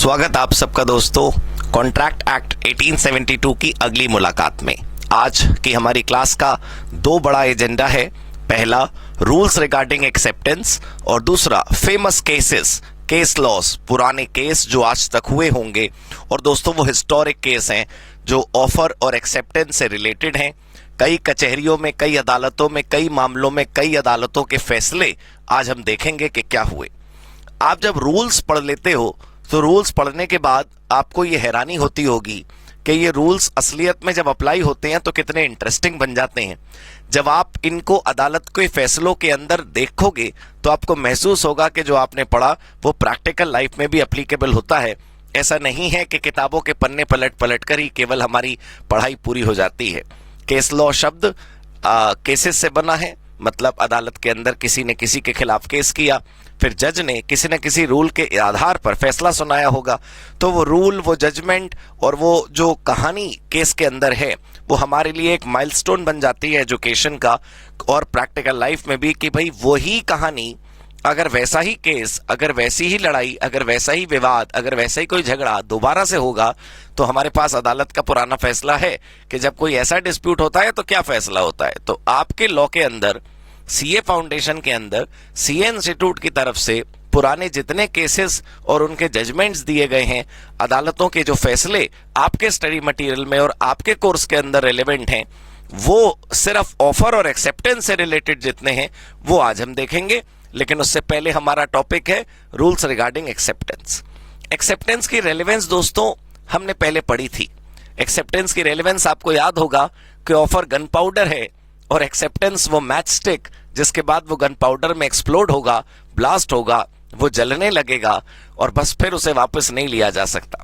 स्वागत आप सबका दोस्तों कॉन्ट्रैक्ट एक्ट 1872 की अगली मुलाकात में। आज की हमारी क्लास का दो बड़ा एजेंडा है। पहला रूल्स रिगार्डिंग एक्सेप्टेंस और दूसरा फेमस केसेस, केस लॉस, पुराने केस जो आज तक हुए होंगे। और दोस्तों वो हिस्टोरिक केस हैं जो ऑफर और एक्सेप्टेंस से रिलेटेड हैं। कई कचहरियों में, कई अदालतों में, कई मामलों में, कई अदालतों के फैसले आज हम देखेंगे कि क्या हुए। आप जब रूल्स पढ़ लेते हो तो रूल्स पढ़ने के बाद आपको ये हैरानी होती होगी कि ये रूल्स असलियत में जब अप्लाई होते हैं तो कितने इंटरेस्टिंग बन जाते हैं। जब आप इनको अदालत के फैसलों के अंदर देखोगे तो आपको महसूस होगा कि जो आपने पढ़ा वो प्रैक्टिकल लाइफ में भी एप्लीकेबल होता है। ऐसा नहीं है कि किताबों के पन्ने पलट पलट कर ही केवल हमारी पढ़ाई पूरी हो जाती है। केस लॉ शब्द केसेस से बना है, मतलब अदालत के अंदर किसी ने किसी के खिलाफ केस किया, फिर जज ने किसी न किसी रूल के आधार पर फैसला सुनाया होगा। तो वो रूल, वो जजमेंट और वो जो कहानी केस के अंदर है वो हमारे लिए एक माइलस्टोन बन जाती है एजुकेशन का और प्रैक्टिकल लाइफ में भी, कि भाई वही कहानी, अगर वैसा ही केस, अगर वैसी ही लड़ाई, अगर वैसा ही विवाद, अगर वैसा ही कोई झगड़ा दोबारा से होगा तो हमारे पास अदालत का पुराना फैसला है कि जब कोई ऐसा डिस्प्यूट होता है तो क्या फैसला होता है। तो आपके लॉ के अंदर, सीए फाउंडेशन के अंदर, सीए इंस्टीट्यूट की तरफ से पुराने जितने केसेस और उनके जजमेंट्स दिए गए हैं, अदालतों के जो फैसले आपके स्टडी मटेरियल में और आपके कोर्स के अंदर रेलेवेंट हैं, वो सिर्फ ऑफर और एक्सेप्टेंस से रिलेटेड जितने हैं वो आज हम देखेंगे। लेकिन उससे पहले हमारा टॉपिक है रूल्स रिगार्डिंग एक्सेप्टेंस। एक्सेप्टेंस की रेलेवेंस दोस्तों हमने पहले पढ़ी थी। एक्सेप्टेंस की रेलेवेंस आपको याद होगा कि ऑफर गन पाउडर है और एक्सेप्टेंस वो मैच स्टिक जिसके बाद वो गन पाउडर में एक्सप्लोड होगा, ब्लास्ट होगा, वो जलने लगेगा और बस फिर उसे वापस नहीं लिया जा सकता।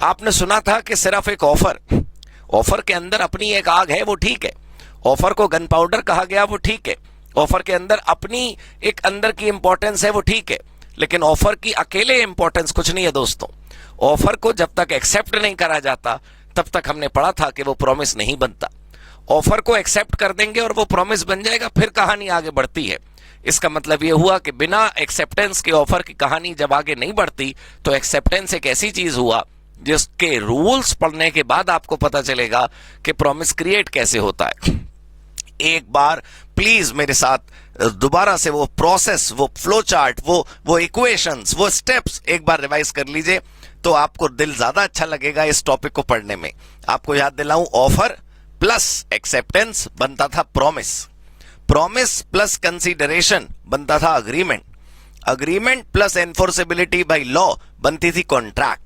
आपने सुना था कि सिर्फ एक ऑफर के अंदर अपनी एक आग है, वो ठीक है। ऑफर को गन पाउडर कहा गया, वो ठीक है। ऑफर के अंदर अपनी एक अंदर की इंपॉर्टेंस है, वो ठीक है। लेकिन ऑफर की अकेले इंपॉर्टेंस कुछ नहीं है दोस्तों। ऑफर को जब तक एक्सेप्ट नहीं करा जाता तब तक हमने पढ़ा था कि वो प्रॉमिस नहीं बनता। ऑफर को एक्सेप्ट कर देंगे और वो प्रॉमिस बन जाएगा, फिर कहानी आगे बढ़ती है। इसका मतलब ये हुआ कि बिना एक्सेप्टेंस के ऑफर की कहानी जब आगे नहीं बढ़ती तो एक्सेप्टेंस एक ऐसी चीज हुआ जिसके रूल्स पढ़ने के बाद आपको पता चलेगा कि प्रॉमिस क्रिएट कैसे होता है। एक बार प्लीज मेरे साथ दोबारा से वो प्रोसेस, वो फ्लो चार्ट, वो इक्वेशंस, वो स्टेप्स एक बार रिवाइज कर लीजिए तो आपको दिल ज्यादा अच्छा लगेगा इस टॉपिक को पढ़ने में। आपको याद दिलाऊं, ऑफर प्लस एक्सेप्टेंस बनता था प्रॉमिस, प्रॉमिस प्लस कंसीडरेशन बनता था agreement, agreement plus enforceability by law बनती थी कॉन्ट्रैक्ट।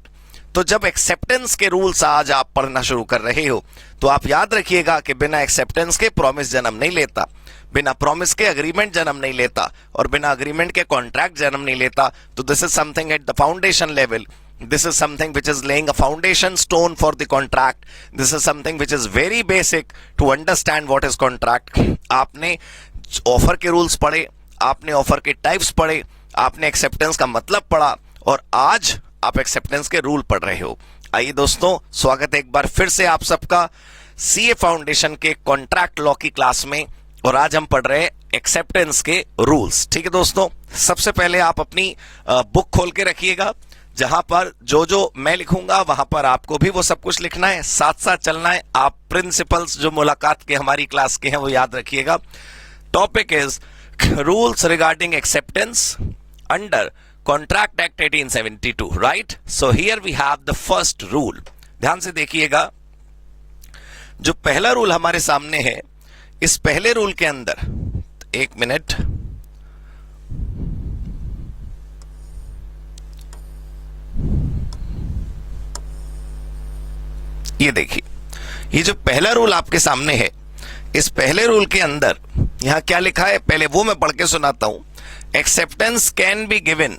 तो जब एक्सेप्टेंस के रूल्स आज आप पढ़ना शुरू कर रहे हो तो आप याद रखिएगा कि बिना एक्सेप्टेंस के प्रॉमिस जन्म नहीं लेता, बिना प्रॉमिस के अग्रीमेंट जन्म नहीं लेता और बिना अग्रीमेंट के कॉन्ट्रैक्ट जन्म नहीं लेता। तो this is something at the foundation level, this is something which is laying a foundation stone for the contract, this is something which is very basic to understand what is contract। आपने offer के rules पढ़े, आपने offer के types पढ़े, आपने acceptance का मतलब पढ़ा और आज आप एक्सेप्टेंस के रूल पढ़ रहे हो। आइए दोस्तों, स्वागत है एक बार फिर से आप सबका सीए फाउंडेशन के कॉन्ट्रैक्ट लॉ की क्लास में। और आज हम पढ़ रहे हैं एक्सेप्टेंस के रूल्स। ठीक है दोस्तों, सबसे पहले आप अपनी बुक खोल के रखिएगा, जहां पर जो जो मैं लिखूंगा वहां पर आपको भी वो सब कुछ लिखना है, साथ साथ चलना है। आप प्रिंसिपल्स जो मुलाकात के हमारी क्लास के हैं वो याद रखिएगा। Topic is rules regarding acceptance under contract act 1872, right. So here we have the first rule. ध्यान से देखिएगा, जो पहला रूल हमारे सामने है, इस पहले रूल के अंदर, एक मिनट, ये देखिए, ये जो पहला रूल आपके सामने है, इस पहले रूल के अंदर यहां क्या लिखा है पहले वो मैं पढ़ के सुनाता हूं। Acceptance can be given,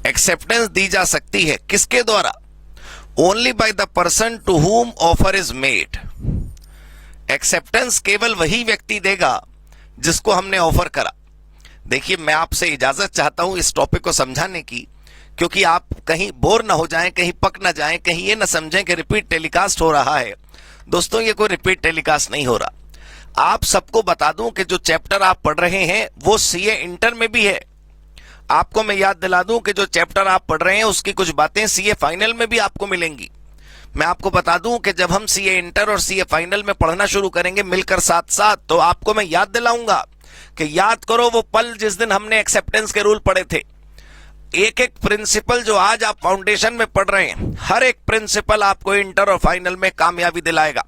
acceptance दी जा सकती है किसके द्वारा? Only by the person to whom offer is made. Acceptance केवल वही व्यक्ति देगा जिसको हमने ऑफर करा। देखिए, मैं आपसे इजाजत चाहता हूं इस टॉपिक को समझाने की, क्योंकि आप कहीं बोर ना हो जाएं, कहीं पक ना जाएं, कहीं ये ना समझें कि रिपीट टेलीकास्ट हो रहा है। दोस्तों, ये कोई रिपीट टेलीकास्ट नहीं हो रहा। आप सबको बता दूं कि जो चैप्टर आप पढ़ रहे हैं वो सीए इंटर में भी है। आपको मैं याद दिला दूं कि जो चैप्टर आप पढ़ रहे हैं उसकी कुछ बातें सीए फाइनल में भी आपको मिलेंगी। मैं आपको बता दूं कि जब हम सीए इंटर और सीए फाइनल में पढ़ना शुरू करेंगे मिलकर साथ साथ, तो आपको मैं याद दिलाऊंगा कि याद करो वो पल जिस दिन हमने एक्सेप्टेंस के रूल पढ़े थे। एक एक प्रिंसिपल जो आज आप फाउंडेशन में पढ़ रहे हैं, हर एक प्रिंसिपल आपको इंटर और फाइनल में कामयाबी दिलाएगा।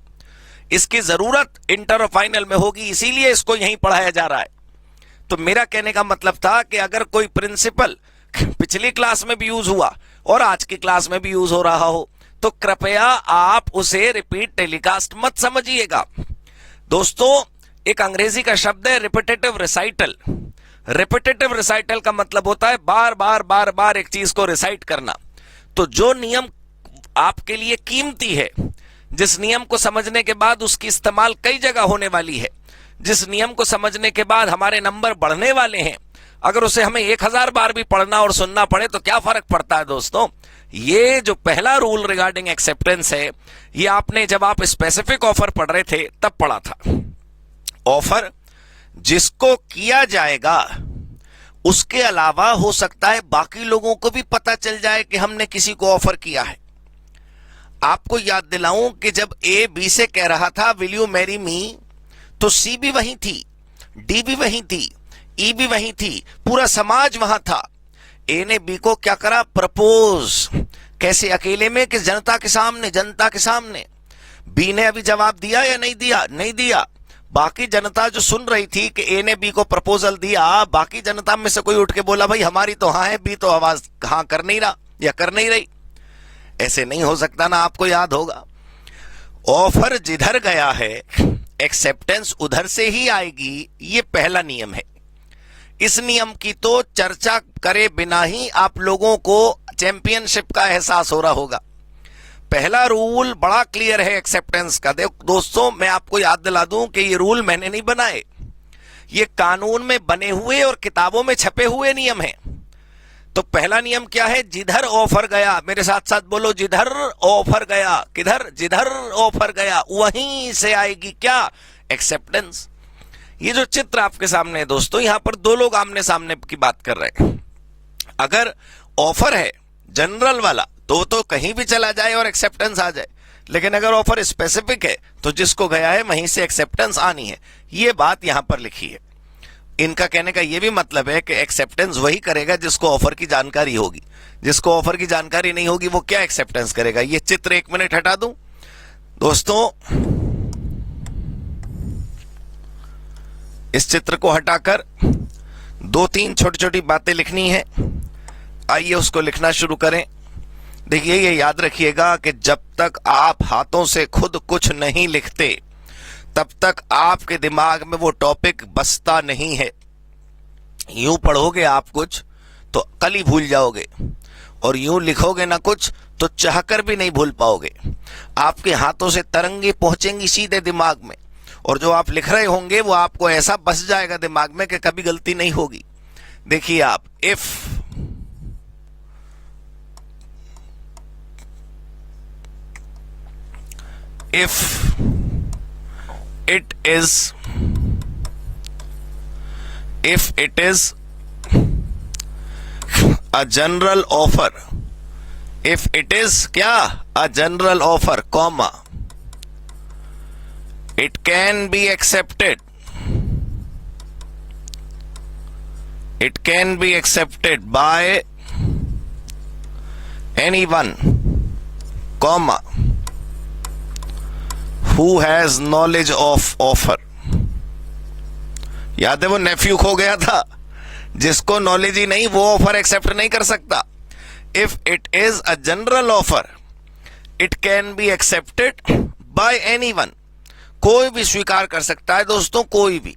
इसकी जरूरत इंटर और फाइनल में होगी, इसीलिए इसको यहीं पढ़ाया जा रहा है। तो मेरा कहने का मतलब था कि अगर कोई प्रिंसिपल पिछली क्लास में भी यूज हुआ और आज की क्लास में भी यूज हो रहा हो तो कृपया आप उसे रिपीट टेलीकास्ट मत समझिएगा। दोस्तों, एक अंग्रेजी का शब्द है रिपीटेटिव रिसाइटल। रिपीटेटिव रिसाइटल का मतलब होता है बार बार बार बार एक चीज को रिसाइट करना। तो जो नियम आपके लिए कीमती है, जिस नियम को समझने के बाद उसकी इस्तेमाल कई जगह होने वाली है, जिस नियम को समझने के बाद हमारे नंबर बढ़ने वाले हैं, अगर उसे हमें 1000 बार भी पढ़ना और सुनना पड़े तो क्या फर्क पड़ता है दोस्तों। ये जो पहला रूल रिगार्डिंग एक्सेप्टेंस है, ये आपने जब आप स्पेसिफिक ऑफर पढ़ रहे थे तब पढ़ा था। ऑफर जिसको किया जाएगा उसके अलावा हो सकता है बाकी लोगों को भी पता चल जाए कि हमने किसी को ऑफर किया है। आपको याद दिलाऊं कि जब ए बी से कह रहा था विल यू मैरी मी, तो सी भी वहीं थी, डी भी वहीं थी, ई भी वहीं थी, पूरा समाज वहां था। ए ने बी को क्या करा, प्रपोज। कैसे, अकेले में कि जनता के सामने, जनता के सामने। बी ने अभी जवाब दिया या नहीं दिया, नहीं दिया। बाकी जनता जो सुन रही थी कि ए ने बी को प्रपोजल दिया, बाकी जनता में से कोई उठ के बोला भाई हमारी तो हाँ है, बी तो आवाज हाँ कर नहीं रहा या कर नहीं रही। ऐसे नहीं हो सकता ना, आपको याद होगा। ऑफर जिधर गया है एक्सेप्टेंस उधर से ही आएगी, ये पहला नियम है। इस नियम की तो चर्चा करे बिना ही आप लोगों को चैंपियनशिप का एहसास हो रहा होगा। पहला रूल बड़ा क्लियर है एक्सेप्टेंस का। देखो दोस्तों, मैं आपको याद दिला दूं कि ये रूल मैंने नहीं बनाए, ये कानून में बने हुए और किताबों में छपे हुए नियम हैं। तो पहला नियम क्या है, जिधर ऑफर गया, मेरे साथ साथ बोलो, जिधर ऑफर गया। किधर, जिधर ऑफर गया वहीं से आएगी क्या, एक्सेप्टेंस। ये जो चित्र आपके सामने है दोस्तों, यहां पर दो लोग आमने सामने की बात कर रहे हैं। अगर ऑफर है जनरल वाला तो कहीं भी चला जाए और एक्सेप्टेंस आ जाए, लेकिन अगर ऑफर स्पेसिफिक है तो जिसको गया है वहीं से एक्सेप्टेंस आनी है। ये बात यहां पर लिखी है। इनका कहने का यह भी मतलब है कि एक्सेप्टेंस वही करेगा जिसको ऑफर की जानकारी होगी। जिसको ऑफर की जानकारी नहीं होगी वो क्या एक्सेप्टेंस करेगा। ये चित्र 1 मिनट हटा दूं दोस्तों, इस चित्र को हटाकर 2-3 छोटी छोटी बातें लिखनी है। आइए उसको लिखना शुरू करें। देखिए, ये याद रखिएगा कि जब तक आप हाथों से खुद कुछ नहीं लिखते तब तक आपके दिमाग में वो टॉपिक बसता नहीं है। यूं पढ़ोगे आप कुछ तो कल ही भूल जाओगे, और यूं लिखोगे ना कुछ तो चाहकर भी नहीं भूल पाओगे। आपके हाथों से तरंगे पहुंचेंगी सीधे दिमाग में, और जो आप लिख रहे होंगे वो आपको ऐसा बस जाएगा दिमाग में कि कभी गलती नहीं होगी। देखिए आप, if it is a general offer, if it is क्या, a general offer, comma, it can be accepted, it can be accepted by anyone, comma, who has knowledge of offer। याद है वो नेफ्यू खो गया था, जिसको नॉलेज ही नहीं वो ऑफर एक्सेप्ट नहीं कर सकता। If it is a general offer it can be accepted by anyone, कोई भी स्वीकार कर सकता है दोस्तों, कोई भी।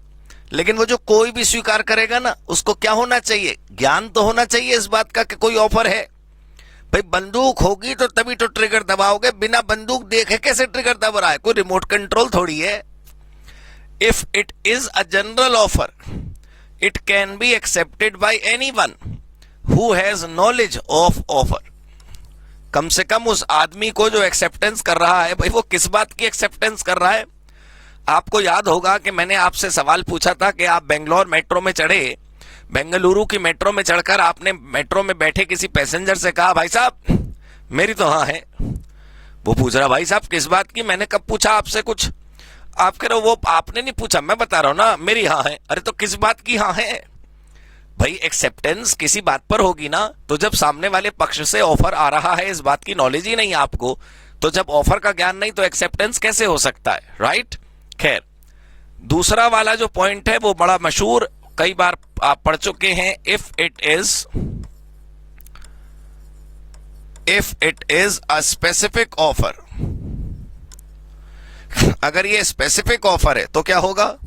लेकिन वो जो कोई भी स्वीकार करेगा ना, उसको क्या होना चाहिए, ज्ञान तो होना चाहिए इस बात का कि कोई ऑफर है। भाई बंदूक होगी तो तभी तो ट्रिगर दबाओगे, बिना बंदूक देखे कैसे ट्रिगर दबा रहा है, कोई रिमोट कंट्रोल थोड़ी है। If it is a general offer it can be accepted by anyone who has knowledge of offer. कम से कम उस आदमी को जो एक्सेप्टेंस कर रहा है, भाई वो किस बात की एक्सेप्टेंस कर रहा है। आपको याद होगा कि मैंने आपसे सवाल पूछा था कि आप बेंगलोर मेट्रो में चढ़े, बेंगलुरु की मेट्रो में चढ़कर आपने मेट्रो में बैठे किसी पैसेंजर से कहा, भाई साहब मेरी तो हाँ है। वो पूछ रहा, भाई साहब किस बात की? मैंने कब पूछा आपसे कुछ? आप कह रहे हो वो आपने नहीं पूछा, मैं बता रहा हूं ना मेरी हाँ है। अरे तो किस बात की हाँ है भाई? एक्सेप्टेंस किसी बात पर होगी ना, तो जब सामने वाले पक्ष से ऑफर आ रहा है, इस बात की नॉलेज ही नहीं आपको, तो जब ऑफर का ज्ञान नहीं तो एक्सेप्टेंस कैसे हो सकता है, राइट? खैर, दूसरा वाला जो पॉइंट है वो बड़ा मशहूर, कई बार आप पढ़ चुके हैं। If it is a specific offer, अगर ये स्पेसिफिक ऑफर है तो क्या होगा?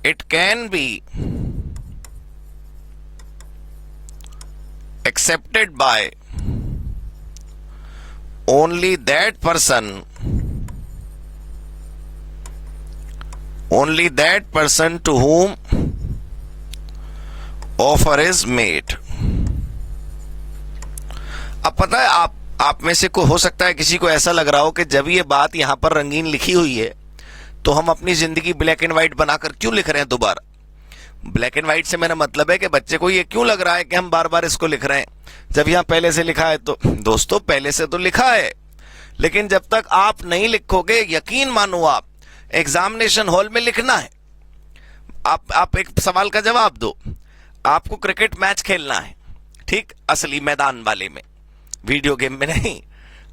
It can be accepted by only that person to whom offer is made. अब पता है, आप में से को हो सकता है किसी को ऐसा लग रहा हो कि जब ये बात यहां पर रंगीन लिखी हुई है तो हम अपनी जिंदगी ब्लैक एंड व्हाइट बनाकर क्यों लिख रहे हैं दोबारा? ब्लैक एंड व्हाइट से मेरा मतलब है कि बच्चे को ये क्यों लग रहा है कि हम बार बार इसको लिख रहे हैं जब यहां पहले से लिखा है। तो दोस्तों, पहले से तो लिखा है, लेकिन जब तक आप नहीं लिखोगे, यकीन मानो, आप एग्जामिनेशन हॉल में लिखना है। आप एक सवाल का जवाब दो। आपको क्रिकेट मैच खेलना है, ठीक, असली मैदान वाले में, वीडियो गेम में नहीं।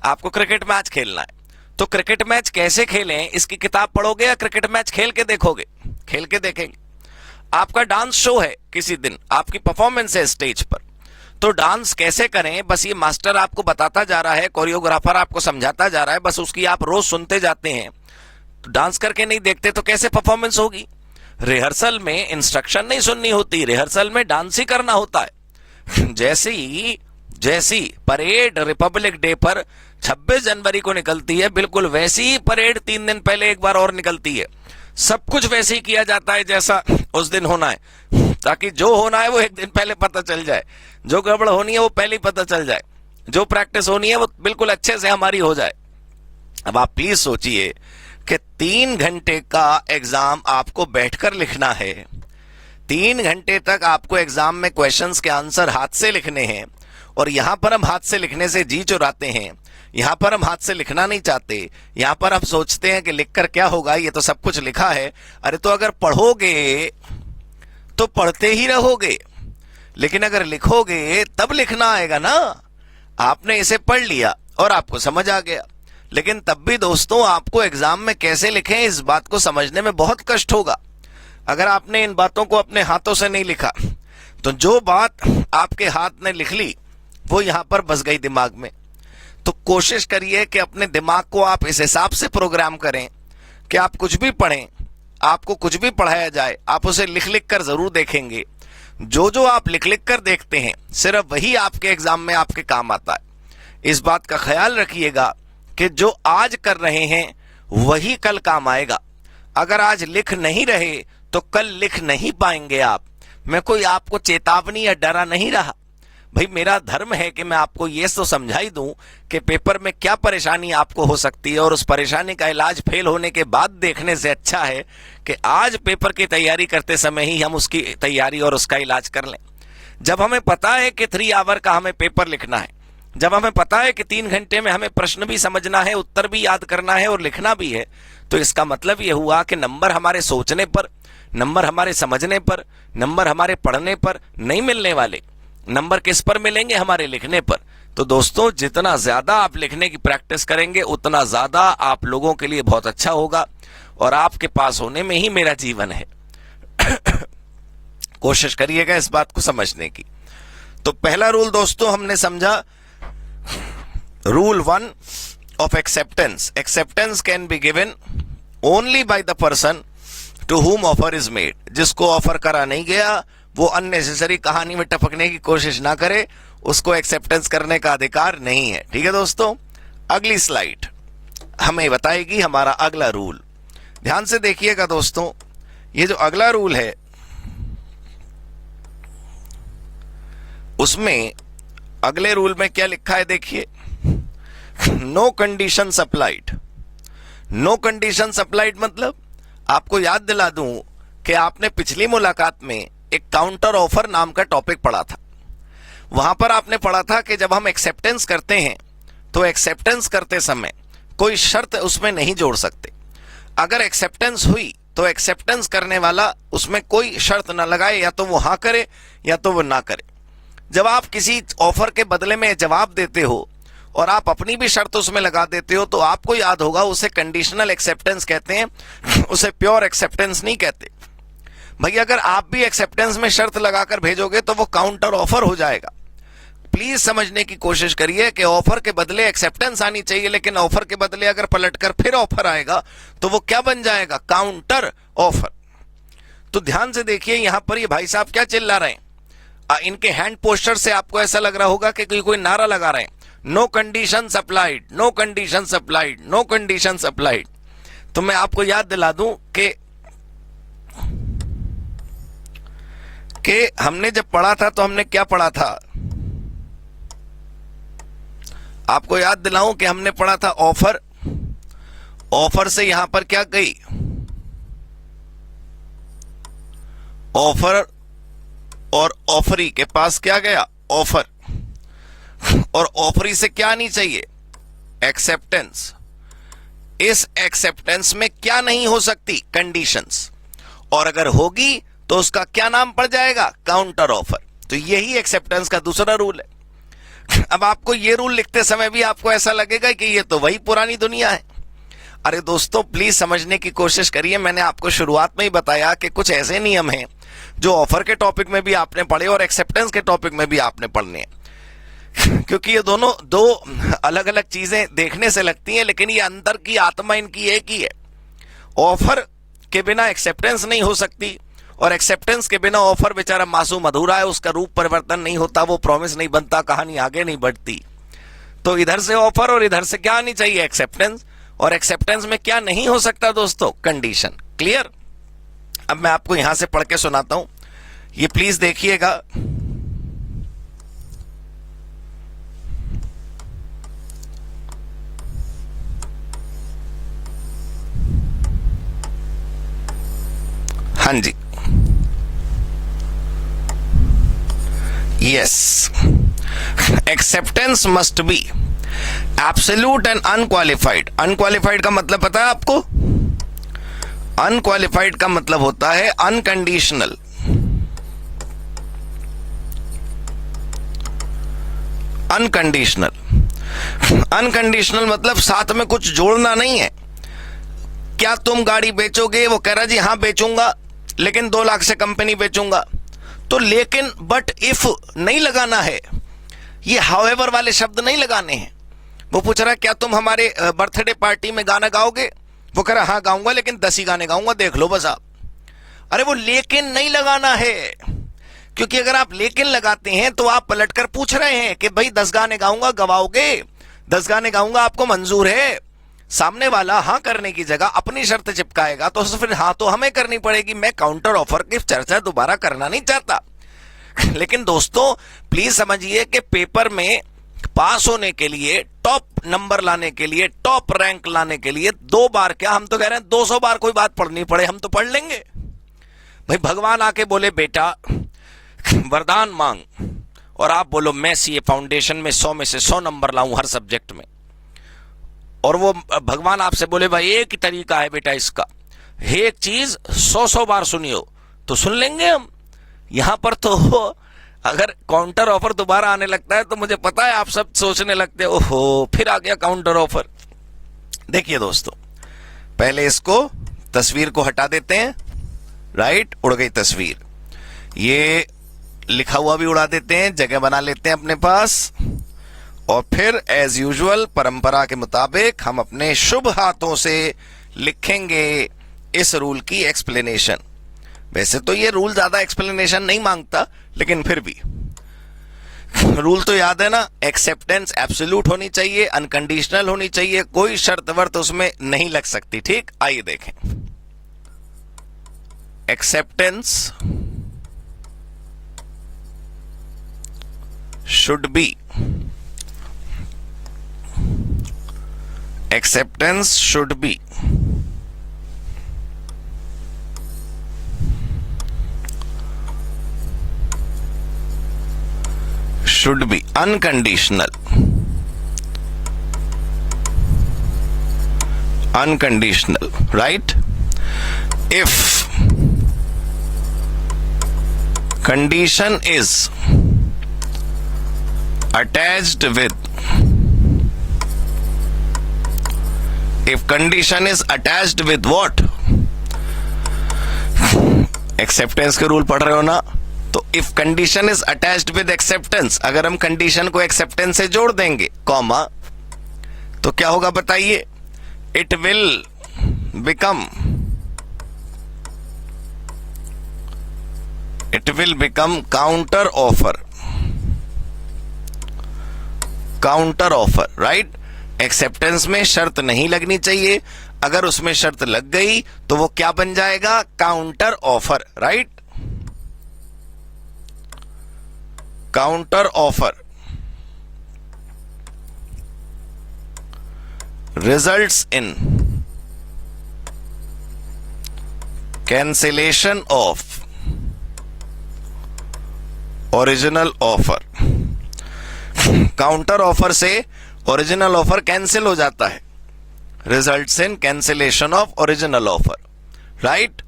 आपको क्रिकेट मैच खेलना है, तो क्रिकेट मैच कैसे खेलें इसकी किताब पढ़ोगे या क्रिकेट मैच खेल के देखोगे? खेल के देखेंगे। आपका डांस शो है किसी दिन, आपकी परफॉर्मेंस है स्टेज पर, तो डांस कैसे करें बस ये मास्टर आपको बताता जा रहा है, कोरियोग्राफर आपको समझाता जा रहा है, बस उसकी आप रोज सुनते जाते हैं। तो डांस करके नहीं देखते तो कैसे परफॉर्मेंस होगी? रिहर्सल में इंस्ट्रक्शन नहीं सुननी होती, रिहर्सल में डांस ही करना होता है। जैसी परेड रिपब्लिक डे पर 26 जनवरी को निकलती है, बिल्कुल वैसी ही परेड 3 दिन पहले एक बार और निकलती है। सब कुछ वैसे ही किया जाता है जैसा उस दिन होना है, ताकि जो होना है वो एक दिन पहले पता चल जाए, जो गड़बड़ होनी है वो पहले ही पता चल जाए, जो प्रैक्टिस होनी है वो बिल्कुल अच्छे से हमारी हो जाए। अब आप प्लीज सोचिए कि 3 घंटे का एग्जाम आपको बैठकर लिखना है। 3 घंटे तक आपको एग्जाम में क्वेश्चंस के आंसर हाथ से लिखने हैं, और यहां पर हम हाथ से लिखने से जी चुराते हैं। यहां पर हम हाथ से लिखना नहीं चाहते, यहां पर हम सोचते हैं कि लिखकर क्या होगा, ये तो सब कुछ लिखा है। अरे तो अगर पढ़ोगे तो पढ़ते ही रहोगे, लेकिन अगर लिखोगे तब लिखना आएगा ना। आपने इसे पढ़ लिया और आपको समझ आ गया, लेकिन तब भी दोस्तों आपको एग्जाम में कैसे लिखें इस बात को समझने में बहुत कष्ट होगा। अगर आपने इन बातों को अपने हाथों से नहीं लिखा तो जो बात आपके हाथ ने लिख ली वो यहां पर बस गई दिमाग में। तो कोशिश करिए कि अपने दिमाग को आप इस हिसाब से प्रोग्राम करें कि आप कुछ भी पढ़ें, आपको कुछ भी पढ़ाया जाए, आप उसे लिख लिख कर जरूर देखेंगे। जो जो आप लिख लिख कर देखते हैं सिर्फ वही आपके एग्जाम में आपके काम आता है। इस बात का ख्याल रखिएगा कि जो आज कर रहे हैं वही कल काम आएगा। अगर आज लिख नहीं रहे तो कल लिख नहीं पाएंगे आप। मैं कोई आपको चेतावनी या डरा नहीं रहा भाई, मेरा धर्म है कि मैं आपको ये तो समझाई दूं कि पेपर में क्या परेशानी आपको हो सकती है, और उस परेशानी का इलाज फेल होने के बाद देखने से अच्छा है कि आज पेपर की तैयारी करते समय ही हम उसकी तैयारी और उसका इलाज कर लें। जब हमें पता है कि 3 आवर का हमें पेपर लिखना है, जब हमें पता है कि 3 घंटे में हमें प्रश्न भी समझना है, उत्तर भी याद करना है और लिखना भी है, तो इसका मतलब यह हुआ कि नंबर हमारे सोचने पर, नंबर हमारे समझने पर, नंबर हमारे पढ़ने पर नहीं मिलने वाले। नंबर किस पर मिलेंगे? हमारे लिखने पर। तो दोस्तों, जितना ज्यादा आप लिखने की प्रैक्टिस करेंगे उतना ज्यादा आप लोगों के लिए बहुत अच्छा होगा, और आपके पास होने में ही मेरा जीवन है। कोशिश करिएगा इस बात को समझने की। तो पहला रूल दोस्तों हमने समझा, rule 1 of acceptance. Acceptance can be given only by the person to whom offer is made. जिसको ऑफर करा नहीं गया वो अननेसेसरी कहानी में टपकने की कोशिश ना करे, उसको एक्सेप्टेंस करने का अधिकार नहीं है। ठीक है दोस्तों, अगली स्लाइड हमें बताएगी हमारा अगला रूल। ध्यान से देखिएगा दोस्तों, ये जो अगला रूल है उसमें अगले रूल में क्या लिखा है देखिए, no condition supplied. No condition supplied मतलब आपको याद दिला दूं कि आपने पिछली मुलाकात में एक काउंटर ऑफर नाम का टॉपिक पढ़ा था। वहां पर आपने पढ़ा था कि जब हम एक्सेप्टेंस करते हैं तो एक्सेप्टेंस करते समय कोई शर्त उसमें नहीं जोड़ सकते। अगर एक्सेप्टेंस हुई तो एक्सेप्टेंस करने वाला उसमें कोई शर्त ना लगाए, या तो वो हाँ करे या तो वो ना करे। जब आप किसी ऑफर के बदले में जवाब देते हो और आप अपनी भी शर्त उसमें लगा देते हो तो आपको याद होगा उसे कंडीशनल एक्सेप्टेंस कहते हैं, उसे प्योर एक्सेप्टेंस नहीं कहते। भाई अगर आप भी एक्सेप्टेंस में शर्त लगाकर भेजोगे तो वो काउंटर ऑफर हो जाएगा। प्लीज समझने की कोशिश करिए कि ऑफर के बदले एक्सेप्टेंस आनी चाहिए, लेकिन ऑफर के बदले अगर पलटकर फिर ऑफर आएगा तो वो क्या बन जाएगा? Counter offer. तो ध्यान से देखिए यहां पर ये भाई साहब क्या चिल्ला रहे हैं। इनके हैंड पोस्चर से आपको ऐसा लग रहा होगा कि कोई नारा लगा रहे हैं, no conditions applied, no conditions applied, no conditions applied. तो मैं आपको याद दिला दूं कि हमने जब पढ़ा था तो हमने क्या पढ़ा था? आपको याद दिलाऊं कि हमने पढ़ा था ऑफर। ऑफर से यहां पर क्या गई? ऑफर और ऑफरी के पास क्या गया? ऑफर। और ऑफरी से क्या नहीं चाहिए? एक्सेप्टेंस। इस एक्सेप्टेंस में क्या नहीं हो सकती? कंडीशंस। और अगर होगी तो उसका क्या नाम पड़ जाएगा? Counter offer. तो यही एक्सेप्टेंस का दूसरा रूल है। अब आपको ये रूल लिखते समय भी आपको ऐसा लगेगा कि ये तो वही पुरानी दुनिया है। अरे दोस्तों प्लीज समझने की कोशिश करिए। मैंने आपको शुरुआत में ही बताया कि कुछ ऐसे नियम हैं जो ऑफर के टॉपिक में भी आपने पढ़े और एक्सेप्टेंस के टॉपिक में भी आपने पढ़ने हैं। क्योंकि ये दोनों दो अलग अलग चीजें देखने से लगती हैं, लेकिन ये अंदर की आत्मा इनकी एक ही है। ऑफर के बिना एक्सेप्टेंस नहीं हो सकती और एक्सेप्टेंस के बिना ऑफर बेचारा मासूम अधूरा है, उसका रूप परिवर्तन नहीं होता, वो प्रॉमिस नहीं बनता, कहानी आगे नहीं बढ़ती। तो इधर से ऑफर और इधर से क्या आनी चाहिए? एक्सेप्टेंस। और एक्सेप्टेंस में क्या नहीं हो सकता दोस्तों? कंडीशन। क्लियर? अब मैं आपको यहां से पढ़ के सुनाता हूं, ये प्लीज देखिएगा। हाँ जी, yes. Acceptance must be absolute and unqualified. Unqualified का मतलब पता है आपको? अनक्वालिफाइड का मतलब होता है अनकंडीशनल। अनकंडीशनल। अनकंडीशनल मतलब साथ में कुछ जोड़ना नहीं है। क्या तुम गाड़ी बेचोगे? वो कह रहा जी हाँ बेचूंगा, लेकिन 2 लाख से कंपनी बेचूंगा। तो लेकिन बट इफ नहीं लगाना है, ये हाउएवर वाले शब्द नहीं लगाने हैं। वो पूछ रहा है क्या तुम हमारे बर्थडे पार्टी में गाना गाओगे? वो कह रहा हाँ गाऊंगा, लेकिन 10 ही गाने गाऊंगा, देख लो बस आप। अरे वो लेकिन नहीं लगाना है, क्योंकि अगर आप लेकिन लगाते हैं तो आप पलटकर पूछ रहे हैं कि भाई 10 गाने गाऊंगा, गवाओगे? 10 गाने गाऊंगा, आपको मंजूर है? सामने वाला हाँ करने की जगह अपनी शर्त चिपकाएगा तो फिर हाँ तो हमें करनी पड़ेगी। मैं काउंटर ऑफर की चर्चा दोबारा करना नहीं चाहता। लेकिन दोस्तों प्लीज समझिए कि पेपर में पास होने के लिए, टॉप नंबर लाने के लिए, टॉप रैंक लाने के लिए 2 बार क्या, हम तो कह रहे हैं 200 बार कोई बात पढ़नी पड़े हम तो पढ़ लेंगे। भाई भगवान आके बोले बेटा वरदान मांग, और आप बोलो मैं सीए फाउंडेशन में 100 में से 100 नंबर लाऊं हर सब्जेक्ट में, और वो भगवान आपसे बोले भाई एक ही तरीका है बेटा इसका, एक चीज 100 बार सुनियो, तो सुन लेंगे हम। यहां पर तो अगर काउंटर ऑफर दोबारा आने लगता है तो मुझे पता है आप सब सोचने लगते हो ओहो फिर आ गया काउंटर ऑफर। देखिए दोस्तों, पहले इसको तस्वीर को हटा देते हैं। राइट, उड़ गई तस्वीर। ये लिखा हुआ भी उड़ा देते हैं, जगह बना लेते हैं अपने पास, और फिर एज यूजुअल परंपरा के मुताबिक हम अपने शुभ हाथों से लिखेंगे इस रूल की एक्सप्लेनेशन। वैसे तो ये रूल ज्यादा एक्सप्लेनेशन नहीं मांगता, लेकिन फिर भी रूल तो याद है ना, एक्सेप्टेंस एब्सोल्यूट होनी चाहिए, अनकंडीशनल होनी चाहिए, कोई शर्त वर्त उसमें नहीं लग सकती। ठीक, आइए देखें। Acceptance should be, acceptance should be should be unconditional. Unconditional, right? If condition is attached with, if condition is attached with what? Acceptance के रूल पढ़ रहे हो ना, तो if condition is attached with acceptance, अगर हम कंडीशन को acceptance से जोड़ देंगे कॉमा, तो क्या होगा बताइए? It will become counter offer. Counter offer, right? Acceptance में शर्त नहीं लगनी चाहिए, अगर उसमें शर्त लग गई तो वो क्या बन जाएगा? Counter offer, right? Counter offer results in cancellation of original offer. Counter offer से ओरिजिनल ऑफर कैंसिल हो जाता है. Results in cancellation of original offer, right?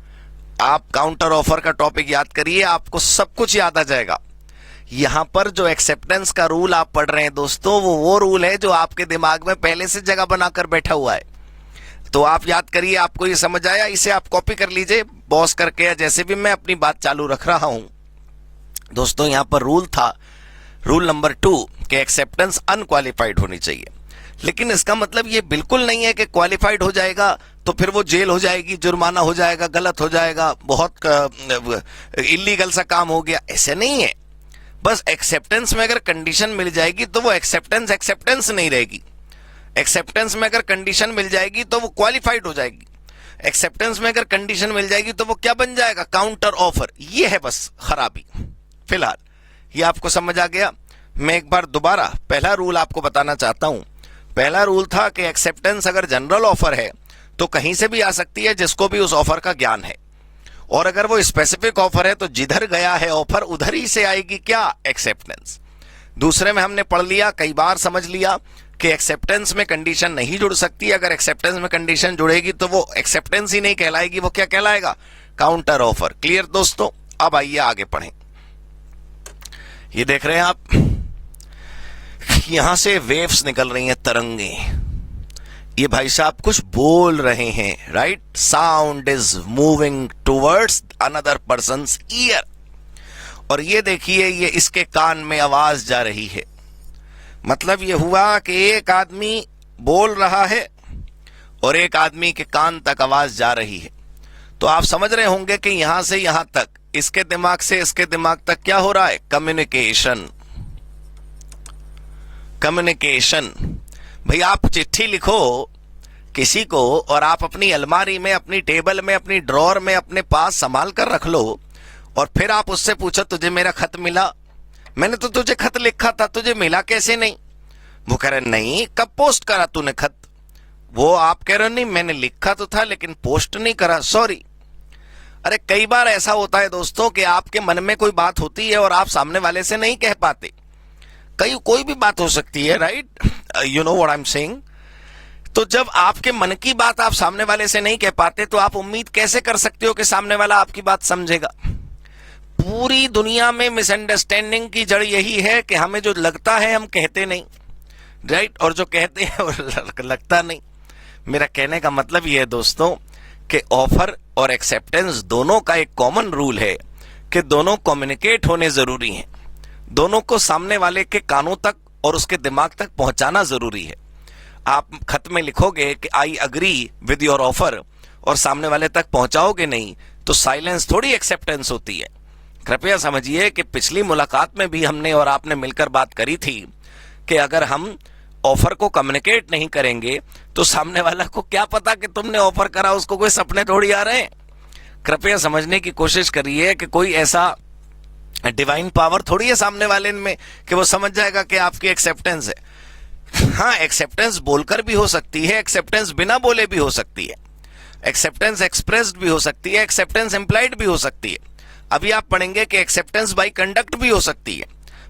आप काउंटर ऑफर का टॉपिक याद करिए, आपको सब कुछ याद आ जाएगा. यहां पर जो एक्सेप्टेंस का रूल आप पढ़ रहे हैं दोस्तों, वो रूल है जो आपके दिमाग में पहले से जगह बनाकर बैठा हुआ है. तो आप याद करिए, आपको ये समझ आया, इसे आप कॉपी कर लीजिए बॉस करके, या जैसे भी मैं अपनी बात चालू रख रहा हूं. दोस्तों यहां पर रूल था, रूल नंबर 2, कि एक्सेप्टेंस अनक्वालिफाइड होनी चाहिए. लेकिन इसका मतलब ये बिल्कुल नहीं है कि क्वालिफाइड हो जाएगा तो फिर वो जेल हो जाएगी, जुर्माना हो जाएगा, गलत हो जाएगा, बहुत इलीगल सा काम हो गया. ऐसे नहीं है. बस एक्सेप्टेंस में अगर कंडीशन मिल जाएगी तो वो एक्सेप्टेंस नहीं रहेगी. एक्सेप्टेंस में अगर कंडीशन मिल जाएगी तो वो क्वालिफाइड हो जाएगी. एक्सेप्टेंस में अगर कंडीशन मिल जाएगी तो वो क्या बन जाएगा? Counter offer. ये है बस खराबी. फिलहाल ये आपको समझ आ गया. मैं एक बार दोबारा पहला रूल आपको बताना चाहता हूं. पहला रूल था कि एक्सेप्टेंस अगर जनरल ऑफर है तो कहीं से भी आ सकती है जिसको भी उस ऑफर का ज्ञान है, और अगर वो स्पेसिफिक ऑफर है तो जिधर गया है ऑफर उधर ही से आएगी क्या? एक्सेप्टेंस. दूसरे में हमने पढ़ लिया, कई बार समझ लिया कि एक्सेप्टेंस में कंडीशन नहीं जुड़ सकती. अगर एक्सेप्टेंस में कंडीशन जुड़ेगी तो वो एक्सेप्टेंस ही नहीं कहलाएगी, वो क्या कहलाएगा? Counter offer. क्लियर दोस्तों? अब आइए आगे पढ़ें. ये देख रहे हैं आप, यहां से वेव्स निकल रही हैं, तरंगे. ये भाई साहब कुछ बोल रहे हैं, right? Sound is moving towards another persons year. और ये देखिए, ये इसके कान में आवाज जा रही है. मतलब ये हुआ कि एक आदमी बोल रहा है और एक आदमी के कान तक आवाज जा रही है. तो आप समझ रहे होंगे कि यहां से यहां तक, इसके दिमाग से इसके दिमाग तक क्या हो रहा है? कम्युनिकेशन. कम्युनिकेशन. भाई आप चिट्ठी लिखो किसी को और आप अपनी अलमारी में, अपनी टेबल में, अपनी ड्रॉर में अपने पास संभाल कर रख लो, और फिर आप उससे पूछो तुझे मेरा खत मिला? मैंने तो तुझे खत लिखा था, तुझे मिला कैसे नहीं? वो कह रहे नहीं, कब पोस्ट करा तूने खत? वो आप कह रहे नहीं, मैंने लिखा तो था लेकिन पोस्ट नहीं करा, सॉरी. अरे कई बार ऐसा होता है दोस्तों कि आपके मन में कोई बात होती है और आप सामने वाले से नहीं कह पाते. कोई भी बात हो सकती है, right? You know what I am saying. तो जब आपके मन की बात आप सामने वाले से नहीं कह पाते तो आप उम्मीद कैसे कर सकते हो कि सामने वाला आपकी बात समझेगा? पूरी दुनिया में मिसअंडरस्टैंडिंग की जड़ यही है कि हमें जो लगता है हम कहते नहीं, राइट? और जो कहते हैं वो लगता नहीं. मेरा कहने का मतलब यह है दोस्तों कि ऑफर और एक्सेप्टेंस दोनों का एक कॉमन रूल है कि दोनों कम्युनिकेट होने जरूरी हैं. दोनों को सामने वाले के कानों तक और उसके दिमाग तक पहुंचाना जरूरी है. आप खत में लिखोगे कि I agree with your offer और सामने वाले तक पहुंचाओगे नहीं तो साइलेंस थोड़ी एक्सेप्टेंस होती है. कृपया समझिए कि पिछली मुलाकात में भी हमने और आपने मिलकर बात करी थी कि अगर हम ऑफर को कम्युनिकेट नहीं करेंगे तो सामने वाला को क्या पता कि तुमने ऑफर करा, उसको कोई सपने थोड़ी आ रहे हैं. कृपया समझने की कोशिश करिए कि कोई ऐसा डिवाइन पावर थोड़ी है सामने वाले में कि वो समझ जाएगा कि आपकी एक्सेप्टेंस है. हाँ, एक्सेप्टेंस बोलकर भी हो सकती है, एक्सेप्टेंस बिना बोले भी हो सकती है, एक्सेप्टेंस एक्सप्रेस्ड भी हो सकती है, एक्सेप्टेंस इंप्लाइड भी हो सकती है. अभी आप पढ़ेंगे कि एक्सेप्टेंस बाय कंडक्ट भी हो सकती है.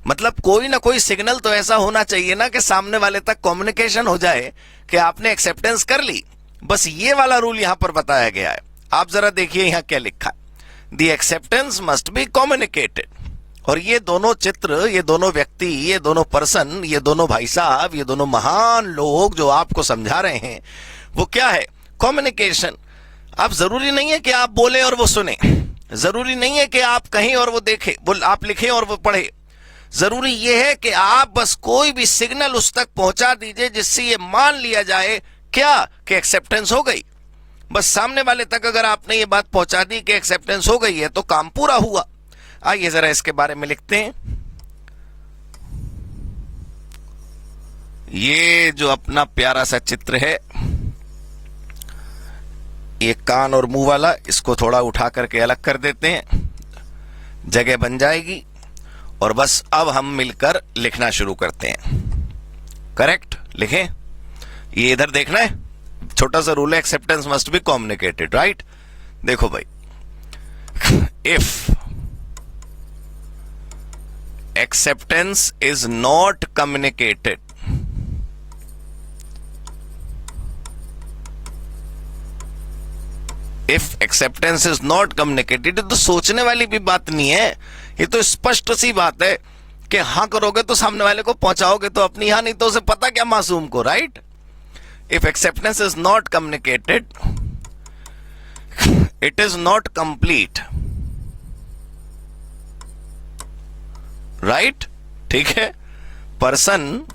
मतलब कोई ना कोई सिग्नल तो ऐसा होना चाहिए ना कि सामने वाले तक कम्युनिकेशन हो जाए कि आपने एक्सेप्टेंस कर ली। बस ये वाला रूल यहां पर बताया गया है। आप जरा देखिए यहां क्या लिखा है, the acceptance must be communicated. और ये दोनों चित्र, ये दोनों व्यक्ति, ये दोनों पर्सन, ये दोनों भाई साहब, ये दोनों महान लोग जो आपको समझा रहे हैं, वो क्या है? कम्युनिकेशन। आप जरूरी नहीं है कि आप बोले और वो सुने, जरूरी नहीं है कि आप कहें और वो देखे, वो आप लिखें और वो पढ़े। जरूरी ये है कि आप बस कोई भी सिग्नल उस तक पहुंचा दीजिए जिससे ये मान लिया जाए क्या कि एक्सेप्टेंस हो गई। बस सामने वाले तक अगर आपने ये बात पहुंचा दी कि एक्सेप्टेंस हो गई है तो काम पूरा हुआ। आइए जरा इसके बारे में लिखते हैं। ये जो अपना प्यारा सा चित्र है, ये कान और मुंह वाला, इसको थोड़ा उठा करके अलग कर देते हैं, जगह बन जाएगी। और बस अब हम मिलकर लिखना शुरू करते हैं। करेक्ट लिखें। ये इधर देखना है, छोटा सा रूल है, acceptance must be communicated, right. देखो भाई, if acceptance is not communicated, if acceptance is not communicated, तो सोचने वाली भी बात नहीं है, ये तो स्पष्ट सी बात है कि हाँ करोगे तो सामने वाले को पहुंचाओगे तो अपनी, हाँ नहीं तो उसे पता क्या मासूम को, right. If acceptance is not communicated, it is not complete, right. ठीक है। Person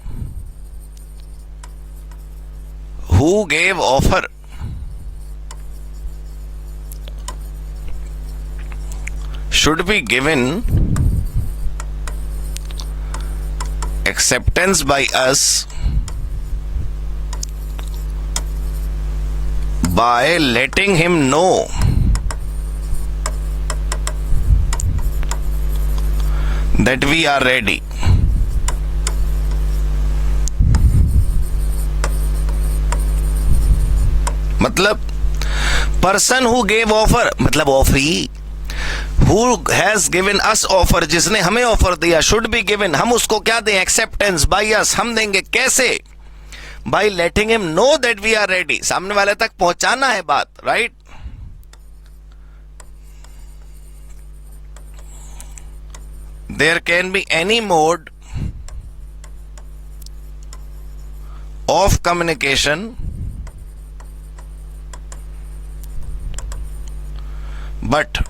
who gave offer should be given acceptance by us by letting him know that we are ready. मतलब पर्सन हु गेव ऑफर, मतलब offeree, Who has given us offer, जिसने हमें offer दिया, should be given, हम उसको क्या दें? Acceptance by us, हम देंगे कैसे? By letting him know that we are ready, सामने वाले तक पहुंचाना है बात, right. There can be any mode of communication but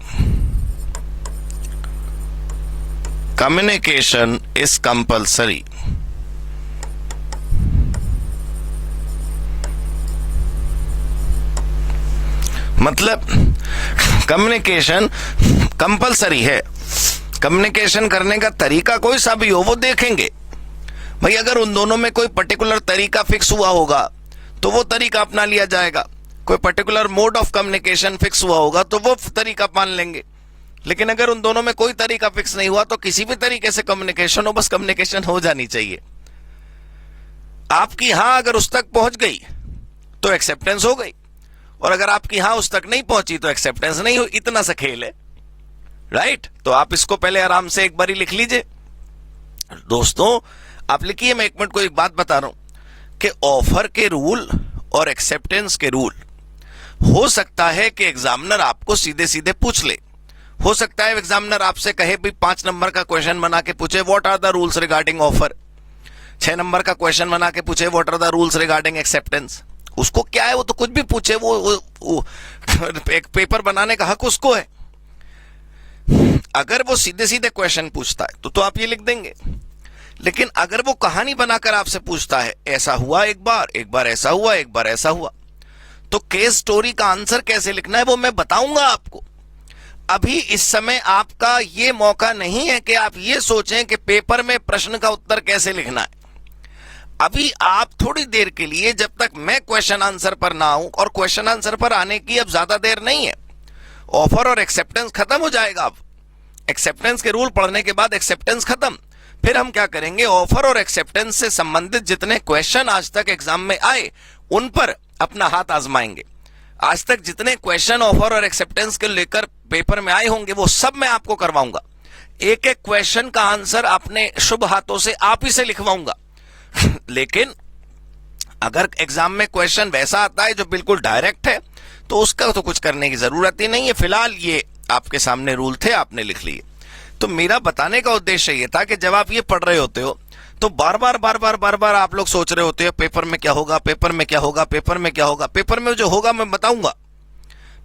communication is compulsory. मतलब कम्युनिकेशन कंपलसरी है। कम्युनिकेशन करने का तरीका कोई सा भी हो वो देखेंगे भाई। अगर उन दोनों में कोई पर्टिकुलर तरीका फिक्स हुआ होगा तो वो तरीका अपना लिया जाएगा, कोई particular mode of communication fix हुआ होगा तो वो तरीका मान लेंगे। लेकिन अगर उन दोनों में कोई तरीका फिक्स नहीं हुआ तो किसी भी तरीके से कम्युनिकेशन हो, बस कम्युनिकेशन हो जानी चाहिए। आपकी हां अगर उस तक पहुंच गई तो एक्सेप्टेंस हो गई, और अगर आपकी हां उस तक नहीं पहुंची तो एक्सेप्टेंस नहीं हुई। इतना सा खेल है, राइट। तो आप इसको पहले आराम से एक बार लिख लीजिए। दोस्तों आप लिखिए, मैं 1 मिनट को एक बात बता रहा हूं कि ऑफर के रूल और एक्सेप्टेंस के रूल हो सकता है कि एग्जामिनर आपको सीधे सीधे पूछ ले। हो सकता है एग्जामिनर आपसे कहे भी 5 नंबर का क्वेश्चन बना के पूछे what are the rules regarding offer, 6 number का क्वेश्चन बना के पूछे what are the rules regarding acceptance. उसको क्या है, वो तो कुछ भी पूछे, वो एक पेपर बनाने का हक उसको है। अगर वो सीधे सीधे क्वेश्चन पूछता है तो आप ये लिख देंगे। लेकिन अगर वो कहानी बनाकर आपसे पूछता है, ऐसा हुआ एक बार ऐसा हुआ, एक बार ऐसा हुआ, तो केस स्टोरी का आंसर कैसे लिखना है वो मैं बताऊंगा आपको। अभी इस समय आपका ये मौका नहीं है कि आप ये सोचें कि पेपर में प्रश्न का उत्तर कैसे लिखना है। अभी आप थोड़ी देर के लिए, जब तक मैं क्वेश्चन आंसर पर ना आऊं, और क्वेश्चन आंसर पर आने की अब ज्यादा देर नहीं है, ऑफर और एक्सेप्टेंस खत्म हो जाएगा। अब एक्सेप्टेंस के रूल पढ़ने के बाद एक्सेप्टेंस खत्म, फिर हम क्या करेंगे, ऑफर और एक्सेप्टेंस से संबंधित जितने क्वेश्चन आज तक एग्जाम में आए उन पर अपना हाथ आजमाएंगे। आज तक जितने क्वेश्चन ऑफर और एक्सेप्टेंस के लेकर पेपर में आए होंगे वो सब मैं आपको करवाऊंगा। एक एक क्वेश्चन का आंसर अपने शुभ हाथों से आप ही से लिखवाऊंगा। लेकिन अगर एग्जाम में क्वेश्चन वैसा आता है जो बिल्कुल डायरेक्ट है तो उसका तो कुछ करने की जरूरत ही नहीं है। फिलहाल ये आपके सामने रूल थे, आपने लिख लिए। तो मेरा बताने का उद्देश्य ये था कि जब आप ये पढ़ रहे होते हो तो बार बार आप लोग सोच रहे होते हो पेपर में क्या होगा, पेपर में क्या होगा, पेपर में क्या होगा। पेपर में जो होगा मैं बताऊंगा,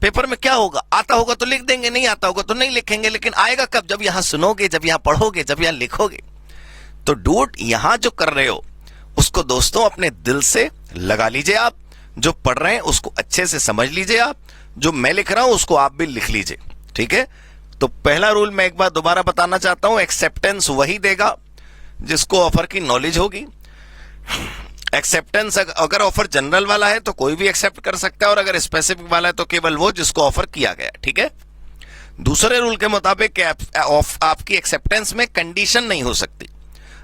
पेपर में क्या होगा। आता होगा तो लिख देंगे, नहीं आता होगा तो नहीं लिखेंगे। लेकिन आएगा कब? जब यहां सुनोगे, जब यहां पढ़ोगे, जब यहां लिखोगे। तो डूड यहां जो कर रहे हो उसको दोस्तों अपने दिल से लगा लीजिए। आप जो पढ़ रहे हैं उसको अच्छे से समझ लीजिए। आप जो मैं लिख रहा हूं उसको आप भी लिख लीजिए, ठीक है। तो पहला रूल मैं एक बार दोबारा बताना चाहता हूं, एक्सेप्टेंस वही देगा जिसको ऑफर की नॉलेज होगी। एक्सेप्टेंस अगर ऑफर जनरल वाला है तो कोई भी एक्सेप्ट कर सकता है, और अगर स्पेसिफिक वाला है तो केवल वो जिसको ऑफर किया गया, ठीक है। दूसरे रूल के मुताबिक आपकी एक्सेप्टेंस में कंडीशन नहीं हो सकती।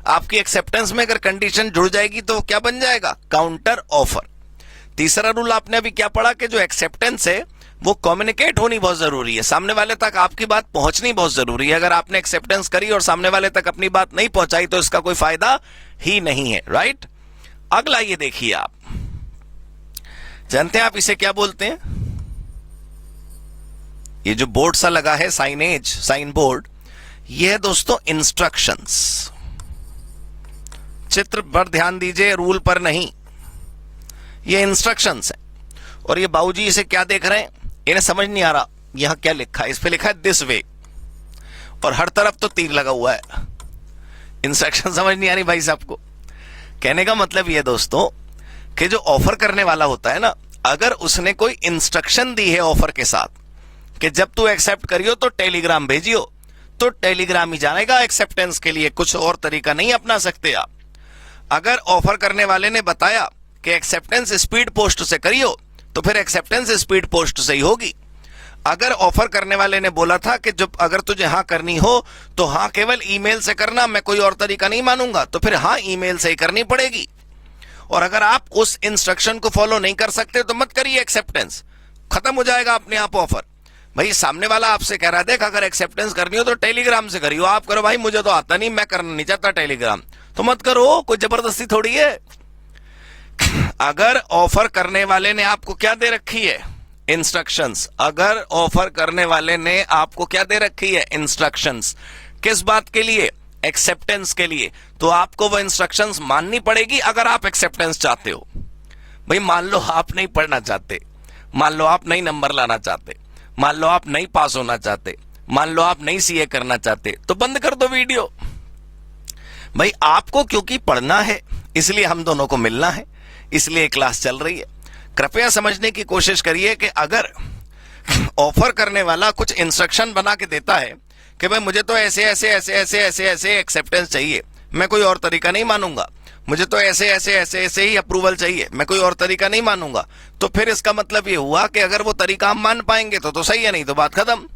आपकी एक्सेप्टेंस में अगर कंडीशन जुड़ जाएगी तो क्या बन जाएगा? Counter offer. तीसरा रूल आपने अभी क्या पढ़ा कि जो एक्सेप्टेंस है वो कम्युनिकेट होनी बहुत जरूरी है, सामने वाले तक आपकी बात पहुंचनी बहुत जरूरी है। अगर आपने एक्सेप्टेंस करी और सामने वाले तक अपनी बात नहीं पहुंचाई तो इसका कोई फायदा ही नहीं है, राइट। अगला ये देखिए, आप जानते हैं आप इसे क्या बोलते हैं? ये जो बोर्ड सा लगा है, साइनेज, साइन बोर्ड, ये है दोस्तों इंस्ट्रक्शंस। चित्र पर ध्यान दीजिए, रूल पर नहीं। ये इंस्ट्रक्शंस है। और ये बाबूजी इसे क्या देख रहे हैं? इन्हें समझ नहीं आ रहा यहां क्या लिखा है। इस पे लिखा है दिस वे, और हर तरफ तो तीर लगा हुआ है। इंस्ट्रक्शन समझ नहीं आ रही भाई साहब को। कहने का मतलब ये दोस्तों कि जो ऑफर करने वाला होता है ना, अगर उसने कोई इंस्ट्रक्शन दी है ऑफर के साथ कि जब तू एक्सेप्ट करियो तो टेलीग्राम भेजियो, तो टेलीग्राम ही जानेगा एक्सेप्टेंस के लिए, कुछ और तरीका नहीं अपना सकते आप। अगर ऑफर करने वाले ने बताया कि एक्सेप्टेंस स्पीड पोस्ट से करियो तो फिर एक्सेप्टेंस स्पीड पोस्ट से ही होगी। अगर ऑफर करने वाले ने बोला था कि जब अगर तुझे हाँ करनी हो तो हाँ केवल ईमेल से करना, मैं कोई और तरीका नहीं मानूंगा, तो फिर हाँ ईमेल से ही करनी पड़ेगी। और अगर आप उस इंस्ट्रक्शन को फॉलो नहीं कर सकते तो मत करिए एक्सेप्टेंस, खत्म हो जाएगा अपने आप ऑफर। भाई सामने वाला आपसे कह रहा है देख अगर एक्सेप्टेंस करनी हो तो टेलीग्राम से करियो, आप करो भाई मुझे तो आता नहीं, मैं करना नहीं चाहता टेलीग्राम, तो मत करो, कोई जबरदस्ती थोड़ी है। अगर ऑफर करने वाले ने आपको क्या दे रखी है? इंस्ट्रक्शंस। अगर ऑफर करने वाले ने आपको क्या दे रखी है? इंस्ट्रक्शंस। किस बात के लिए? एक्सेप्टेंस के लिए। तो आपको वो इंस्ट्रक्शंस माननी पड़ेगी अगर आप एक्सेप्टेंस चाहते हो। भाई मान लो आप नहीं पढ़ना चाहते, मान लो आप नहीं नंबर लाना चाहते, मान लो आप नहीं पास होना चाहते, मान लो आप नहीं सीए करना चाहते, तो बंद कर दो वीडियो। भाई आपको क्योंकि पढ़ना है इसलिए हम दोनों को मिलना है, इसलिए क्लास चल रही है। कृपया समझने की कोशिश करिए कि अगर ऑफर करने वाला कुछ इंस्ट्रक्शन बना के देता है कि भाई मुझे तो ऐसे ऐसे ऐसे ऐसे ऐसे ऐसे एक्सेप्टेंस चाहिए, मैं कोई और तरीका नहीं मानूंगा, मुझे तो ऐसे ऐसे ऐसे ऐसे ही अप्रूवल चाहिए, मैं कोई और तरीका नहीं मानूंगा, तो फिर इसका मतलब ये हुआ कि अगर वो तरीका हम मान पाएंगे तो सही है, नहीं तो बात खत्म।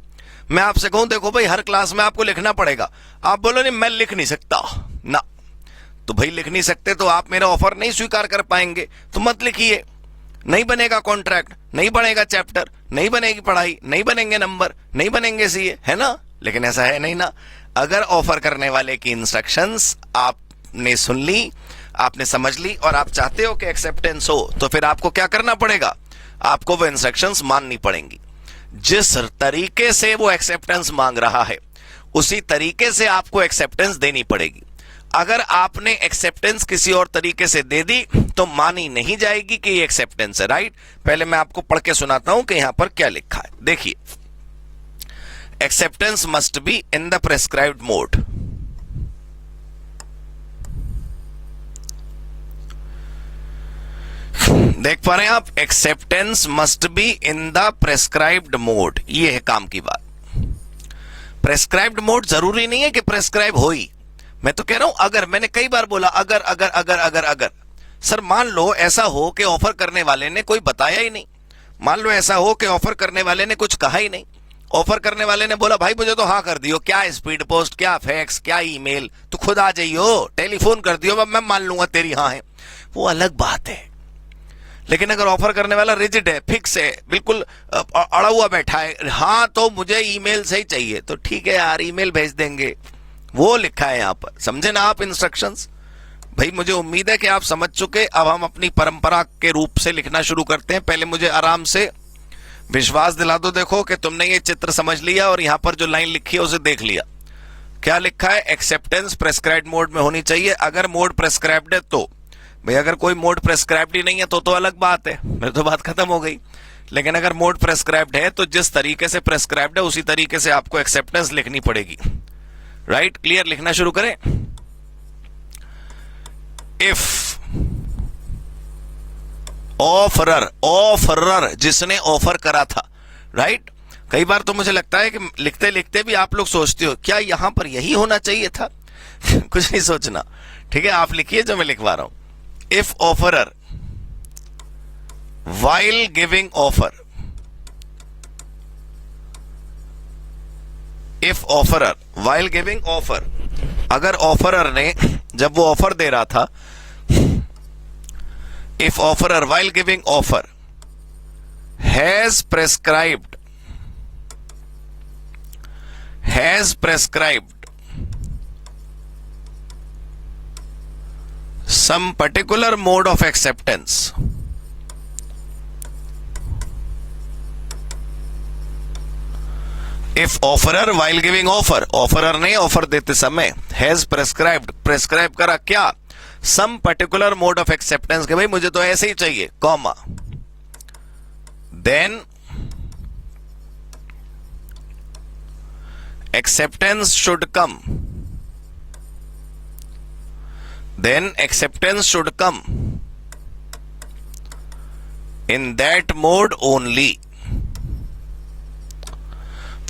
मैं आपसे कहूं देखो भाई हर क्लास में आपको लिखना पड़ेगा, आप बोलो नहीं मैं लिख नहीं सकता ना, तो भाई लिख नहीं सकते तो आप मेरा ऑफर नहीं स्वीकार कर पाएंगे, तो मत लिखिए। नहीं बनेगा कॉन्ट्रैक्ट, नहीं बनेगा चैप्टर, नहीं बनेगी पढ़ाई, नहीं बनेंगे नंबर, नहीं बनेंगे सीए, है ना। लेकिन ऐसा है नहीं ना। अगर ऑफर करने वाले की इंस्ट्रक्शंस आपने सुन ली, आपने समझ ली और आप चाहते हो कि एक्सेप्टेंस हो, तो फिर आपको क्या करना पड़ेगा? आपको वो इंस्ट्रक्शंस माननी पड़ेंगी। जिस तरीके से वो एक्सेप्टेंस मांग रहा है उसी तरीके से आपको एक्सेप्टेंस देनी पड़ेगी। अगर आपने एक्सेप्टेंस किसी और तरीके से दे दी तो मानी नहीं जाएगी कि ये एक्सेप्टेंस है, राइट। पहले मैं आपको पढ़ के सुनाता हूं कि यहां पर क्या लिखा है। देखिए, acceptance must be in the prescribed mode. देख पा रहे हैं आप, acceptance must be in the prescribed mode. ये है काम की बात। प्रेस्क्राइब्ड मोड जरूरी नहीं है कि प्रेस्क्राइब हो ही, मैं तो कह रहा हूं अगर, मैंने कई बार बोला अगर अगर अगर अगर अगर। सर मान लो ऐसा हो कि ऑफर करने वाले ने कोई बताया ही नहीं, मान लो ऐसा हो कि ऑफर करने वाले ने कुछ कहा ही नहीं, ऑफर करने वाले ने बोला भाई मुझे तो हाँ कर दियो, क्या स्पीड पोस्ट, क्या फैक्स, क्या ईमेल, तो खुद आ जाइयो, टेलीफोन कर दियो, मैं मान लूंगा तेरी हाँ है, वो अलग बात है। लेकिन अगर ऑफर करने वाला रिजिड है, फिक्स है, बिल्कुल अड़ा हुआ बैठा है, हाँ तो मुझे ईमेल से ही चाहिए, तो ठीक है यार ईमेल भेज देंगे, वो लिखा है यहां पर, समझे ना आप इंस्ट्रक्शंस। भाई मुझे उम्मीद है कि आप समझ चुके। अब हम अपनी परंपरा के रूप से लिखना शुरू करते हैं। पहले मुझे आराम से विश्वास दिला दो, देखो कि तुमने ये चित्र समझ लिया और यहां पर जो लाइन लिखी है उसे देख लिया। क्या लिखा है? एक्सेप्टेंस प्रेस्क्राइब्ड मोड में होनी चाहिए। अगर मोड प्रेस्क्राइब्ड है तो भाई, अगर कोई मोड प्रेस्क्राइब्ड ही नहीं है तो अलग बात है, मेरी तो बात खत्म हो गई। लेकिन अगर मोड प्रेस्क्राइब्ड है तो जिस तरीके से प्रेस्क्राइब्ड है उसी तरीके से आपको एक्सेप्टेंस लिखनी पड़ेगी। Right, clear? लिखना शुरू करें। इफ ऑफरर जिसने ऑफर करा था, राइट। कई बार तो मुझे लगता है कि लिखते लिखते भी आप लोग सोचते हो क्या यहां पर यही होना चाहिए था। कुछ नहीं सोचना, ठीक है, आप लिखिए जो मैं लिखवा रहा हूं। If offeror while giving offer, if offeror while giving offer, अगर ऑफरर ने जब वो ऑफर दे रहा था, if offeror while giving offer has prescribed some particular mode of acceptance, if offerer while giving offer, offerer ने ऑफर देते समय has prescribed, prescribe करा क्या? some particular mode of acceptance, के भाई मुझे तो ऐसे ही चाहिए, comma, then acceptance should come, then acceptance should come in that mode only,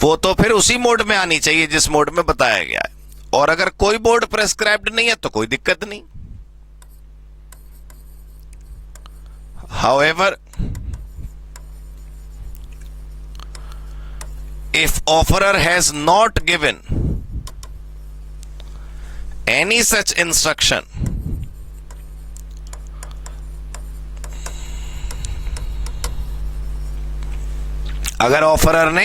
वो तो फिर उसी मोड में आनी चाहिए जिस मोड में बताया गया है। और अगर कोई मोड प्रेस्क्राइब्ड नहीं है तो कोई दिक्कत नहीं। However, if offerer has not given any such instruction, अगर ऑफरर ने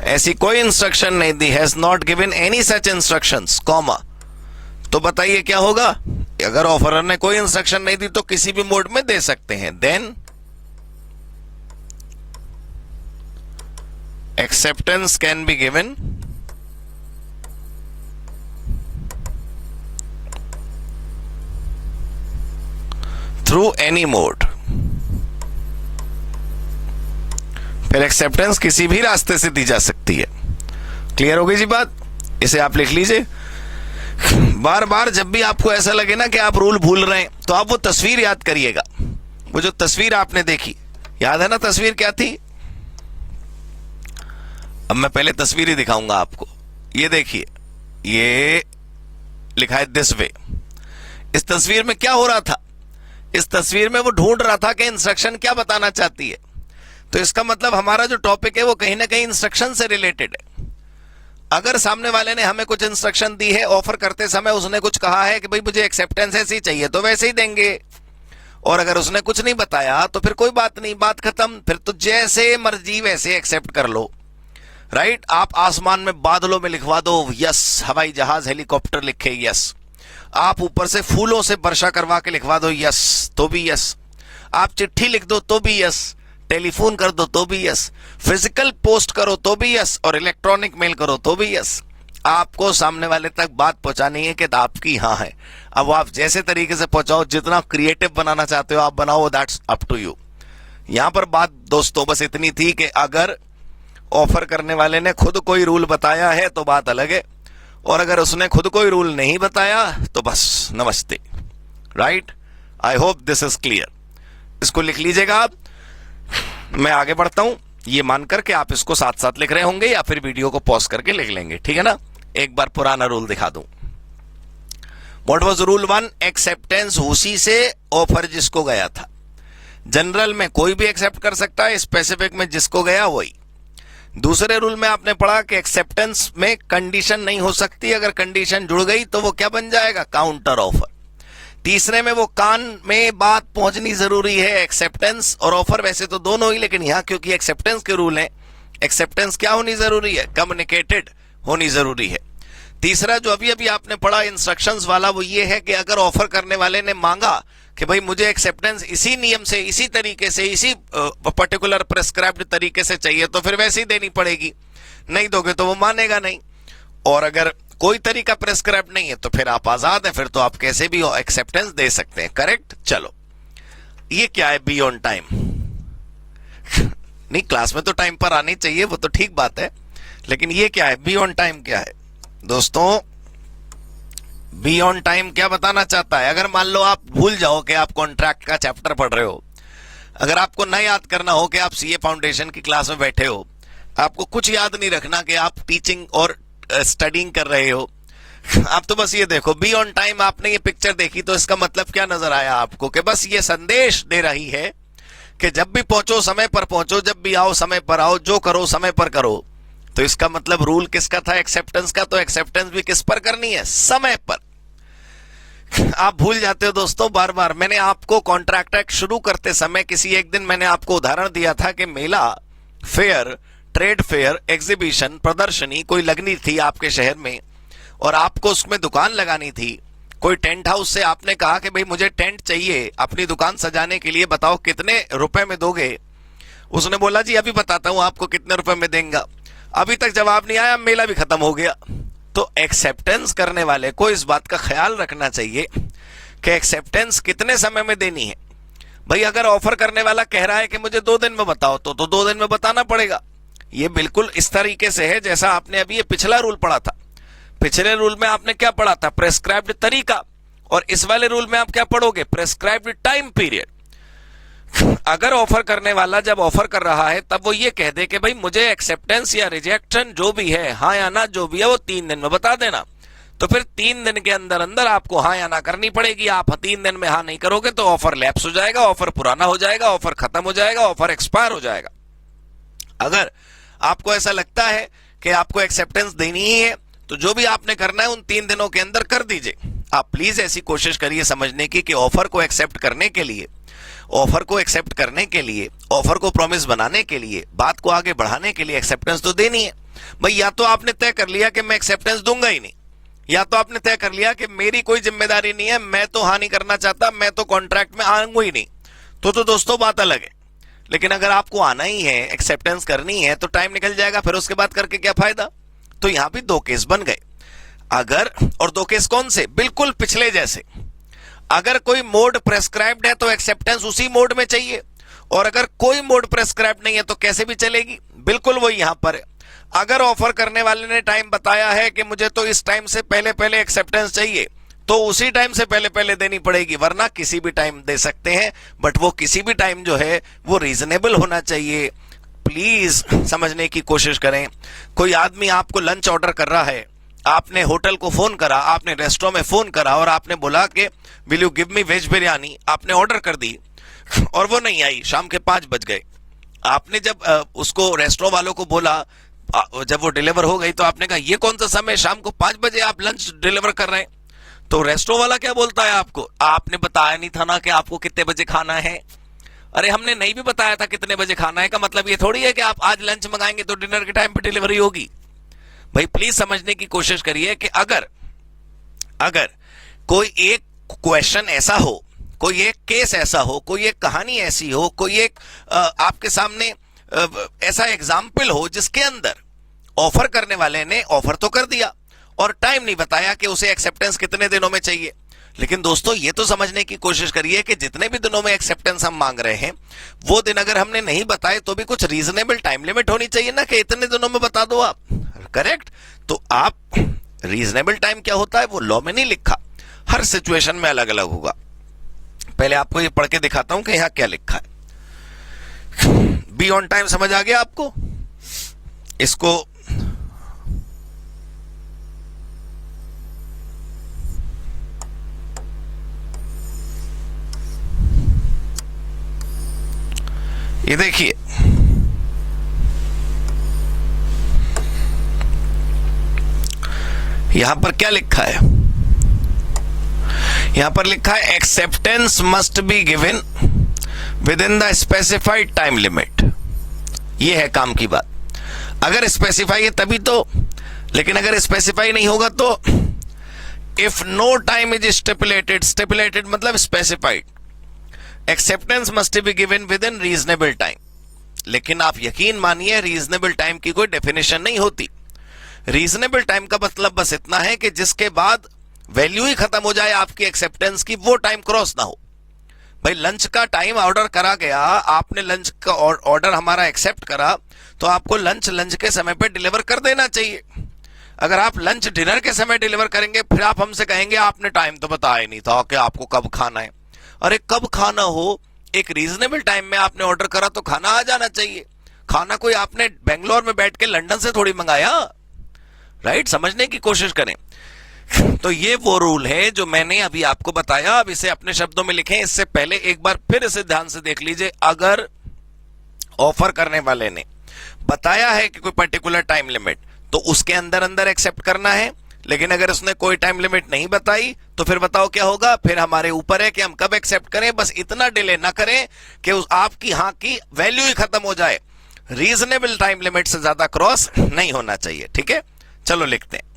ऐसी कोई इंस्ट्रक्शन नहीं दी, has not given any such instructions, comma, तो बताइए क्या होगा? अगर ऑफरर ने कोई इंस्ट्रक्शन नहीं दी तो किसी भी मोड में दे सकते हैं। Then acceptance can be given through any mode, फिर एक्सेप्टेंस किसी भी रास्ते से दी जा सकती है। क्लियर हो गई जी बात? इसे आप लिख लीजिए। बार बार जब भी आपको ऐसा लगे ना कि आप रूल भूल रहे हैं तो आप वो तस्वीर याद करिएगा। वो जो तस्वीर आपने देखी, याद है ना तस्वीर क्या थी? अब मैं पहले तस्वीर ही दिखाऊंगा आपको। ये देखिए, ये लिखा है दिस वे। इस तस्वीर में क्या हो रहा था? इस तस्वीर में वो ढूंढ रहा था कि इंस्ट्रक्शन क्या बताना चाहती है। तो इसका मतलब हमारा जो टॉपिक है वो कहीं ना कहीं इंस्ट्रक्शन से रिलेटेड है। अगर सामने वाले ने हमें कुछ इंस्ट्रक्शन दी है, ऑफर करते समय उसने कुछ कहा है कि भाई मुझे एक्सेप्टेंस ऐसे ही चाहिए, तो वैसे ही देंगे। और अगर उसने कुछ नहीं बताया तो फिर कोई बात नहीं, बात खत्म। फिर तो जैसे मर्जी वैसे एक्सेप्ट कर लो, राइट। आप आसमान में बादलों में लिखवा दो यस, हवाई जहाज हेलीकॉप्टर लिखे यस, आप ऊपर से फूलों से वर्षा करवा के लिखवा दो यस, तो भी यस। आप चिट्ठी लिख दो तो भी यस, टेलीफोन कर दो तो भी यस, फिजिकल पोस्ट करो तो भी यस, और इलेक्ट्रॉनिक मेल करो तो भी यस। आपको सामने वाले तक बात पहुंचानी है कि आपकी हाँ है। अब आप जैसे तरीके से पहुंचाओ, जितना क्रिएटिव बनाना चाहते हो आप बनाओ, दैट्स अप टू यू। यहां पर बात दोस्तों बस इतनी थी कि अगर ऑफर करने वाले ने खुद कोई रूल बताया है तो बात अलग है, और अगर उसने खुद कोई रूल नहीं बताया तो बस नमस्ते, right. I hope this is clear. इसको लिख लीजिएगा आप। मैं आगे बढ़ता हूं ये मानकर के आप इसको साथ साथ लिख रहे होंगे या फिर वीडियो को पॉज करके लिख लेंगे, ठीक है ना। एक बार पुराना रूल दिखा दूं। What was rule 1? एक्सेप्टेंस उसी से ऑफर जिसको गया था। जनरल में कोई भी एक्सेप्ट कर सकता है, स्पेसिफिक में जिसको गया वही। दूसरे रूल में आपने पढ़ा कि एक्सेप्टेंस में कंडीशन नहीं हो सकती, अगर कंडीशन जुड़ गई तो वो क्या बन जाएगा? Counter offer. तीसरे में वो कान में बात पहुंचनी जरूरी है, एक्सेप्टेंस और ऑफर वैसे तो दोनों ही, लेकिन यहां क्योंकि एक्सेप्टेंस के रूल हैं, एक्सेप्टेंस क्या होनी जरूरी है, कम्युनिकेटेड होनी जरूरी है। तीसरा जो अभी अभी आपने पढ़ा इंस्ट्रक्शंस वाला, वो ये है कि अगर ऑफर करने वाले ने मांगा कि भाई मुझे एक्सेप्टेंस इसी नियम से, इसी तरीके से, इसी पर्टिकुलर प्रेस्क्राइब्ड तरीके से चाहिए, तो फिर वैसे ही देनी पड़ेगी, नहीं दोगे तो वो मानेगा नहीं। और अगर कोई तरीका प्रेस्क्राइब नहीं है तो फिर आप आजाद हैं, फिर तो आप कैसे भी एक्सेप्टेंस दे सकते हैं। करेक्ट। चलो, ये क्या है, बी ऑन टाइम। नहीं, क्लास में तो टाइम पर आनी चाहिए, वो तो ठीक बात है, लेकिन ये क्या है, बी ऑन टाइम क्या है दोस्तों? बी ऑन टाइम क्या बताना चाहता है? अगर मान लो आप भूल जाओ कि आप कॉन्ट्रैक्ट का चैप्टर पढ़ रहे हो, अगर आपको न याद करना हो कि आप सीए फाउंडेशन की क्लास में बैठे हो, आपको कुछ याद नहीं रखना कि आप टीचिंग और स्टडिंग कर रहे हो, आप तो बस ये देखो बी ऑन टाइम, आपने ये पिक्चर देखी तो इसका मतलब क्या नजर आया आपको? कि बस ये संदेश दे रही है कि जब भी पहुंचो समय पर पहुंचो, जब भी आओ समय पर आओ, जो करो समय पर करो। तो इसका मतलब रूल किसका था? एक्सेप्टेंस का। तो एक्सेप्टेंस भी किस पर करनी है? समय पर। आप भूल जाते हो दोस्तों बार बार। मैंने आपको कॉन्ट्रैक्ट एक्ट शुरू करते समय किसी एक दिन मैंने आपको उदाहरण दिया था कि मेला, फेयर, ट्रेड फेयर, एग्जीबिशन, प्रदर्शनी कोई लगनी थी आपके शहर में और आपको उसमें दुकान लगानी थी। कोई टेंट हाउस से आपने कहा कि भाई मुझे टेंट चाहिए अपनी दुकान सजाने के लिए, बताओ कितने रुपए में दोगे? उसने बोला जी अभी बताता हूं आपको कितने रुपए में देंगे। अभी तक जवाब नहीं आया, मेला भी खत्म हो गया। तो एक्सेप्टेंस करने वाले को इस बात का ख्याल रखना चाहिए कि एक्सेप्टेंस कितने समय में देनी है। भाई अगर ऑफर करने वाला कह रहा है कि मुझे 2 दिन में बताओ, तो 2 दिन में बताना पड़ेगा। ये बिल्कुल इस तरीके से है जैसा आपने अभी ये पिछला रूल पढ़ा था। पिछले रूल में आपने क्या पढ़ा था? प्रेस्क्राइब्ड तरीका। और इस वाले रूल में आप क्या पढ़ोगे? Prescribed time period. अगर ऑफर करने वाला जब ऑफर कर रहा है तब वो ये कह दे कि भाई मुझे एक्सेप्टेंस या रिजेक्शन जो भी है, हाँ या ना जो भी है, वो 3 दिन में बता देना। तो फिर 3 दिन के अंदर अंदर आपको हाँ या ना करनी पड़ेगी। आप 3 दिन में हाँ नहीं करोगे तो ऑफर लैप्स हो जाएगा, ऑफर पुराना हो जाएगा, ऑफर खत्म हो जाएगा, ऑफर एक्सपायर हो जाएगा। अगर आपको ऐसा लगता है कि आपको एक्सेप्टेंस देनी ही है तो जो भी आपने करना है उन 3 दिनों के अंदर कर दीजिए। आप प्लीज ऐसी कोशिश करिए समझने की कि ऑफर को एक्सेप्ट करने के लिए, ऑफर को एक्सेप्ट करने के लिए, ऑफर को प्रॉमिस बनाने के लिए, बात को आगे बढ़ाने के लिए एक्सेप्टेंस तो देनी है। भाई या तो आपने तय कर लिया कि मैं एक्सेप्टेंस दूंगा ही नहीं, या तो आपने तय कर लिया कि मेरी कोई जिम्मेदारी नहीं है, मैं तो हाँ नहीं करना चाहता, मैं तो कॉन्ट्रैक्ट में आऊंगा ही नहीं, तो दोस्तों बात अलग है। लेकिन अगर आपको आना ही है, एक्सेप्टेंस करनी है, तो टाइम निकल जाएगा, फिर उसके बाद करके क्या फायदा? तो यहां भी 2 केस बन गए। अगर, और 2 केस कौन से? बिल्कुल पिछले जैसे। अगर कोई मोड प्रेस्क्राइब्ड है तो एक्सेप्टेंस उसी मोड में चाहिए, और अगर कोई मोड प्रेस्क्राइब्ड नहीं है तो कैसे भी चलेगी, बिल्कुल वो यहां पर है। अगर ऑफर करने वाले ने टाइम बताया है कि मुझे तो इस टाइम से पहले पहले एक्सेप्टेंस चाहिए, तो उसी टाइम से पहले पहले देनी पड़ेगी, वरना किसी भी टाइम दे सकते हैं, बट वो किसी भी टाइम जो है वो रीजनेबल होना चाहिए। प्लीज समझने की कोशिश करें। कोई आदमी आपको लंच ऑर्डर कर रहा है, आपने होटल को फोन करा, आपने रेस्टोरेंट में फोन करा और आपने बोला कि will you give me veg biryani, आपने ऑर्डर कर दी और वो नहीं आई, शाम के 5 बज गए। आपने जब उसको रेस्टोरेंट वालों को बोला, जब वो डिलीवर हो गई, तो आपने कहा ये कौन सा समय, शाम को 5 बजे आप लंच डिलीवर कर रहे हैं? तो रेस्टोरेंट वाला क्या बोलता है आपको? आपने बताया नहीं था ना कि आपको कितने बजे खाना है। अरे हमने नहीं भी बताया था कितने बजे खाना है, का मतलब ये थोड़ी है कि आप आज लंच मंगाएंगे तो डिनर के टाइम पे डिलीवरी होगी। भाई प्लीज समझने की कोशिश करिए कि अगर कोई एक क्वेश्चन ऐसा हो, कोई एक केस ऐसा हो, कोई एक कहानी ऐसी हो, कोई एक आपके सामने ऐसा एग्जाम्पल हो जिसके अंदर ऑफर करने वाले ने ऑफर तो कर दिया और टाइम नहीं बताया कि उसे एक्सेप्टेंस कितने दिनों में चाहिए। लेकिन दोस्तों ये तो समझने की कोशिश करिए कि जितने भी दिनों में एक्सेप्टेंस हम मांग रहे हैं, वो दिन अगर हमने नहीं बताए तो भी कुछ रीजनेबल टाइम लिमिट होनी चाहिए ना, कि इतने दिनों में बता दो आप। करेक्ट। तो आप रीजनेबल टाइम क्या होता है वो लॉ में नहीं लिखा, हर सिचुएशन में अलग अलग होगा। पहले आपको ये पढ़ के दिखाता हूं कि यहां क्या लिखा है। बी ऑन टाइम समझ आ गया आपको? इसको ये देखिए, यहां पर क्या लिखा है? यहां पर लिखा है acceptance must be given with in the specified time limit. ये है काम की बात। अगर स्पेसिफाई है तभी तो, लेकिन अगर स्पेसिफाई नहीं होगा तो if no time is stipulated, stipulated मतलब specified, acceptance must be given within reasonable time. लेकिन आप यकीन मानिए रीजनेबल टाइम की कोई डेफिनेशन नहीं होती। रीजनेबल टाइम का मतलब बस इतना है कि जिसके बाद वैल्यू ही खत्म हो जाए आपकी एक्सेप्टेंस की, वो टाइम क्रॉस ना हो। भाई लंच का टाइम ऑर्डर करा गया, आपने लंच का ऑर्डर हमारा एक्सेप्ट करा, तो आपको लंच के समय पे डिलीवर कर देना चाहिए। अगर आप लंच डिनर के समय डिलीवर करेंगे फिर आप हमसे कहेंगे आपने टाइम तो बताया नहीं था कि आपको कब खाना है। अरे कब खाना हो, एक रीजनेबल टाइम में आपने ऑर्डर करा तो खाना आ जाना चाहिए। खाना कोई आपने बेंगलोर में बैठ के लंदन से थोड़ी मंगाया, राइट? समझने की कोशिश करें। तो ये वो रूल है जो मैंने अभी आपको बताया। अब इसे अपने शब्दों में लिखें। इससे पहले एक बार फिर इसे ध्यान से देख लीजिए। अगर ऑफर करने वाले ने बताया है कि कोई पर्टिकुलर टाइम लिमिट, तो उसके अंदर अंदर एक्सेप्ट करना है। लेकिन अगर उसने कोई टाइम लिमिट नहीं बताई तो फिर बताओ क्या होगा? फिर हमारे ऊपर है कि हम कब एक्सेप्ट करें। बस इतना डिले ना करें कि उस आपकी हां की वैल्यू ही खत्म हो जाए। रीजनेबल टाइम लिमिट से ज्यादा क्रॉस नहीं होना चाहिए। ठीक है, चलो लिखते हैं।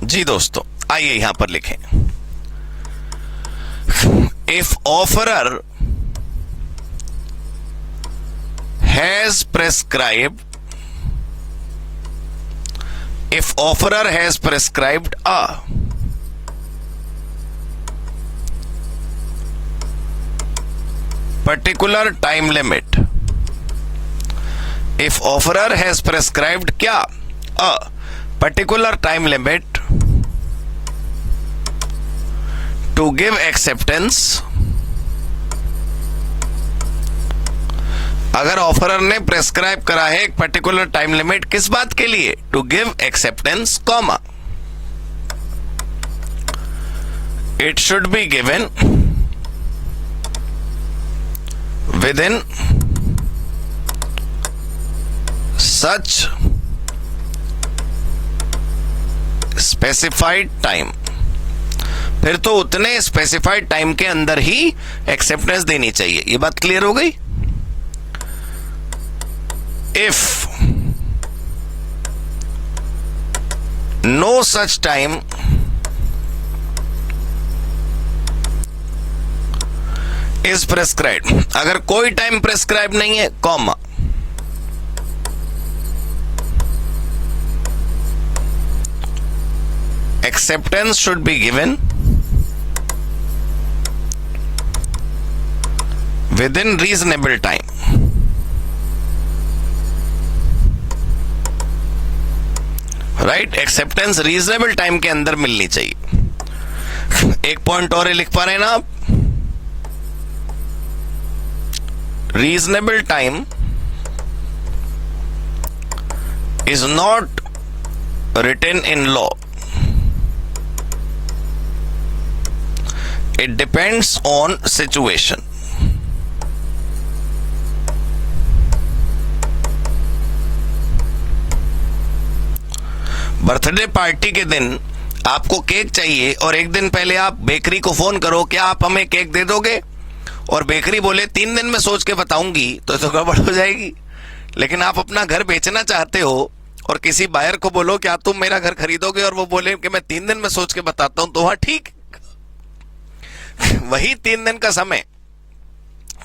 जी दोस्तों, आइए यहां पर लिखें। If offeror has prescribed, if offeror has prescribed a particular time limit, if offeror has prescribed क्या? अ particular time limit to give acceptance। अगर ऑफरर ने प्रेस्क्राइब करा है एक पर्टिकुलर टाइम लिमिट, किस बात के लिए? To give acceptance, comma, it should be given within such specified time. फिर तो उतने स्पेसिफाइड टाइम के अंदर ही एक्सेप्टेंस देनी चाहिए। ये बात क्लियर हो गई? If no such time is prescribed, अगर कोई टाइम प्रेस्क्राइब नहीं है, comma, acceptance should be given within reasonable time। Right, acceptance reasonable time के अंदर मिलनी चाहिए। एक पॉइंट और लिख पा रहे हैं ना आप? Reasonable time is not written in law, it depends on situation। Birthday party के दिन आपको केक चाहिए और एक दिन पहले आप बेकरी को फोन करो, क्या आप हमें केक दे दोगे? और बेकरी बोले 3 दिन में सोच के बताऊंगी, तो गड़बड़ हो जाएगी। लेकिन आप अपना घर बेचना चाहते हो और किसी बायर को बोलो क्या तुम मेरा घर खरीदोगे, और वो बोले कि मैं 3 दिन में सोच के बताता हूं, तो वहां ठीक। वही 3 दिन का समय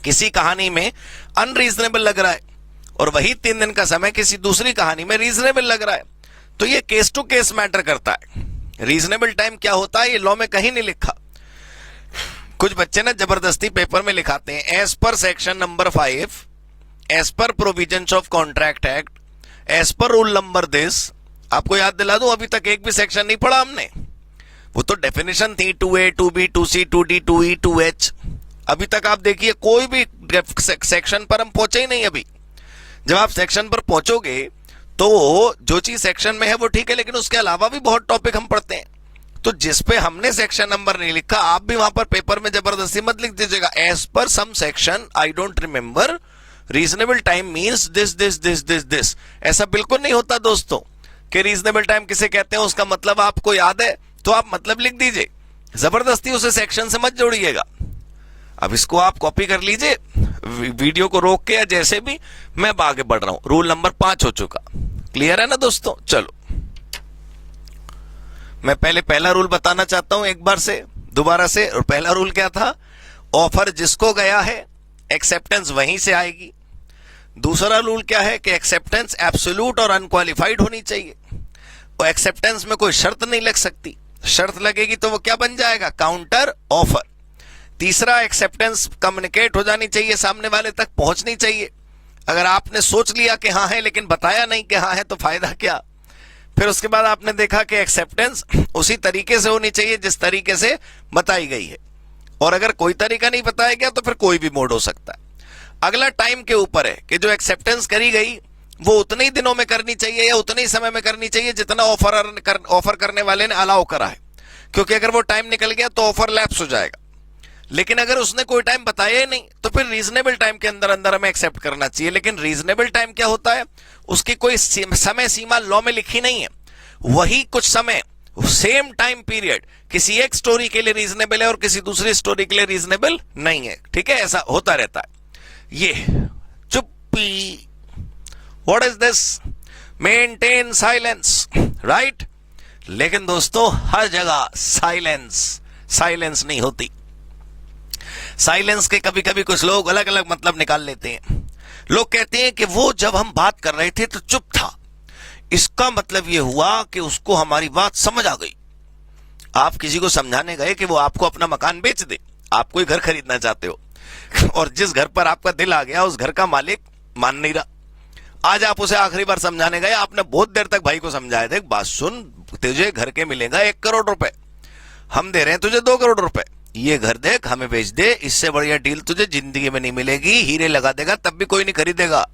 किसी कहानी में अनरीजनेबल लग रहा है और वही 3 दिन का समय किसी दूसरी कहानी में रीजनेबल लग रहा है। तो ये केस टू केस मैटर करता है। रीजनेबल टाइम क्या होता है ये लॉ में कहीं नहीं लिखा। कुछ बच्चे ना जबरदस्ती पेपर में लिखाते हैं, as per section number 5, as per provisions of contract act, as per rule number this. आपको याद दिला दूं, अभी तक एक भी सेक्शन नहीं पढ़ा हमने। वो तो डेफिनेशन थी 2A, 2B, 2C, 2D, 2E, 2H। अभी तक आप देखिए कोई भी सेक्शन पर हम पहुंचे ही नहीं। अभी जब आप सेक्शन पर पहुंचोगे तो जो चीज सेक्शन में है वो ठीक है, लेकिन उसके अलावा भी बहुत टॉपिक हम पढ़ते हैं। तो जिस पे हमने सेक्शन नंबर नहीं लिखा, आप भी वहां पर पेपर में जबरदस्ती मत लिख दीजिएगा as per some section, I don't remember, reasonable time means this this this this this. ऐसा बिल्कुल नहीं होता दोस्तों कि रीजनेबल टाइम किसे कहते हैं उसका मतलब आपको याद है तो आप मतलब लिख दीजिए, जबरदस्ती उसे सेक्शन से मत जोड़िएगा। अब इसको आप कॉपी कर लीजिए, वीडियो को रोक के या जैसे भी, मैं आगे बढ़ रहा हूं। रूल नंबर 5 हो चुका, क्लियर है ना दोस्तों। चलो मैं पहले पहला रूल बताना चाहता हूं एक बार से, दोबारा से। और पहला रूल क्या था, ऑफर जिसको गया है एक्सेप्टेंस वहीं से आएगी। दूसरा रूल क्या है कि एक्सेप्टेंस एब्सोल्यूट और अनक्वालिफाइड होनी चाहिए, और एक्सेप्टेंस में कोई शर्त नहीं लग सकती, शर्त लगेगी तो वो क्या बन जाएगा, काउंटर ऑफर। तीसरा, एक्सेप्टेंस कम्युनिकेट हो जानी चाहिए, सामने वाले तक पहुंचनी चाहिए। अगर आपने सोच लिया कि हाँ है लेकिन बताया नहीं कि हाँ है तो फायदा क्या। फिर उसके बाद आपने देखा कि एक्सेप्टेंस उसी तरीके से होनी चाहिए जिस तरीके से बताई गई है, और अगर कोई तरीका नहीं बताया गया तो फिर कोई भी मोड हो सकता है। अगला टाइम के ऊपर है कि जो एक्सेप्टेंस करी गई वो उतने ही दिनों में करनी चाहिए या उतने ही समय में करनी चाहिए जितना ऑफर करने वाले ने अलाउ करा है, क्योंकि अगर वो टाइम निकल गया तो ऑफर लैप्स हो जाएगा। लेकिन अगर उसने कोई टाइम बताया ही नहीं तो फिर रीजनेबल टाइम के अंदर अंदर हमें एक्सेप्ट करना चाहिए। लेकिन रीजनेबल टाइम क्या होता है, उसकी कोई समय सीमा लॉ में लिखी नहीं है, वही कुछ समय सेम टाइम पीरियड किसी एक स्टोरी के लिए रीजनेबल है और किसी दूसरी स्टोरी के लिए रीजनेबल नहीं है। ठीक है, ऐसा होता रहता है। ये चुप्पी, what is this, maintain silence, right. लेकिन दोस्तों हर जगह साइलेंस नहीं होती। साइलेंस के कभी कभी कुछ लोग अलग अलग मतलब निकाल लेते हैं। लोग कहते हैं कि वो जब हम बात कर रहे थे तो चुप था, इसका मतलब यह हुआ कि उसको हमारी बात समझ आ गई। आप किसी को समझाने गए कि वो आपको अपना मकान बेच दे, आप कोई घर खरीदना चाहते हो, और जिस घर पर आपका दिल आ गया उस घर का मालिक मान नहीं रहा। आज आप उसे आखिरी बार समझाने गए, आपने बहुत देर तक भाई को समझाया, देख बात सुन, तुझे घर के मिलेगा 1 करोड़ रुपए, हम दे रहे हैं तुझे 2 करोड़ रुपए, ये घर देख हमें बेच दे, इससे बढ़िया डील तुझे जिंदगी में नहीं मिलेगी, हीरे लगा देगा तब भी कोई नहीं खरीदेगा,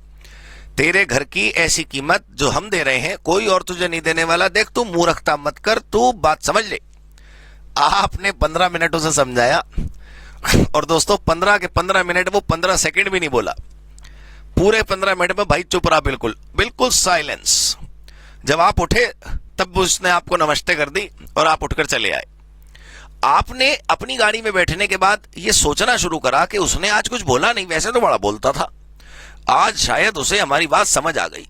तेरे घर की ऐसी कीमत जो हम दे रहे हैं कोई और तुझे नहीं देने वाला, देख तू मूर्खता मत कर, तू बात समझ ले। आपने 15 मिनट उसे समझाया, और दोस्तों 15 के 15 मिनट वो 15 सेकंड भी नहीं बोला, पूरे 15 मिनट में भाई चुप रहा, बिल्कुल साइलेंस। जब आप उठे तब उसने आपको नमस्ते कर दी और आप उठकर चले आए। आपने अपनी गाड़ी में बैठने के बाद ये सोचना शुरू करा कि उसने आज कुछ बोला नहीं, वैसे तो बड़ा बोलता था, आज शायद उसे हमारी बात समझ आ गई,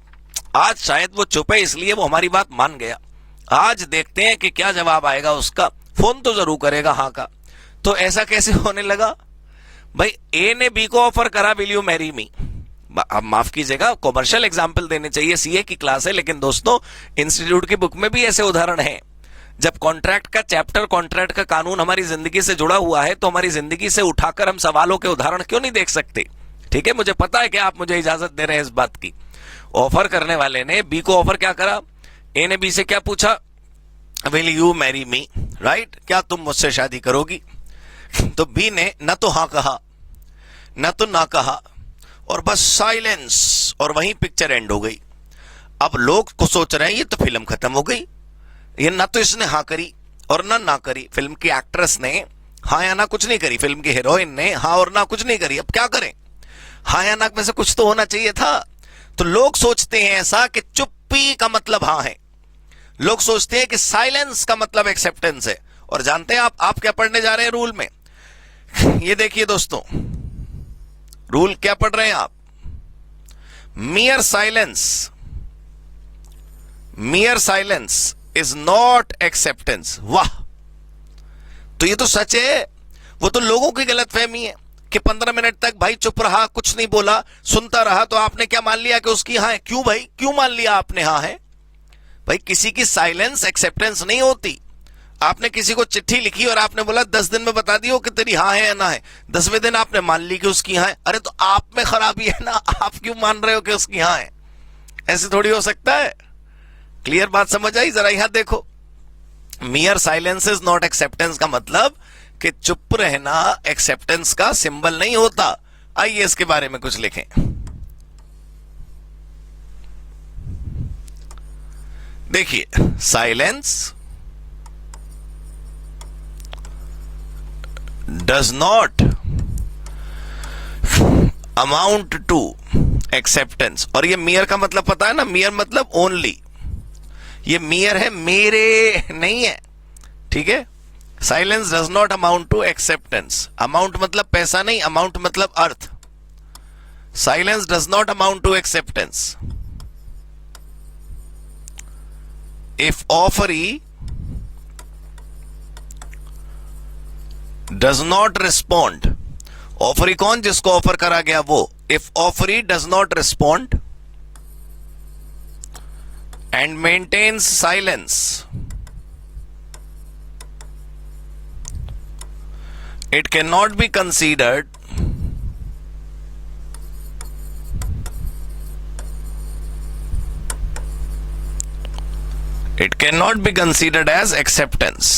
आज शायद वो चुप है इसलिए वो हमारी बात मान गया, आज देखते हैं कि क्या जवाब आएगा उसका, फोन तो जरूर करेगा हाँ का। तो ऐसा कैसे होने लगा भाई, ए ने बी को ऑफर करा विल यू मैरी मी। अब माफ कीजिएगा, कॉमर्शियल एग्जाम्पल देने चाहिए, सीए की क्लास है, लेकिन दोस्तों इंस्टीट्यूट की बुक में भी ऐसे उदाहरण हैं। जब कॉन्ट्रैक्ट का चैप्टर, कॉन्ट्रैक्ट का कानून हमारी जिंदगी से जुड़ा हुआ है तो हमारी जिंदगी से उठाकर हम सवालों के उदाहरण क्यों नहीं देख सकते। ठीक है, मुझे पता है कि आप मुझे इजाजत दे रहे हैं इस बात की। ऑफर करने वाले ने बी को ऑफर क्या करा, ए ने बी से क्या पूछा, will you marry me, right, क्या तुम मुझसे शादी करोगी। तो बी ने न तो हाँ कहा न तो ना कहा, और बस साइलेंस, और वहीं पिक्चर एंड हो गई। अब लोग को सोच रहे हैं ये तो फिल्म खत्म हो गई, ये ना तो इसने हाँ करी और ना करी, फिल्म की एक्ट्रेस ने हाँ या ना कुछ नहीं करी, फिल्म की हीरोइन ने हाँ और ना कुछ नहीं करी, अब क्या करें, हाँ या ना में से कुछ तो होना चाहिए था। तो लोग सोचते हैं ऐसा कि चुप्पी का मतलब हाँ है, लोग सोचते हैं कि साइलेंस का मतलब एक्सेप्टेंस है। और जानते हैं आप क्या पढ़ने जा रहे हैं रूल में, ये देखिए दोस्तों, रूल क्या पढ़ रहे हैं आप, मियर साइलेंस इज नॉट एक्सेप्टेंस। वाह, तो ये तो सच है, वो तो लोगों की गलतफहमी है कि 15 मिनट तक भाई चुप रहा, कुछ नहीं बोला, सुनता रहा, तो आपने क्या मान लिया कि उसकी हाँ है। क्यों भाई, क्यों मान लिया आपने हाँ है भाई, किसी की साइलेंस एक्सेप्टेंस नहीं होती। आपने किसी को चिट्ठी लिखी और आपने बोला 10 दिन में बता दियो कि तेरी हाँ है या ना है, 10वें दिन आपने मान ली कि उसकी हाँ है, अरे तो आप में खराबी है ना, आप क्यों मान रहे हो कि उसकी हाँ है, ऐसे थोड़ी हो सकता है। क्लियर बात समझ आई, जरा यहां देखो, मियर साइलेंस इज नॉट एक्सेप्टेंस का मतलब कि चुप रहना एक्सेप्टेंस का सिंबल नहीं होता। आइए इसके बारे में कुछ लिखें। देखिए, silence does not amount to acceptance. और ये मियर का मतलब पता है ना, मियर मतलब ओनली, ये मियर है, मेरे नहीं है, ठीक है। Silence does not amount to acceptance. Amount मतलब पैसा नहीं, अमाउंट मतलब अर्थ। Silence does not amount to acceptance. If offeree does not respond, offeree कौन, जिसको ऑफर करा गया वो, if offeree does not respond and maintains silence, it cannot be considered as acceptance.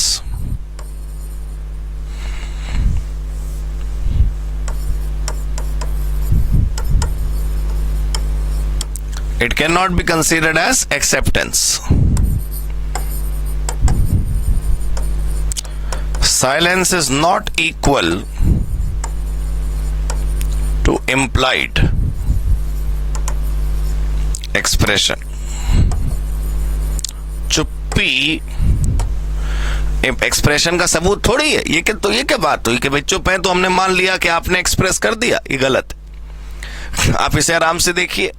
It cannot be considered as acceptance. Silence is not equal to implied expression. चुप्पी expression का सबूत थोड़ी है। ये क्या बात हुई कि भाई चुप है तो हमने मान लिया कि आपने एक्सप्रेस कर दिया, ये गलत है। आप इसे आराम से देखिए।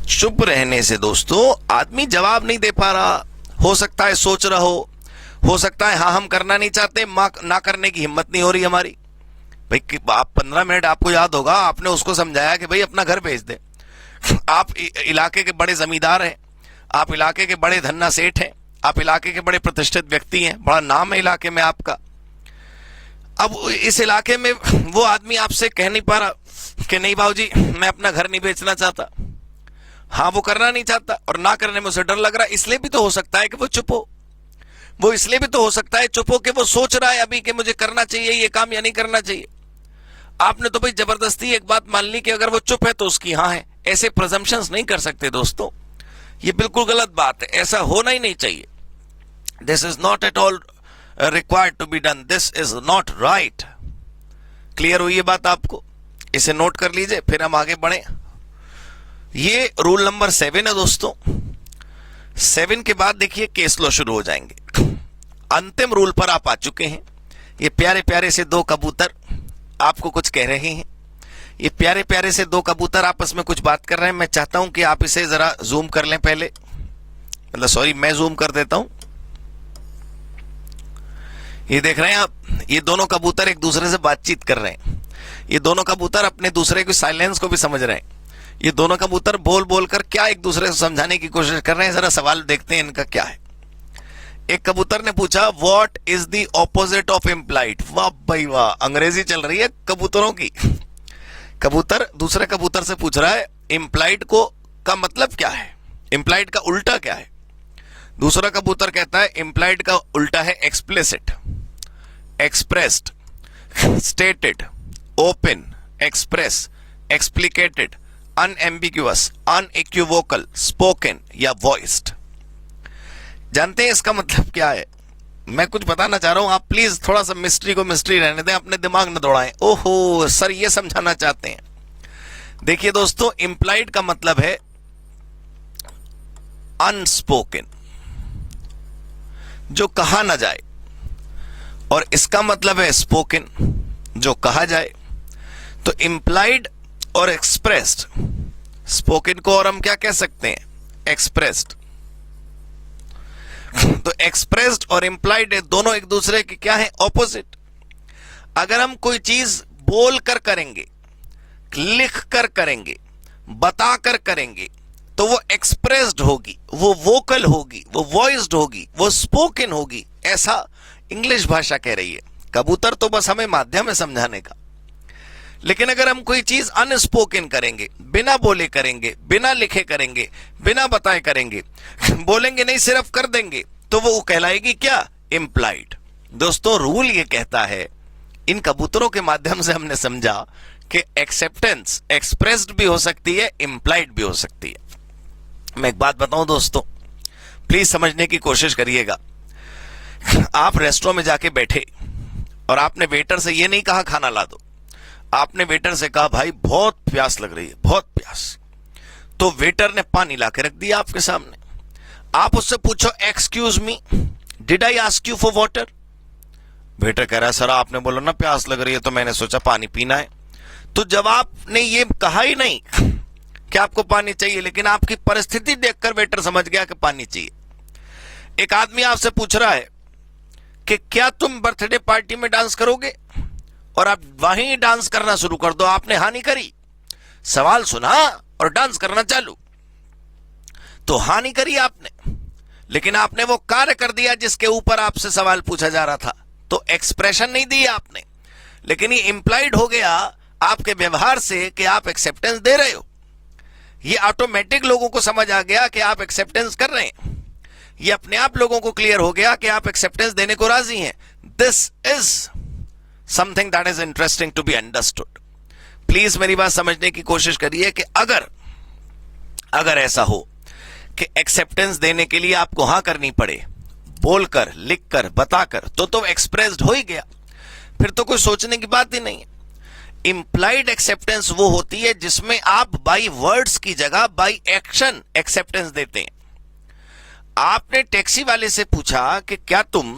चुप रहने से दोस्तों आदमी जवाब नहीं दे पा रहा, हो सकता है सोच रहा हो सकता है हाँ हम करना नहीं चाहते, ना करने की हिम्मत नहीं हो रही हमारी। भाई आप 15 मिनट, आपको याद होगा आपने उसको समझाया कि भाई अपना घर भेज दे। आप इलाके के बड़े जमींदार हैं, आप इलाके के बड़े धन्ना सेठ हैं, आप इलाके के बड़े प्रतिष्ठित व्यक्ति हैं, बड़ा नाम है इलाके में आपका। अब इस इलाके में वो आदमी आपसे कह नहीं पा रहा कि नहीं बाबूजी मैं अपना घर नहीं बेचना चाहता। हाँ वो करना नहीं चाहता और ना करने में उसे डर लग रहा है। इसलिए भी तो हो सकता है कि वो चुप हो, वो इसलिए भी तो हो सकता है चुप हो कि वो सोच रहा है अभी कि मुझे करना चाहिए ये काम या नहीं करना चाहिए। आपने तो भाई जबरदस्ती एक बात मान ली कि अगर वो चुप है तो उसकी हाँ है। ऐसे प्रिजम्पशंस नहीं कर सकते दोस्तों, ये बिल्कुल गलत बात है, ऐसा होना ही नहीं चाहिए। This is not at all required to be done, this is not right. Clear हुई ये बात आपको? इसे नोट कर लीजिए, फिर हम आगे बढ़े। ये रूल नंबर 7 है दोस्तों। 7 के बाद देखिए केस लॉ शुरू हो जाएंगे। अंतिम रूल पर आप आ चुके हैं। ये प्यारे प्यारे से दो कबूतर आपको कुछ कह रहे हैं। ये प्यारे प्यारे से दो कबूतर आपस में कुछ बात कर रहे हैं। मैं चाहता हूं कि आप इसे जरा जूम कर लें पहले, मतलब सॉरी मैं जूम कर देता हूं। ये देख रहे हैं आप, ये दोनों कबूतर एक दूसरे से बातचीत कर रहे हैं। ये दोनों कबूतर अपने दूसरे के साइलेंस को भी समझ रहे हैं। ये दोनों कबूतर बोल बोल कर क्या एक दूसरे को समझाने की कोशिश कर रहे हैं। जरा सवाल देखते हैं इनका क्या है। एक कबूतर ने पूछा what is the opposite of implied. वाह भाई वाह, अंग्रेजी चल रही है कबूतरों की। कबूतर दूसरे कबूतर से पूछ रहा है इम्प्लाइड को का मतलब क्या है, इम्प्लाइड का उल्टा क्या है। दूसरा कबूतर कहता है इम्प्लाइड का उल्टा है explicit, expressed, stated, open, express, explicated, unambiguous, unequivocal, spoken या वॉइस्ड। जानते हैं इसका मतलब क्या है? मैं कुछ बताना चाह रहा हूं, आप प्लीज थोड़ा सा मिस्ट्री को मिस्ट्री रहने दें, अपने दिमाग न दौड़ाएं। ओहो सर ये समझाना चाहते हैं। देखिए दोस्तों, इंप्लाइड का मतलब है अनस्पोकन, जो कहा ना जाए, और इसका मतलब है स्पोकन, जो कहा जाए। तो इंप्लाइड और एक्सप्रेस्ड, स्पोकन को और हम क्या कह सकते हैं, एक्सप्रेस्ड। तो एक्सप्रेस्ड और इंप्लाइड दोनों एक दूसरे के क्या है, ऑपोजिट। अगर हम कोई चीज बोल कर करेंगे, लिख कर करेंगे, बता कर करेंगे, तो वो एक्सप्रेस्ड होगी, वो वोकल होगी, वो वॉइस्ड होगी, वो स्पोकन होगी, ऐसा इंग्लिश भाषा कह रही है। कबूतर तो बस हमें माध्यम है समझाने का। लेकिन अगर हम कोई चीज अनस्पोकन करेंगे, बिना बोले करेंगे, बिना लिखे करेंगे, बिना बताए करेंगे, बोलेंगे नहीं सिर्फ कर देंगे, तो वो कहलाएगी क्या, इंप्लाइड। दोस्तों रूल ये कहता है, इन कबूतरों के माध्यम से हमने समझा कि एक्सेप्टेंस एक्सप्रेस्ड भी हो सकती है, इंप्लाइड भी हो सकती है। मैं एक बात बताऊं दोस्तों, प्लीज समझने की कोशिश करिएगा। आप रेस्टोरेंट में जाके बैठे और आपने वेटर से ये नहीं कहा खाना ला दो, आपने वेटर से कहा भाई बहुत प्यास लग रही है, बहुत प्यास। तो वेटर ने पानी लाके रख दिया आपके सामने। आप उससे पूछो excuse me, did I ask you for water? Waiter कह रहा है सर आपने बोला ना प्यास लग रही है तो मैंने सोचा पानी पीना है। तो जब आपने ये कहा ही नहीं कि आपको पानी चाहिए, लेकिन आपकी परिस्थिति देखकर वेटर समझ गया कि पानी चाहिए। एक आदमी आपसे पूछ रहा है कि क्या तुम बर्थडे पार्टी में डांस करोगे, और आप वहीं डांस करना शुरू कर दो। आपने हानि करी, सवाल सुना और डांस करना चालू। तो हानि करी आपने, लेकिन आपने वो कार्य कर दिया जिसके ऊपर आपसे सवाल पूछा जा रहा था। तो एक्सप्रेशन नहीं दी आपने, लेकिन ये इंप्लाइड हो गया आपके व्यवहार से कि आप एक्सेप्टेंस दे रहे हो। ये ऑटोमेटिक लोगों को समझ आ गया कि आप एक्सेप्टेंस कर रहे हैं। ये अपने आप लोगों को क्लियर हो गया कि आप एक्सेप्टेंस देने को राजी हैं। This is something that is interesting to be understood. Please मेरी बात समझने की कोशिश करिए कि अगर ऐसा हो कि एक्सेप्टेंस देने के लिए आपको हां करनी पड़े, बोलकर, लिखकर, बताकर, तो एक्सप्रेस्ड हो ही गया, फिर तो कोई सोचने की बात ही नहीं है। इंप्लाइड एक्सेप्टेंस वो होती है जिसमें आप बाई वर्ड्स की जगह बाई एक्शन एक्सेप्टेंस देते हैं। आपने टैक्सी वाले से पूछा कि क्या तुम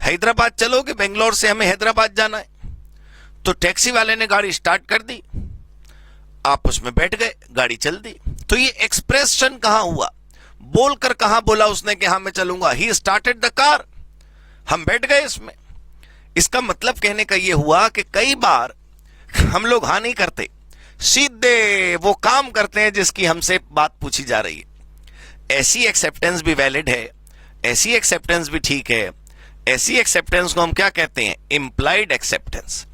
हैदराबाद चलोगे, बेंगलोर से हमें हैदराबाद जाना है। तो टैक्सी वाले ने गाड़ी स्टार्ट कर दी, आप उसमें बैठ गए, गाड़ी चल दी। तो ये एक्सप्रेशन कहां हुआ, बोलकर कहां बोला उसने कि हाँ मैं चलूंगा। ही स्टार्टेड द कार, हम बैठ गए इसमें। इसका मतलब कहने का यह हुआ कि कई बार हम लोग हाँ नहीं करते, सीधे वो काम करते हैं जिसकी हमसे बात पूछी जा रही है। ऐसी एक्सेप्टेंस भी वैलिड है, ऐसी एक्सेप्टेंस भी ठीक है। ऐसी एक्सेप्टेंस को हम क्या कहते हैं, इंप्लाइड एक्सेप्टेंस।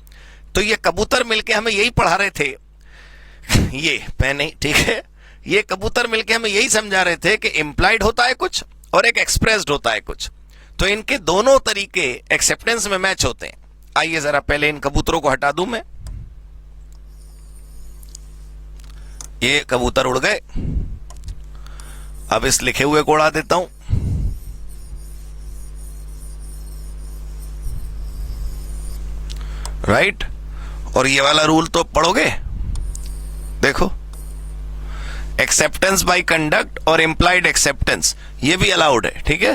तो ये कबूतर मिलके हमें यही पढ़ा रहे थे, ये मैं नहीं, ठीक है, ये कबूतर मिलके हमें यही समझा रहे थे कि इंप्लाइड होता है कुछ और एक एक्सप्रेस्ड होता है कुछ। तो इनके दोनों तरीके एक्सेप्टेंस में मैच होते हैं। आइए जरा पहले इन कबूतरों को हटा दूं मैं। ये कबूतर उड़ गए, अब इस लिखे हुए को उड़ा देता हूं। राइट, और ये वाला रूल तो पढ़ोगे, देखो, एक्सेप्टेंस बाय कंडक्ट और इंप्लाइड एक्सेप्टेंस ये भी अलाउड है, ठीक है।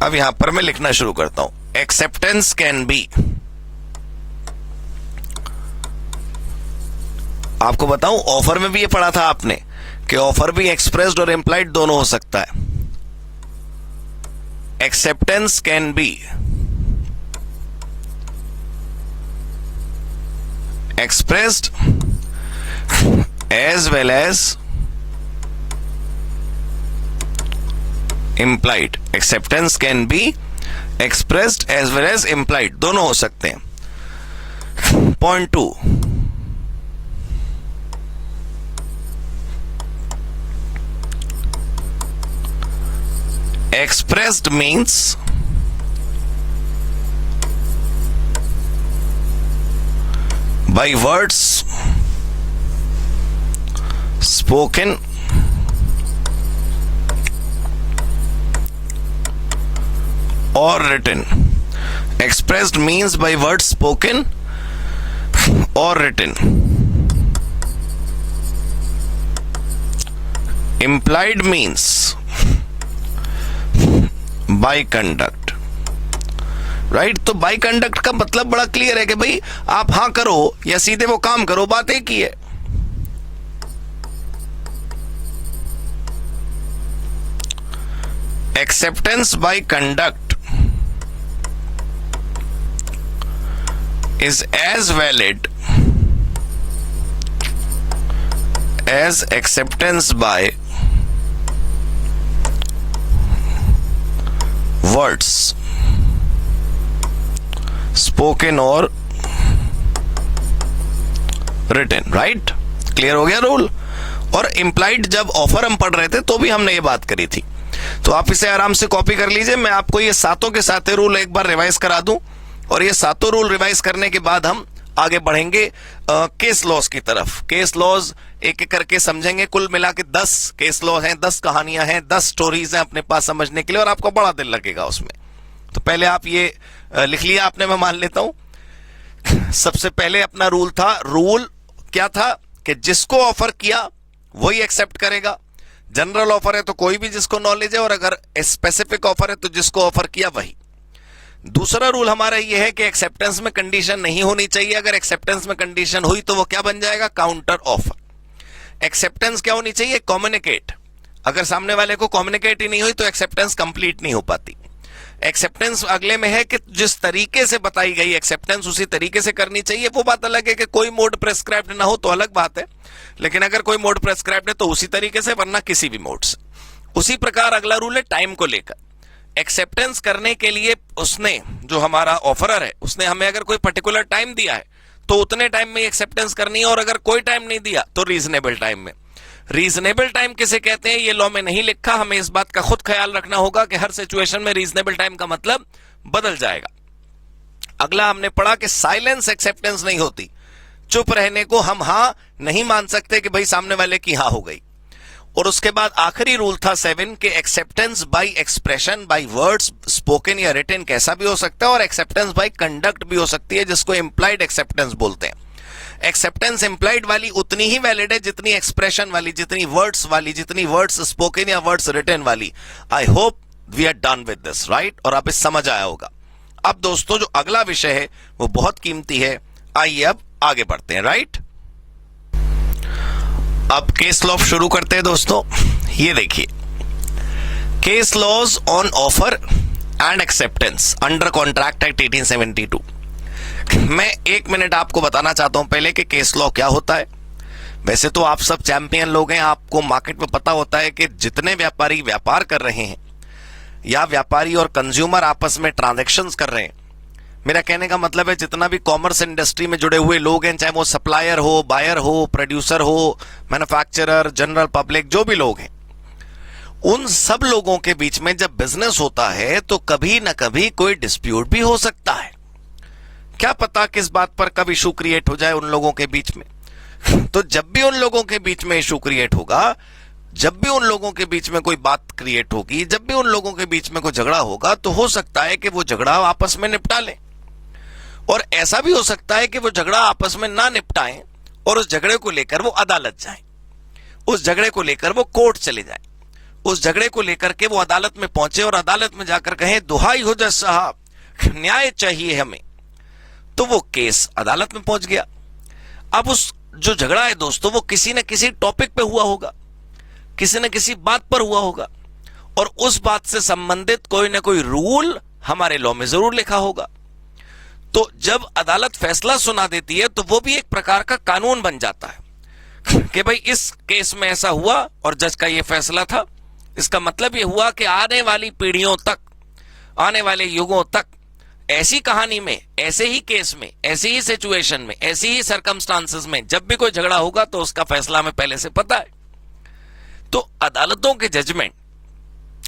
अब यहां पर मैं लिखना शुरू करता हूं। एक्सेप्टेंस कैन बी, आपको बताऊं ऑफर में भी ये पढ़ा था आपने कि ऑफर भी एक्सप्रेस्ड और इंप्लाइड दोनों हो सकता है। Acceptance can B expressed as well as implied. Acceptance can be expressed as well as implied, दोनों हो सकते हैं। Point 2, expressed means by words spoken or written. Expressed means by words spoken or written. Implied means by conduct. Right, तो by conduct का मतलब बड़ा clear है कि भाई आप हां करो या सीधे वो काम करो, बात एक ही है। Acceptance by conduct is as valid as acceptance by words spoken और रिटन। राइट, क्लियर हो गया रूल। और इंप्लाइड जब ऑफर हम पढ़ रहे थे तो भी हमने ये बात करी थी, तो आप इसे आराम से कॉपी कर लीजिए। मैं आपको ये सातों के साथ रूल एक बार रिवाइज करा दूं, और ये सातों रूल रिवाइज करने के बाद हम आगे बढ़ेंगे केस लॉज की तरफ। केस लॉज एक एक करके समझेंगे। कुल मिला के 10 केस लॉज हैं, 10 कहानियां हैं, 10 स्टोरीज हैं अपने पास समझने के लिए, और आपको बड़ा दिल लगेगा उसमें। तो पहले आप ये लिख लिया आपने, मैं मान लेता हूं। सबसे पहले अपना रूल था, रूल क्या था कि जिसको ऑफर किया वही एक्सेप्ट करेगा। जनरल ऑफर है तो कोई भी जिसको नॉलेज है, और अगर स्पेसिफिक ऑफर है तो जिसको ऑफर किया वही। दूसरा रूल हमारा यह है कि एक्सेप्टेंस में कंडीशन नहीं होनी चाहिए। अगर एक्सेप्टेंस में कंडीशन हुई तो वो क्या बन जाएगा, काउंटर ऑफर। एक्सेप्टेंस क्या होनी चाहिए, कम्युनिकेट। अगर सामने वाले को कम्युनिकेट ही नहीं हुई तो एक्सेप्टेंस कंप्लीट नहीं हो पाती। एक्सेप्टेंस अगले में है कि जिस तरीके से बताई गई एक्सेप्टेंस उसी तरीके से करनी चाहिए। वो बात अलग है कि कोई मोड प्रेस्क्राइब्ड ना हो तो अलग बात है, लेकिन अगर कोई मोड प्रेस्क्राइब्ड है तो उसी तरीके से, वरना किसी भी मोड से। उसी प्रकार अगला रूल है टाइम को लेकर। एक्सेप्टेंस करने के लिए उसने, जो हमारा ऑफरर है, उसने हमें अगर कोई पर्टिकुलर टाइम दिया है तो उतने टाइम में एक्सेप्टेंस करनी है, और अगर कोई टाइम नहीं दिया तो रीजनेबल टाइम में। रीजनेबल टाइम किसे कहते हैं ये लॉ में नहीं लिखा, हमें इस बात का खुद ख्याल रखना होगा कि हर सिचुएशन में रीजनेबल टाइम का मतलब बदल जाएगा। अगला हमने पढ़ा कि साइलेंस एक्सेप्टेंस नहीं होती। चुप रहने को हम हां नहीं मान सकते कि भाई सामने वाले की हां हो गई। और उसके बाद आखिरी रूल था 7 के acceptance bye expression, bye words spoken या रिटन कैसा भी हो सकता है, और एक्सेप्टेंस बाय कंडक्ट भी हो सकती है, जिसको इंप्लाइड एक्सेप्टेंस बोलते हैं। एक्सेप्टेंस इंप्लाइड वाली उतनी ही वैलिड है जितनी एक्सप्रेशन वाली, जितनी वर्ड्स वाली, जितनी वर्ड्स स्पोकन या वर्ड्स रिटन वाली। I hope we are done with this, right? और आप इस समझ आया होगा। अब दोस्तों जो अगला विषय है वो बहुत कीमती है, आइए अब आगे बढ़ते हैं, राइट? अब केस लॉ शुरू करते हैं दोस्तों। ये देखिए, case laws on offer and acceptance under contract act 1872। मैं 1 मिनट आपको बताना चाहता हूं पहले कि केस लॉ क्या होता है। वैसे तो आप सब चैंपियन लोग हैं, आपको मार्केट में पता होता है कि जितने व्यापारी व्यापार कर रहे हैं या व्यापारी और कंज्यूमर आपस में ट्रांजैक्शंस कर रहे हैं, मेरा कहने का मतलब है जितना भी कॉमर्स इंडस्ट्री में जुड़े हुए लोग हैं, चाहे वो सप्लायर हो, बायर हो, प्रोड्यूसर हो, मैन्युफैक्चरर, जनरल पब्लिक, जो भी लोग हैं, उन सब लोगों के बीच में जब बिजनेस होता है तो कभी ना कभी कोई डिस्प्यूट भी हो सकता है। क्या पता किस बात पर कब इशू क्रिएट हो जाए उन लोगों के बीच में। तो जब भी उन लोगों के बीच में इशू क्रिएट होगा, जब भी उन लोगों के बीच में कोई बात क्रिएट होगी, जब भी उन लोगों के बीच में कोई झगड़ा होगा, तो हो सकता है कि वो झगड़ा आपस में निपटा लें, और ऐसा भी हो सकता है कि वो झगड़ा आपस में ना निपटाएं और उस झगड़े को लेकर वो अदालत जाएं, उस झगड़े को लेकर वो कोर्ट चले जाएं, उस झगड़े को लेकर के वो अदालत में पहुंचे और अदालत में जाकर कहें दुहाई हो जज साहब, न्याय चाहिए हमें। तो वो केस अदालत में पहुंच गया। अब उस जो झगड़ा है दोस्तों, वो किसी न किसी टॉपिक पे हुआ होगा, किसी न किसी बात पर हुआ होगा, और उस बात से संबंधित कोई ना कोई रूल हमारे लॉ में जरूर लिखा होगा। तो जब अदालत फैसला सुना देती है तो वो भी एक प्रकार का कानून बन जाता है कि भाई इस केस में ऐसा हुआ और जज का ये फैसला था। इसका मतलब ये हुआ कि आने वाली पीढ़ियों तक, आने वाले युगों तक ऐसी कहानी में, ऐसे ही केस में, ऐसी ही सिचुएशन में, ऐसी ही सर्कमस्टांसेस में जब भी कोई झगड़ा होगा तो उसका फैसला हमें पहले से पता है। तो अदालतों के जजमेंट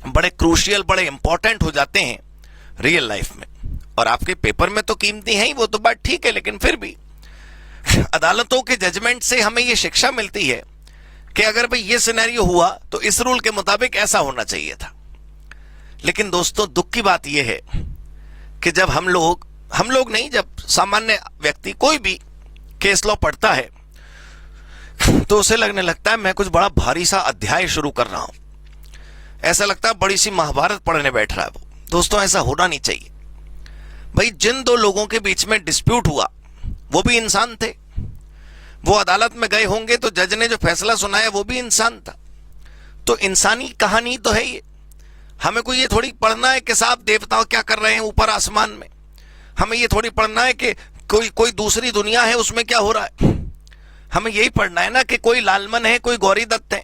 बड़े क्रूशियल, बड़े इंपॉर्टेंट हो जाते हैं रियल लाइफ में, और आपके पेपर में तो कीमती है ही, वो तो बात ठीक है, लेकिन फिर भी अदालतों के जजमेंट से हमें यह शिक्षा मिलती है कि अगर भाई ये सिनेरियो हुआ तो इस रूल के मुताबिक ऐसा होना चाहिए था। लेकिन दोस्तों दुख की बात यह है कि जब हम लोग नहीं, जब सामान्य व्यक्ति कोई भी केस लॉ पढ़ता है तो उसे लगने लगता है मैं कुछ बड़ा भारी सा अध्याय शुरू कर रहा हूं, ऐसा लगता है बड़ी सी महाभारत पढ़ने बैठ रहा है वो। दोस्तों ऐसा होना नहीं चाहिए। भाई जिन दो लोगों के बीच में डिस्प्यूट हुआ वो भी इंसान थे, वो अदालत में गए होंगे तो जज ने जो फैसला सुनाया वो भी इंसान था। तो इंसानी कहानी तो है ये। हमें कोई ये थोड़ी पढ़ना है कि साहब देवताओं क्या कर रहे हैं ऊपर आसमान में, हमें ये थोड़ी पढ़ना है कि कोई दूसरी दुनिया है उसमें क्या हो रहा है। हमें यही पढ़ना है ना कि कोई लालमन है, कोई गौरी दत्त है।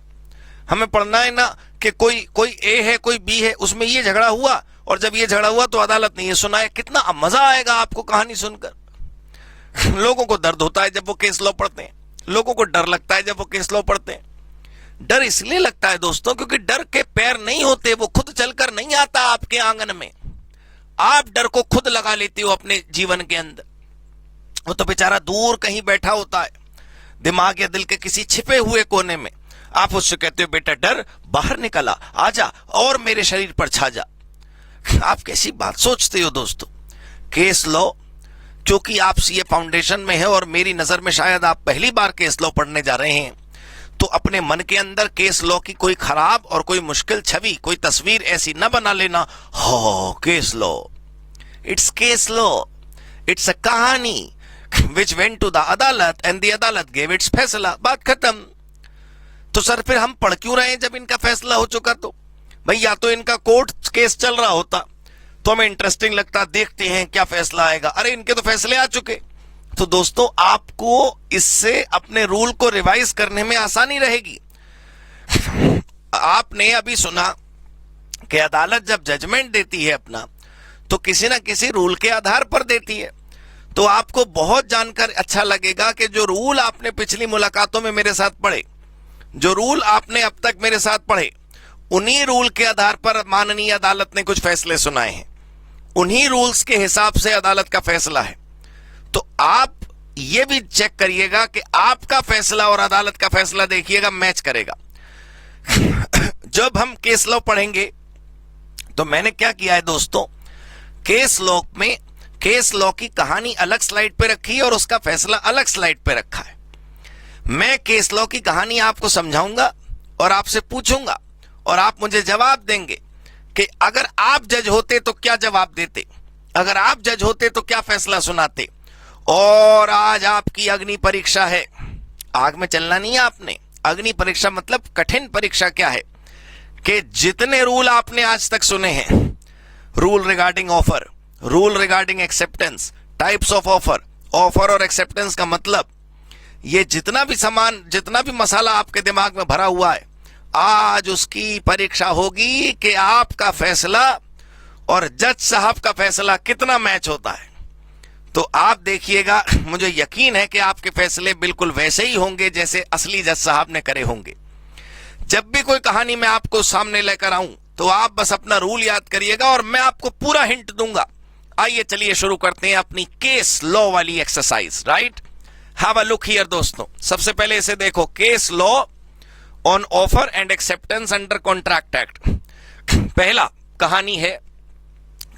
हमें पढ़ना है ना कि कोई ए है, कोई बी है, उसमें ये झगड़ा हुआ और जब ये झगड़ा हुआ तो अदालत ने ये सुनाया। कितना मजा आएगा आपको कहानी सुनकर। लोगों को दर्द होता है जब वो केस लॉ पढ़ते हैं, लोगों को डर लगता है जब वो केस लॉ पढ़ते हैं। डर इसलिए लगता है दोस्तों क्योंकि डर के पैर नहीं होते, वो खुद चलकर नहीं आता आपके आंगन में। आप डर को खुद लगा लेते हो अपने जीवन के अंदर। वो तो बेचारा दूर कहीं बैठा होता है, दिमाग या दिल के किसी छिपे हुए कोने में। आप उससे कहते हो बेटा डर, बाहर निकला, आजा और मेरे शरीर पर छा जा। आप कैसी बात सोचते हो दोस्तों? केस लॉ, क्योंकि आप सीए फाउंडेशन में है और मेरी नजर में शायद आप पहली बार केस लॉ पढ़ने जा रहे हैं, तो अपने मन के अंदर केस लॉ की कोई खराब और कोई मुश्किल छवि, कोई तस्वीर ऐसी न बना लेना। हो case law, it's case law, it's a कहानी विच वेंट टू द अदालत एंड द अदालत गेव इट्स फैसला, बात खत्म। तो सर फिर हम पढ़ क्यों रहे हैं जब इनका फैसला हो चुका? तो भाई या तो इनका कोर्ट केस चल रहा होता तो हमें इंटरेस्टिंग लगता, देखते हैं क्या फैसला आएगा। अरे इनके तो फैसले आ चुके। तो दोस्तों आपको इससे अपने रूल को रिवाइज करने में आसानी रहेगी। आपने अभी सुना कि अदालत जब जजमेंट देती है अपना, तो किसी ना किसी रूल के आधार पर देती है। तो आपको बहुत जानकर अच्छा लगेगा कि जो रूल आपने पिछली मुलाकातों में मेरे साथ पढ़े, जो रूल आपने अब तक मेरे साथ पढ़े, उन्हीं रूल के आधार पर माननीय अदालत ने कुछ फैसले सुनाए हैं। उन्हीं रूल्स के हिसाब से अदालत का फैसला है। तो आप ये भी चेक करिएगा कि आपका फैसला और अदालत का फैसला देखिएगा मैच करेगा। जब हम केस लॉ पढ़ेंगे तो मैंने क्या किया है दोस्तों, केस लॉ में केस लॉ की कहानी अलग स्लाइड पे रखी है और उसका फैसला अलग स्लाइड पे रखा है। मैं केस लॉ की कहानी आपको समझाऊंगा और आपसे पूछूंगा और आप मुझे जवाब देंगे कि अगर आप जज होते तो क्या जवाब देते, अगर आप जज होते तो क्या फैसला सुनाते। और आज आपकी अग्नि परीक्षा है। आग में चलना नहीं है आपने। अग्नि परीक्षा मतलब कठिन परीक्षा क्या है कि जितने रूल आपने आज तक सुने हैं, rule regarding offer, rule regarding acceptance, types of offer, offer और एक्सेप्टेंस का मतलब, ये जितना भी सामान, जितना भी मसाला आपके दिमाग में भरा हुआ है, आज उसकी परीक्षा होगी कि आपका फैसला और जज साहब का फैसला कितना मैच होता है। तो आप देखिएगा, मुझे यकीन है कि आपके फैसले बिल्कुल वैसे ही होंगे जैसे असली जज साहब ने करे होंगे। जब भी कोई कहानी मैं आपको सामने लेकर आऊं तो आप बस अपना रूल याद करिएगा और मैं आपको पूरा हिंट दूंगा। आइए चलिए शुरू करते हैं अपनी केस लॉ वाली exercise. Right, have a look here दोस्तों। सबसे पहले इसे देखो, case law on offer and acceptance under contract act. पहला कहानी है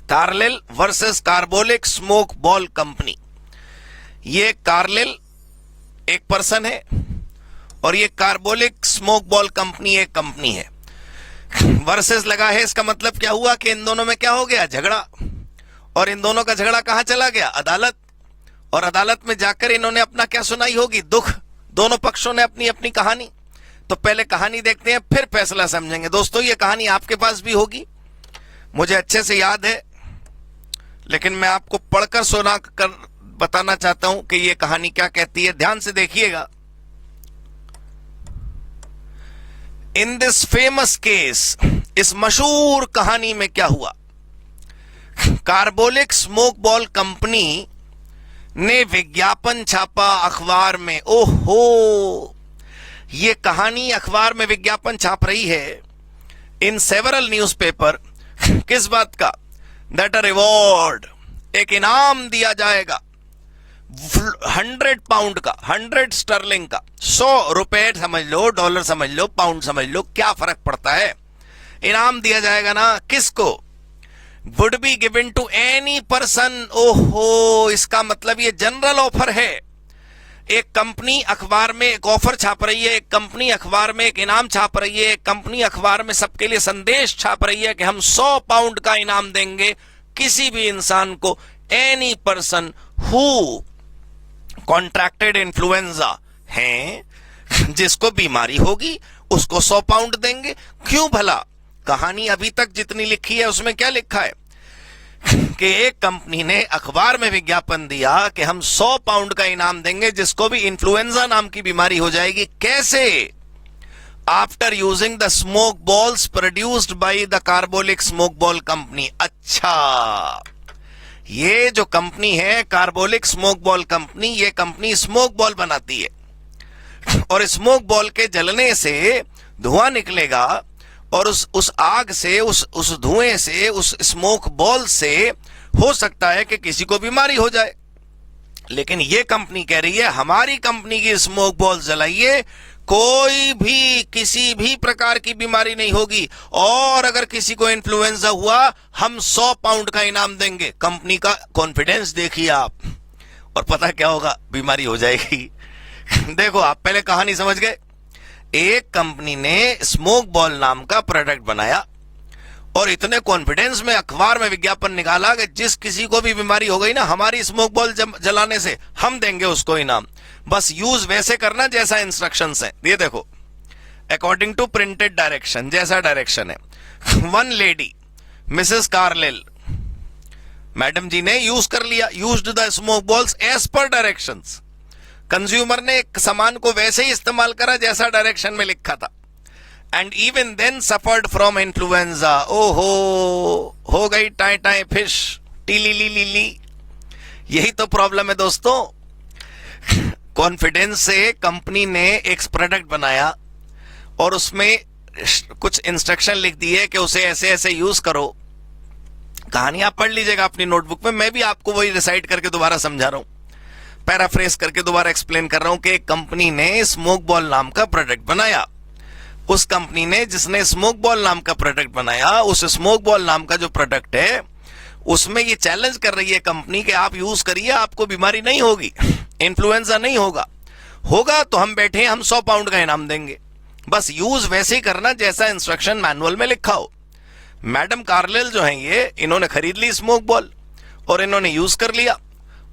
Carlill versus carbolic smoke ball company. ये कार्लिल एक पर्सन है और ये कार्बोलिक स्मोक बॉल कंपनी एक कंपनी है। वर्सेस लगा है, इसका मतलब क्या हुआ कि इन दोनों में क्या हो गया, झगड़ा। और इन दोनों का झगड़ा कहां चला गया, अदालत। और अदालत में जाकर इन्होंने अपना क्या सुनाई होगी, दुख। दोनों पक्षों ने अपनी अपनी कहानी। तो पहले कहानी देखते हैं फिर फैसला समझेंगे। दोस्तों ये कहानी आपके पास भी होगी, मुझे अच्छे से याद है, लेकिन मैं आपको पढ़कर सुना कर बताना चाहता हूं कि ये कहानी क्या कहती है। ध्यान से देखिएगा। इन दिस फेमस केस, इस मशहूर कहानी में क्या हुआ, कार्बोलिक स्मोक बॉल कंपनी ने विज्ञापन छापा अखबार में। ओहो, ये कहानी अखबार में विज्ञापन छाप रही है इन सेवरल न्यूज़पेपर। किस बात का, दैट अ रिवॉर्ड, एक इनाम दिया जाएगा 100 पाउंड का, 100 स्टर्लिंग का, 100 रुपए समझ लो, डॉलर समझ लो, पाउंड समझ लो, क्या फर्क पड़ता है। इनाम दिया जाएगा ना, किसको, would be given to any person. ओहो, इसका मतलब ये जनरल ऑफर है। एक कंपनी अखबार में एक ऑफर छाप रही है, एक कंपनी अखबार में एक इनाम छाप रही है, एक कंपनी अखबार में सबके लिए संदेश छाप रही है कि हम 100 पाउंड का इनाम देंगे किसी भी इंसान को, any person who contracted influenza है, जिसको बीमारी होगी उसको 100 पाउंड देंगे। क्यों भला, कहानी अभी तक जितनी लिखी है उसमें क्या लिखा है कि एक कंपनी ने अखबार में विज्ञापन दिया कि हम 100 पाउंड का इनाम देंगे जिसको भी इन्फ्लुएंजा नाम की बीमारी हो जाएगी। कैसे, after using the smoke balls produced by the carbolic smoke ball company. अच्छा, ये जो कंपनी है कार्बोलिक स्मोक बॉल कंपनी, ये कंपनी स्मोक बॉल बनाती है और स्मोक बॉल के जलने से धुआं निकलेगा और उस आग से, उस धुएं से, उस स्मोक बॉल से हो सकता है कि किसी को बीमारी हो जाए। लेकिन ये कंपनी कह रही है हमारी कंपनी की स्मोक बॉल जलाइए, कोई भी किसी भी प्रकार की बीमारी नहीं होगी, और अगर किसी को इन्फ्लुएंजा हुआ हम 100 पाउंड का इनाम देंगे। कंपनी का कॉन्फिडेंस देखिए आप, और पता क्या होगा, बीमारी हो जाएगी। देखो आप पहले कहानी समझ गए। एक कंपनी ने स्मोक बॉल नाम का प्रोडक्ट बनाया और इतने कॉन्फिडेंस में अखबार में विज्ञापन निकाला कि जिस किसी को भी बीमारी हो गई ना हमारी स्मोक बॉल जलाने से, हम देंगे उसको इनाम, बस यूज वैसे करना जैसा इंस्ट्रक्शंस है। ये देखो, अकॉर्डिंग टू प्रिंटेड डायरेक्शन, जैसा डायरेक्शन है। One lady, Mrs Carlill, madam ji ने यूज कर लिया, used the smoke balls as per directions. Consumer ने सामान को वैसे ही इस्तेमाल करा जैसा डायरेक्शन में लिखा था, and even then suffered from influenza. ओहो, हो गई टाई टाई फिश, टीली ली ली ली। यही तो प्रॉब्लम है दोस्तों। कॉन्फिडेंस से कंपनी ने एक प्रोडक्ट बनाया और उसमें कुछ इंस्ट्रक्शन लिख दिए कि उसे ऐसे ऐसे यूज करो। कहानी आप पढ़ लीजिएगा अपनी नोटबुक में, मैं भी आपको वही रिसाइट करके दोबारा समझा रहा हूं, पैराफ्रेज करके दोबारा एक्सप्लेन कर रहा हूं कि एक कंपनी ने स्मोक बॉल नाम का प्रोडक्ट बनाया। उस कंपनी ने जिसने स्मोक बॉल नाम का प्रोडक्ट बनाया, उस स्मोक बॉल नाम का जो प्रोडक्ट है उसमें ये चैलेंज कर रही है कंपनी कि आप यूज करिए, आपको बीमारी नहीं होगी, इन्फ्लुएंजा नहीं होगा, होगा तो हम बैठे हम 100 पाउंड का इनाम देंगे, बस यूज वैसे ही करना जैसा इंस्ट्रक्शन मैनुअल में लिखा हो। मैडम कार्लेल जो है ये, इन्होंने खरीद ली स्मोक बॉल और इन्होंने यूज कर लिया,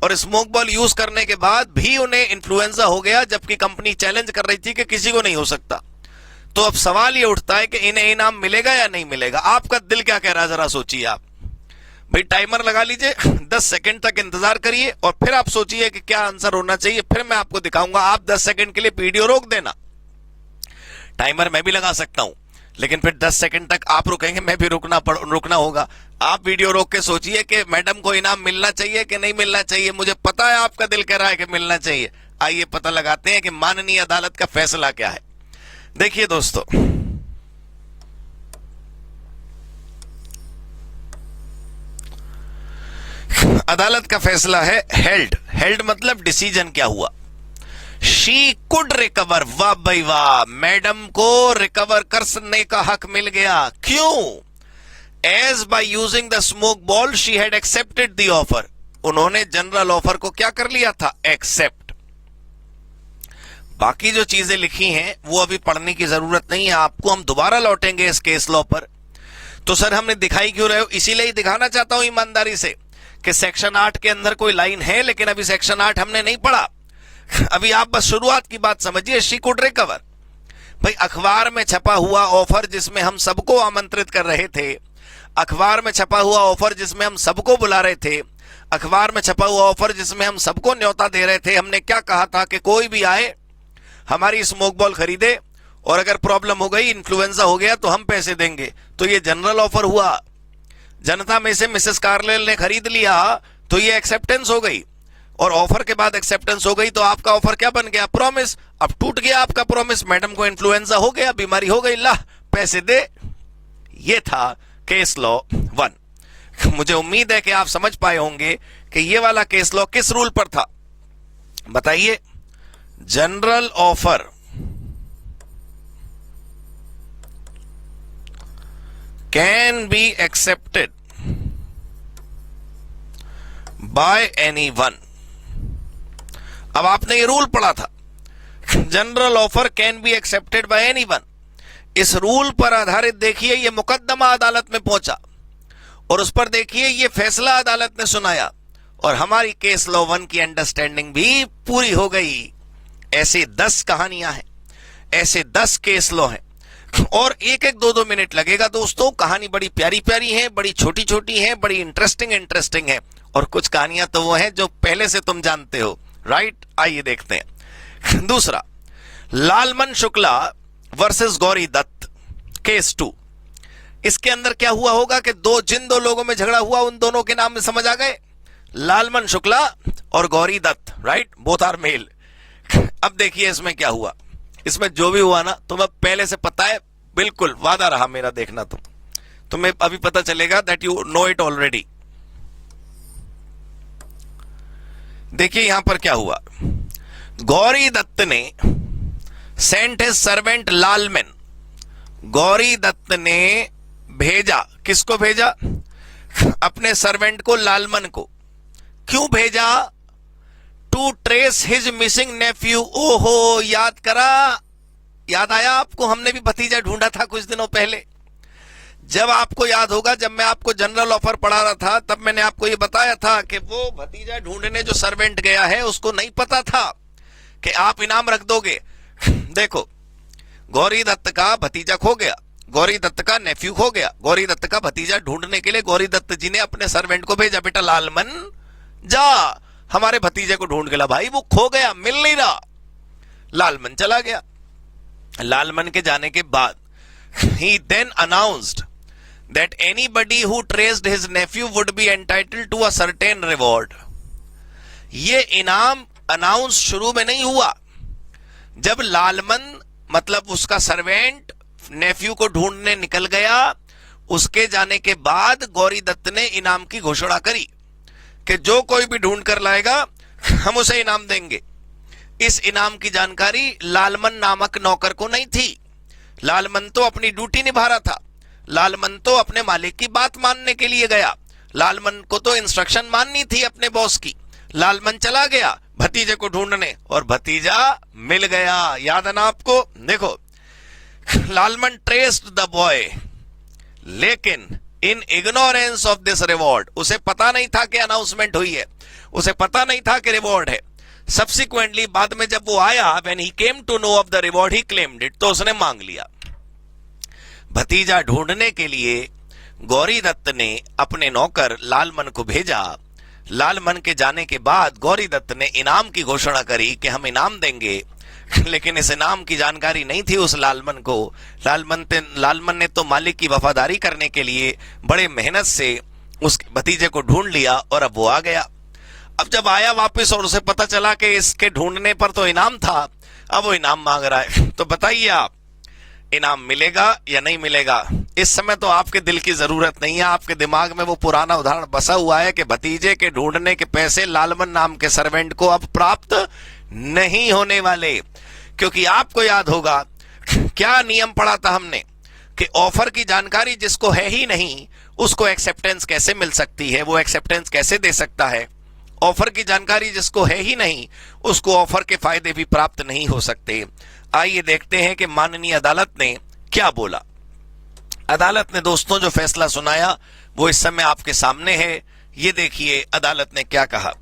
और स्मोक बॉल यूज करने के बाद भी उन्हें इन्फ्लुएंजा हो गया, जबकि कंपनी चैलेंज कर रही थी कि किसी को नहीं हो सकता। तो अब सवाल ये उठता है कि इन्हें इनाम मिलेगा या नहीं मिलेगा। आपका दिल क्या कह रहा है जरा सोचिए आप। भाई टाइमर लगा लीजिए, 10 सेकंड तक इंतजार करिए और फिर आप सोचिए कि क्या आंसर होना चाहिए, फिर मैं आपको दिखाऊंगा। आप 10 सेकंड के लिए वीडियो रोक देना, टाइमर मैं भी लगा सकता हूं, लेकिन फिर 10 सेकंड तक आप रुकेंगे, मैं भी रुकना होगा। आप वीडियो रोक के सोचिए कि मैडम को इनाम मिलना चाहिए कि नहीं मिलना चाहिए। मुझे पता है आपका दिल कह रहा है कि मिलना चाहिए। आइए पता लगाते हैं कि माननीय अदालत का फैसला क्या है। देखिए दोस्तों, अदालत का फैसला है हेल्ड मतलब डिसीजन क्या हुआ। शी कुड रिकवर, वाह भाई वाह, मैडम को रिकवर करने का हक मिल गया। क्यों? As by using the smoke ball she had accepted the offer. उन्होंने जनरल ऑफर को क्या कर लिया था? एक्सेप्ट। बाकी जो चीजें लिखी हैं वो अभी पढ़ने की जरूरत नहीं है आपको, हम दोबारा लौटेंगे इस केस लॉ पर। तो सर हमने दिखाई क्यों रहे हो? इसीलिए ही दिखाना चाहता हूं ईमानदारी से कि सेक्शन 8 के अंदर कोई लाइन है, लेकिन अभी सेक्शन 8 हमने नहीं पढ़ा। अभी आप बस शुरुआत की बात समझिए। शी कुड रिकवर, भाई अखबार में छपा हुआ ऑफर जिसमें हम सबको आमंत्रित कर रहे थे, अखबार में छपा हुआ ऑफर जिसमें हम सबको बुला रहे थे, अखबार में छपा हुआ ऑफर जिसमें हम सबको न्योता दे रहे थे। हमने क्या कहा था कि कोई भी आए हमारी स्मोक बॉल खरीदे और अगर प्रॉब्लम हो गई, इन्फ्लुएंजा हो गया तो हम पैसे देंगे। तो ये जनरल ऑफर हुआ, जनता में से मिसेस कार्लेल ने खरीद लिया तो ये एक्सेप्टेंस हो गई, और ऑफर के बाद एक्सेप्टेंस हो गई तो आपका ऑफर क्या बन गया? प्रॉमिस। अब टूट गया आपका प्रॉमिस, मैडम को इन्फ्लुएंजा हो गया, बीमारी हो गई, ला पैसे दे। ये था केस लॉ 1। मुझे उम्मीद है कि आप समझ पाए होंगे कि ये वाला केस लॉ किस रूल पर था, बताइए। General offer can be accepted by anyone. अब आपने ये रूल पढ़ा था, general offer can be accepted by anyone. इस रूल पर आधारित देखिए ये मुकदमा अदालत में पहुंचा और उस पर देखिए ये फैसला अदालत ने सुनाया और हमारी केस लॉ 1 की अंडरस्टैंडिंग भी पूरी हो गई। ऐसे 10 कहानियां हैं, ऐसे 10 केस लॉ हैं और एक 2 मिनट लगेगा दोस्तों। कहानी बड़ी प्यारी प्यारी है, बड़ी छोटी छोटी है, बड़ी इंटरेस्टिंग है, और कुछ कहानियां तो वो हैं जो पहले से तुम जानते हो, राइट। आइए देखते हैं। दूसरा, लालमन शुक्ला वर्सेस गौरी दत्त, केस 2। इसके अंदर क्या हुआ होगा कि जिन दो लोगों में झगड़ा हुआ उन दोनों के नाम में समझ आ गए, लालमन शुक्ला और Gauri Datt, right, both are male. अब देखिए इसमें क्या हुआ। इसमें जो भी हुआ ना तुम्हें पहले से पता है, बिल्कुल वादा रहा मेरा, देखना तुम्हें अभी पता चलेगा that you know it already. देखिए यहां पर क्या हुआ, गौरी दत्त ने sent his servant Lalman, Gauri Datt ने भेजा, किसको भेजा, अपने सर्वेंट को, लालमन को। क्यों भेजा, to trace his missing nephew. ओहो, याद करा, याद आया आपको, हमने भी भतीजा ढूंढा था कुछ दिनों पहले। जब आपको याद होगा, जब मैं आपको जनरल ऑफर पढ़ा रहा था, तब मैंने आपको यह बताया था कि वो भतीजा ढूंढने जो सर्वेंट गया है उसको नहीं पता था कि आप इनाम रख दोगे। देखो, गौरी दत्त का भतीजा खो गया, गौरी दत्त का नेफ्यू खो गया, गौरी दत्त का भतीजा ढूंढने के लिए गौरी दत्त जी ने अपने सर्वेंट को भेजा, बेटा लालमन जा हमारे भतीजे को ढूंढ के ला। भाई वो खो गया, मिल नहीं रहा। लालमन चला गया। लालमन के जाने के बाद he then announced that anybody who traced his nephew would be entitled to a certain reward. ये इनाम अनाउंस शुरू में नहीं हुआ, जब लालमन मतलब उसका सर्वेंट नेफ्यू को ढूंढने निकल गया, उसके जाने के बाद गौरी दत्त ने इनाम की घोषणा करी कि जो कोई भी ढूंढ कर लाएगा हम उसे इनाम देंगे। इस इनाम की जानकारी लालमन नामक नौकर को नहीं थी। लालमन तो अपनी ड्यूटी निभा रहा था, लालमन तो अपने मालिक की बात मानने के लिए गया, लालमन को तो इंस्ट्रक्शन माननी थी अपने बॉस की। लालमन चला गया भतीजे को ढूंढने और भतीजा मिल गया, याद है ना आपको। देखो, लालमन ट्रेस्ड द बॉय, लेकिन in ignorance of this reward, उसे पता नहीं था कि अनाउंसमेंट हुई है, उसे पता नहीं था कि रिवॉर्ड है। सब्सिक्वेंटली बाद में जब वो आया, when he came to know of the reward he claimed it, तो उसने मांग लिया। भतीजा ढूंढने के लिए गौरी दत्त ने अपने नौकर लालमन को भेजा। लालमन के जाने के बाद गौरी दत्त ने इनाम की घोषणा करी कि हम इनाम देंगे, लेकिन इस इनाम की जानकारी नहीं थी उस लालमन को। लालमन ने तो मालिक की वफादारी करने के लिए बड़े मेहनत से उस भतीजे को ढूंढ लिया और अब वो आ गया। अब जब आया वापस और उसे पता चला कि इसके ढूंढने पर तो इनाम था, अब वो इनाम मांग रहा है, तो बताइए आप इनाम मिलेगा या नहीं मिलेगा। इस समय तो आपके दिल की जरूरत नहीं है, आपके दिमाग में वो पुराना उदाहरण बसा हुआ है कि भतीजे के ढूंढने के पैसे लालमन नाम के सर्वेंट को अब प्राप्त नहीं होने वाले, क्योंकि आपको याद होगा क्या नियम पढ़ा था हमने कि ऑफर की जानकारी जिसको है ही नहीं उसको एक्सेप्टेंस कैसे मिल सकती है, वो एक्सेप्टेंस कैसे दे सकता है। ऑफर की जानकारी जिसको है ही नहीं उसको ऑफर के फायदे भी प्राप्त नहीं हो सकते। आइए देखते हैं कि माननीय अदालत ने क्या बोला। अदालत ने दोस्तों जो फैसला सुनाया वो इस समय आपके सामने है। ये देखिए अदालत ने क्या कहा।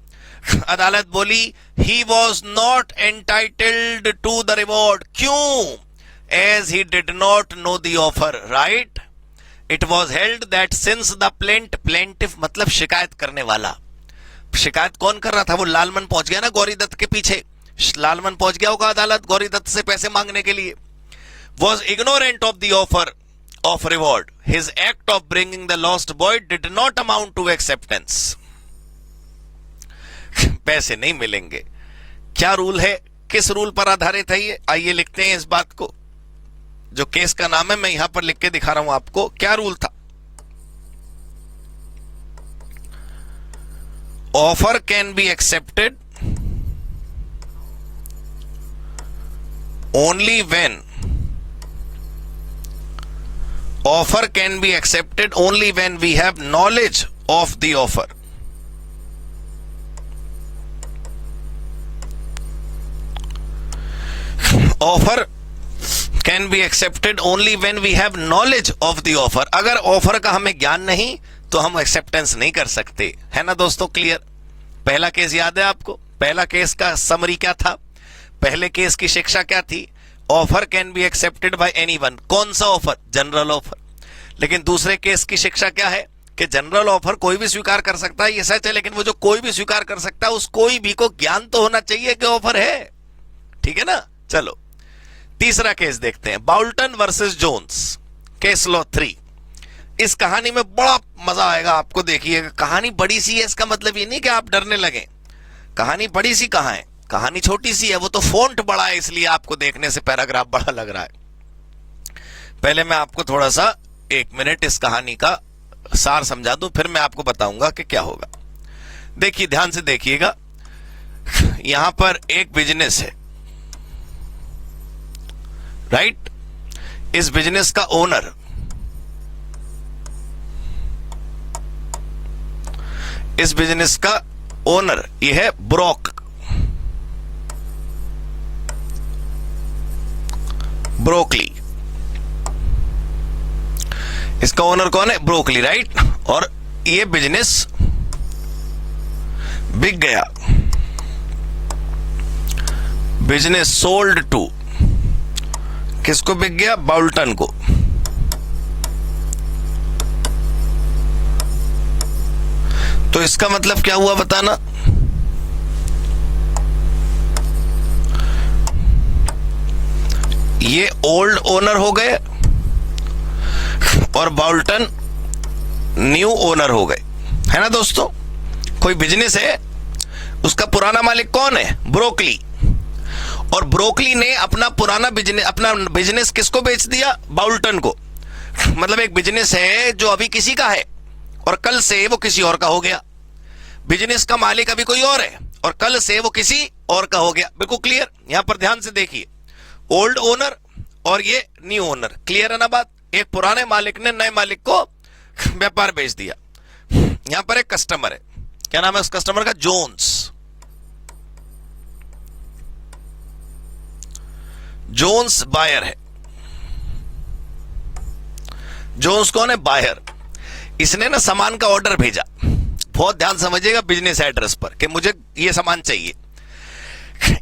अदालत बोली he was not entitled to the reward. क्यों? As he did not know the offer, right. It was held that since the plaintiff मतलब शिकायत करने वाला, शिकायत कौन कर रहा था, वो लालमन पहुंच गया ना गौरी दत्त के पीछे, लालमन पहुंच गया होगा अदालत गौरी दत्त से पैसे मांगने के लिए। Was ignorant of the offer of reward, his act of bringing the lost boy did not amount to acceptance. पैसे नहीं मिलेंगे। क्या रूल है, किस रूल पर आधारित है ये, आइए लिखते हैं इस बात को। जो केस का नाम है मैं यहां पर लिख के दिखा रहा हूं आपको। क्या रूल था? Offer can be accepted only when, offer can be accepted only when we have knowledge of the offer. Offer can be accepted only when we have knowledge of the offer. अगर offer का हमें ज्ञान नहीं तो हम acceptance नहीं कर सकते, है ना दोस्तों। क्लियर? पहला केस याद है आपको? पहला केस का समरी क्या था? पहले केस की शिक्षा क्या थी? Offer can be accepted by anyone. कौन सा ऑफर? General offer. लेकिन दूसरे केस की शिक्षा क्या है कि जनरल ऑफर कोई भी स्वीकार कर सकता है, ये सच है, लेकिन वो जो कोई भी स्वीकार कर सकता है उस कोई भी को ज्ञान तो होना चाहिए कि ऑफर है। ठीक है ना। चलो तीसरा केस देखते हैं, बाउल्टन वर्सेस जोन्स, केस लॉ 3। इस कहानी में बड़ा मजा आएगा आपको। देखिएगा कहानी बड़ी सी है, इसका मतलब ये नहीं कि आप डरने लगे। कहानी बड़ी सी कहां है, कहानी छोटी सी है, वो तो फोंट बड़ा है इसलिए आपको देखने से पैराग्राफ बड़ा लग रहा है। पहले मैं आपको थोड़ा सा 1 मिनट इस कहानी का सार समझा दूं, फिर मैं आपको बताऊंगा कि क्या होगा। देखिए ध्यान से देखिएगा। यहां पर एक बिजनेस है, राइट? इस बिजनेस का ओनर, इस बिजनेस का ओनर ये है ब्रोकली। इसका ओनर कौन है? Broccoli, right? और ये बिजनेस बिक गया, बिजनेस सोल्ड टू, किसको बिक गया? बाउल्टन को। तो इसका मतलब क्या हुआ बताना? ये ओल्ड ओनर हो गए और बाउल्टन न्यू ओनर हो गए, है ना दोस्तों? कोई बिजनेस है, उसका पुराना मालिक कौन है? ब्रोकली। और ब्रोकली ने अपना बिजनेस किसको बेच दिया? बाउल्टन को। मतलब एक बिजनेस है जो अभी किसी का है और कल से वो किसी और का हो गया। बिजनेस का मालिक अभी कोई और है और कल से वो किसी और का हो गया। बिल्कुल क्लियर? यहां पर ध्यान से देखिए, ओल्ड ओनर और ये न्यू ओनर। क्लियर है ना बात? एक पुराने मालिक ने नए मालिक को व्यापार बेच दिया। यहां पर एक कस्टमर है, क्या नाम है उस कस्टमर का? जोन्स। जोन्स बायर है। जोन्स कौन है? बायर। इसने ना सामान का ऑर्डर भेजा, बहुत ध्यान समझिएगा, बिजनेस एड्रेस पर कि मुझे ये सामान चाहिए।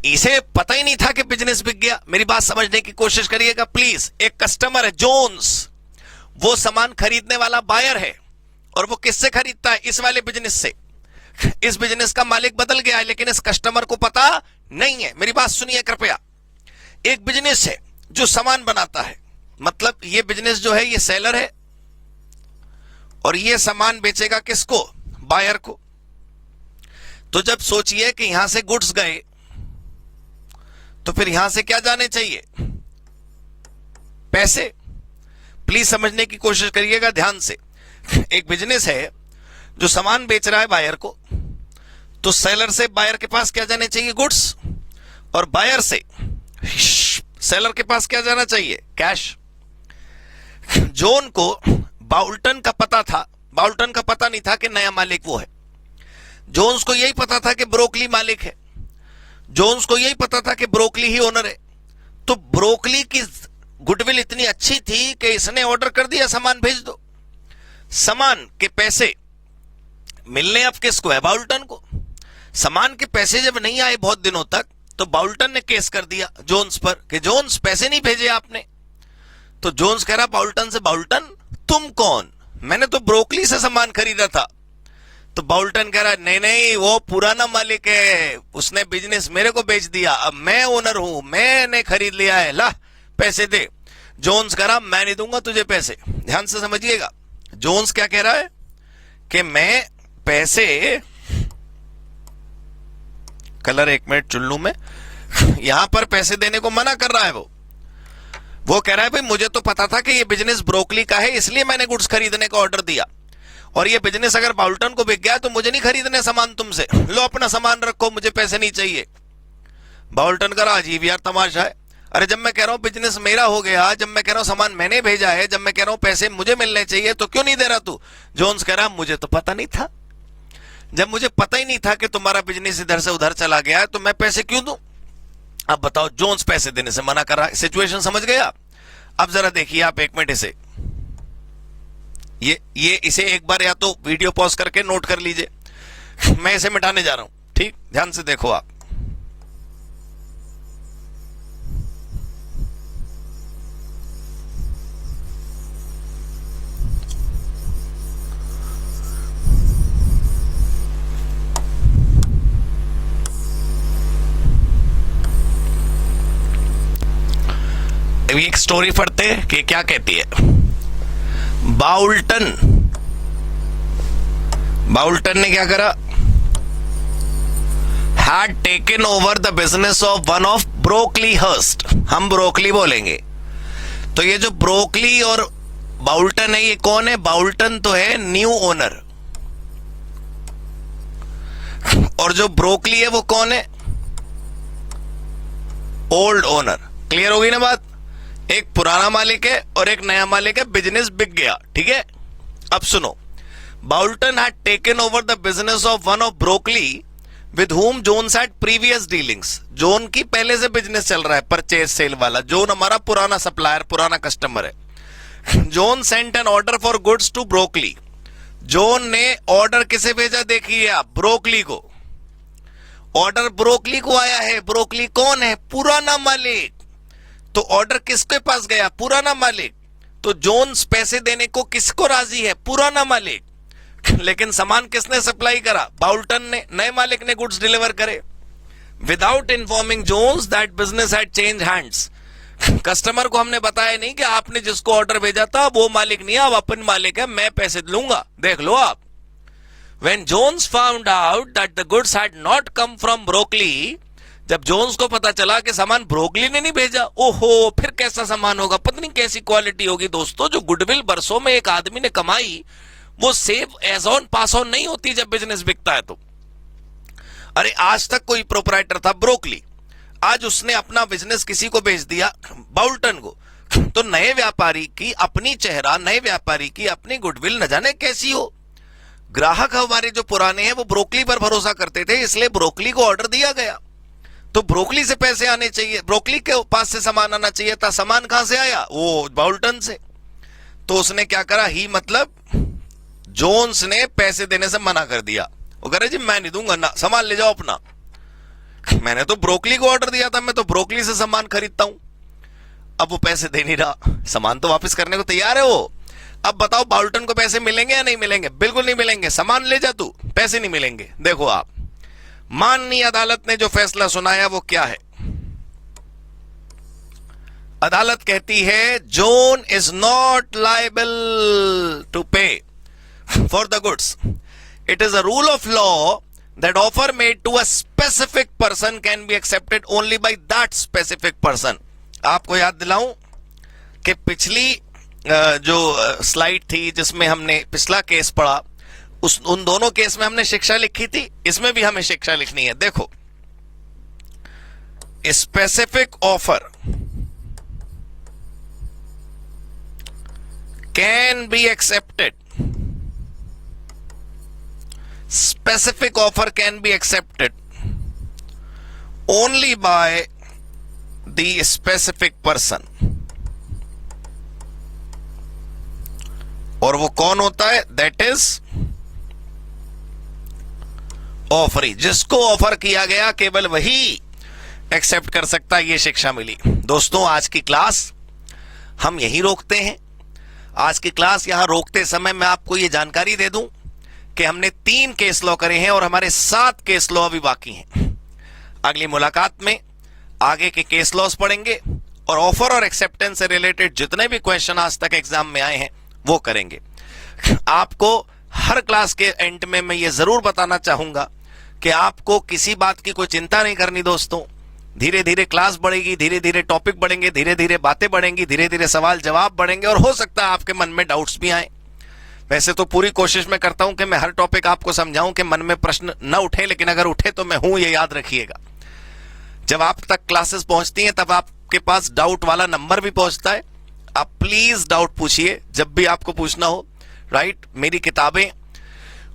इसे पता ही नहीं था कि बिजनेस बिक गया। मेरी बात समझने की कोशिश करिएगा प्लीज। एक कस्टमर है जोन्स, वो सामान खरीदने वाला बायर है और वो किससे खरीदता है? इस वाले बिजनेस से। इस बिजनेस का मालिक बदल गया है लेकिन इस कस्टमर को पता नहीं है। मेरी बात सुनिए कृपया। एक बिजनेस है जो सामान बनाता है, मतलब ये बिजनेस जो है ये सेलर है और ये सामान बेचेगा किसको? बायर को। तो जब सोचिए कि यहां से गुड्स गए तो फिर यहां से क्या जाने चाहिए? पैसे। प्लीज समझने की कोशिश करिएगा ध्यान से। एक बिजनेस है जो सामान बेच रहा है बायर को, तो सेलर से बायर के पास क्या जाने चाहिए? गुड्स। और बायर से सेलर के पास क्या जाना चाहिए? कैश। जोन को बाउल्टन का पता था, बाउल्टन का पता नहीं था कि नया मालिक वो है। जोन्स को यही पता था कि ब्रोकली मालिक है, जोन्स को यही पता था कि ब्रोकली ही ओनर है। तो ब्रोकली की गुडविल इतनी अच्छी थी कि इसने ऑर्डर कर दिया सामान भेज दो। सामान के पैसे मिलने अब किसको है? बाउल्टन को। सामान के पैसे जब नहीं आए बहुत दिनों तक, तो बाउल्टन ने केस कर दिया जोन्स पर कि जोन्स पैसे नहीं भेजे आपने। तो जोन्स कह रहा बाउल्टन से, बाउल्टन तुम कौन? मैंने तो ब्रोकली से सामान खरीदा था। तो बाउल्टन कह रहा नहीं नहीं, वो पुराना मालिक है, उसने बिजनेस मेरे को बेच दिया, अब मैं ओनर हूं, मैंने खरीद लिया है, ला पैसे दे। जोन्स कह रहा मैं नहीं दूंगा तुझे पैसे। ध्यान से समझिएगा, जोन्स क्या कह रहा है कि मैं पैसे, कलर एक मिनट चुन लूं मैं, यहां पर पैसे देने को मना कर रहा है। वो कह रहा है भाई मुझे तो पता था कि ये बिजनेस ब्रोकली का है, इसलिए मैंने गुड्स खरीदने का ऑर्डर दिया, और ये बिजनेस अगर बाउल्टन को बिक गया तो मुझे नहीं खरीदने सामान तुमसे, लो अपना सामान रखो, मुझे पैसे नहीं चाहिए। बाउल्टन का अजीब यार तमाशा है। अरे जब मैं कह रहा हूं बिजनेस मेरा हो गया, जब मैं कह रहा हूं सामान मैंने भेजा है, जब मैं कह रहा हूं पैसे मुझे मिलने चाहिए, तो क्यों नहीं दे रहा तू? जोन्स कह रहा मुझे तो पता नहीं था। जब मुझे पता ही नहीं था कि तुम्हारा बिजनेस इधर से उधर चला गया है तो मैं पैसे क्यों दूं? अब बताओ, जोन्स पैसे देने से मना कर रहा है। सिचुएशन समझ गया? अब जरा देखिए आप एक मिनट इसे, ये इसे एक बार या तो वीडियो पॉज करके नोट कर लीजिए, मैं इसे मिटाने जा रहा हूं, ठीक? ध्यान से देखो आप। अभी एक स्टोरी पढ़ते हैं कि क्या कहती है। बाउल्टन ने क्या करा? had taken over the business of one of Brocklehurst. हम ब्रोकली बोलेंगे। तो ये जो ब्रोकली और बाउल्टन है, ये कौन है? बाउल्टन तो है न्यू ओनर, और जो ब्रोकली है वो कौन है? Old owner. क्लियर होगी ना बात? एक पुराना मालिक है और एक नया मालिक है, बिजनेस बिक गया, ठीक है। अब सुनो, Boulton had taken over the business of one of Brockley with whom Jones had previous dealings. Jones की पहले से बिजनेस चल रहा है, परचेज सेल वाला। जोन हमारा पुराना सप्लायर, पुराना कस्टमर है। Jones sent an order for goods to Brockley. Jones ने ऑर्डर किसे भेजा? देखिए आप, ब्रोकली को। ऑर्डर ब्रोकली को आया है। ब्रोकली कौन है? पुराना मालिक। तो ऑर्डर किसके पास गया? पुराना मालिक। तो जोन्स पैसे देने को किसको राजी है? पुराना मालिक। लेकिन सामान किसने सप्लाई करा? बाउल्टन ने। नए मालिक ने गुड्स डिलीवर करे। Without informing Jones that business had change hands. Customer को हमने बताया नहीं कि आपने जिसको ऑर्डर भेजा था वो मालिक नहीं है, अब अपन मालिक है, मैं पैसे लूंगा, देख लो आप। When Jones found out that the goods had not come from Broccoli, जब जोन्स को पता चला कि सामान ब्रोकली ने नहीं भेजा, ओहो, फिर कैसा सामान होगा, पता नहीं कैसी क्वालिटी होगी। दोस्तों, जो गुडविल बरसों में एक आदमी ने कमाई, वो सेव एज ऑन पास ऑन नहीं होती जब बिजनेस बिकता है तो। अरे आज तक कोई प्रोपराइटर था ब्रोकली, आज उसने अपना बिजनेस किसी को बेच दिया, बाउल्टन को। तो नए व्यापारी की अपनी चेहरा, नए व्यापारी की अपनी गुडविल न जाने कैसी हो। ग्राहक हमारे जो पुराने हैं वो ब्रोकली पर भरोसा करते थे, इसलिए ब्रोकली को ऑर्डर दिया गया। तो ब्रोकली से पैसे आने चाहिए, ब्रोकली के पास से सामान आना चाहिए था। सामान कहां से आया? वो बाउल्टन से। तो उसने क्या करा? ही मतलब जोन्स ने पैसे देने से मना कर दिया। वो कह रहे जी मैं नहीं दूंगा ना, सामान ले जाओ अपना। मैंने तो ब्रोकली को ऑर्डर दिया था, मैं तो ब्रोकली से सामान खरीदता हूं। अब वो पैसे दे नहीं रहा, सामान तो वापस करने को तैयार है वो। अब बताओ बाउल्टन को पैसे मिलेंगे या नहीं मिलेंगे? बिल्कुल नहीं मिलेंगे। सामान ले जा तू, पैसे नहीं मिलेंगे। देखो आप, माननीय अदालत ने जो फैसला सुनाया वो क्या है? अदालत कहती है Jones is not liable to pay for the goods. It is a rule of law that offer made to a specific person can be accepted only by that specific person। आपको याद दिलाऊं कि पिछली जो स्लाइड थी जिसमें हमने पिछला case पढ़ा, उन दोनों केस में हमने शिक्षा लिखी थी, इसमें भी हमें शिक्षा लिखनी है। देखो, specific offer can be accepted. Specific offer can be accepted only by the specific person। और वो कौन होता है? That is offeree. जिसको ऑफर किया गया केवल वही एक्सेप्ट कर सकता है, ये शिक्षा मिली। दोस्तों, आज की क्लास हम यही रोकते हैं। आज की क्लास यहां रोकते समय मैं आपको ये जानकारी दे दूं कि हमने 3 केस लॉ करे हैं और हमारे 7 केस लॉ अभी बाकी हैं। अगली मुलाकात में आगे के केस लॉस पढ़ेंगे और ऑफर और एक्सेप्टेंस से रिलेटेड जितने भी क्वेश्चन आज तक एग्जाम में आए हैं वो करेंगे। आपको हर क्लास के एंड में मैं ये जरूर बताना चाहूंगा कि आपको किसी बात की कोई चिंता नहीं करनी। दोस्तों, धीरे धीरे क्लास बढ़ेगी, धीरे धीरे टॉपिक बढ़ेंगे, धीरे धीरे बातें बढ़ेंगी, धीरे धीरे सवाल जवाब बढ़ेंगे और हो सकता है आपके मन में डाउट्स भी आए। वैसे तो पूरी कोशिश मैं करता हूं कि मैं हर टॉपिक आपको समझाऊं कि मन में प्रश्न न उठे, लेकिन अगर उठे तो मैं हूं, ये याद रखिएगा। जब आप तक क्लासेस पहुंचती हैं तब आपके पास डाउट वाला नंबर भी पहुंचता है। आप प्लीज डाउट पूछिए जब भी आपको पूछना हो, राइट। मेरी किताबें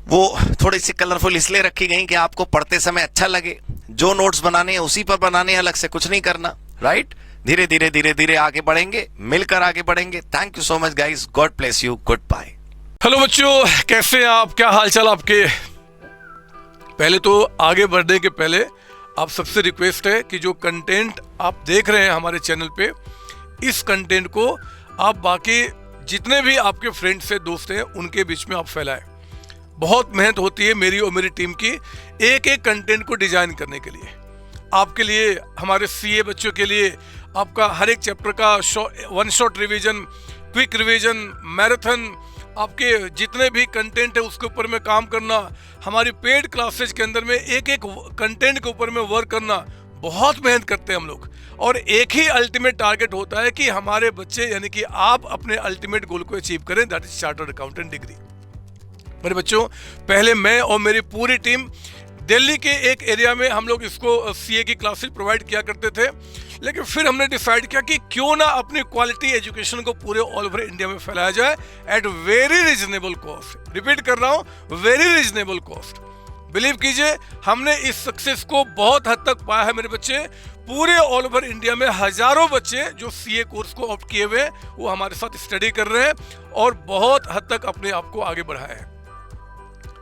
वो थोड़ी सी कलरफुल इसलिए रखी गई कि आपको पढ़ते समय अच्छा लगे। जो नोट्स बनाने हैं उसी पर बनाने, अलग से कुछ नहीं करना, राइट। धीरे धीरे धीरे धीरे आगे बढ़ेंगे, मिलकर आगे बढ़ेंगे। Thank you so much guys, God bless you, goodbye. Hello बच्चों, कैसे हैं आप? क्या हालचाल आपके? पहले तो आगे बढ़ने के पहले आप सबसे रिक्वेस्ट है कि जो कंटेंट आप देख रहे हैं हमारे चैनल पे, इस कंटेंट को आप बाकी जितने भी आपके फ्रेंड्स से दोस्त हैं उनके बीच में आप फैलाएं। बहुत मेहनत होती है मेरी और मेरी टीम की एक एक कंटेंट को डिजाइन करने के लिए। आपके लिए, हमारे सीए बच्चों के लिए आपका हर एक चैप्टर का 1 shot revision, quick revision, marathon, आपके जितने भी कंटेंट है उसके ऊपर में काम करना, हमारी पेड क्लासेज के अंदर में एक एक कंटेंट के ऊपर में वर्क करना, बहुत मेहनत करते हैं हम लोग। और एक ही अल्टीमेट टारगेट होता है कि हमारे बच्चे यानी कि आप अपने अल्टीमेट गोल को अचीव करें, that is chartered accountant degree. मेरे बच्चों, पहले मैं और मेरी पूरी टीम दिल्ली के एक एरिया में हम लोग इसको सीए की क्लासेस प्रोवाइड किया करते थे, लेकिन फिर हमने डिसाइड किया कि क्यों ना अपनी क्वालिटी एजुकेशन को पूरे ऑल ओवर इंडिया में फैलाया जाए at very reasonable cost. Repeat कर रहा हूं, वेरी रिजनेबल कॉस्ट। बिलीव कीजिए, हमने इस सक्सेस को बहुत हद तक पाया है मेरे बच्चे। पूरे ऑल ओवर इंडिया में हजारों बच्चे जो सीए कोर्स को ऑप्ट किए हुए हैं वो हमारे साथ स्टडी कर रहे हैं और बहुत हद तक अपने आप को आगे बढ़ाया है।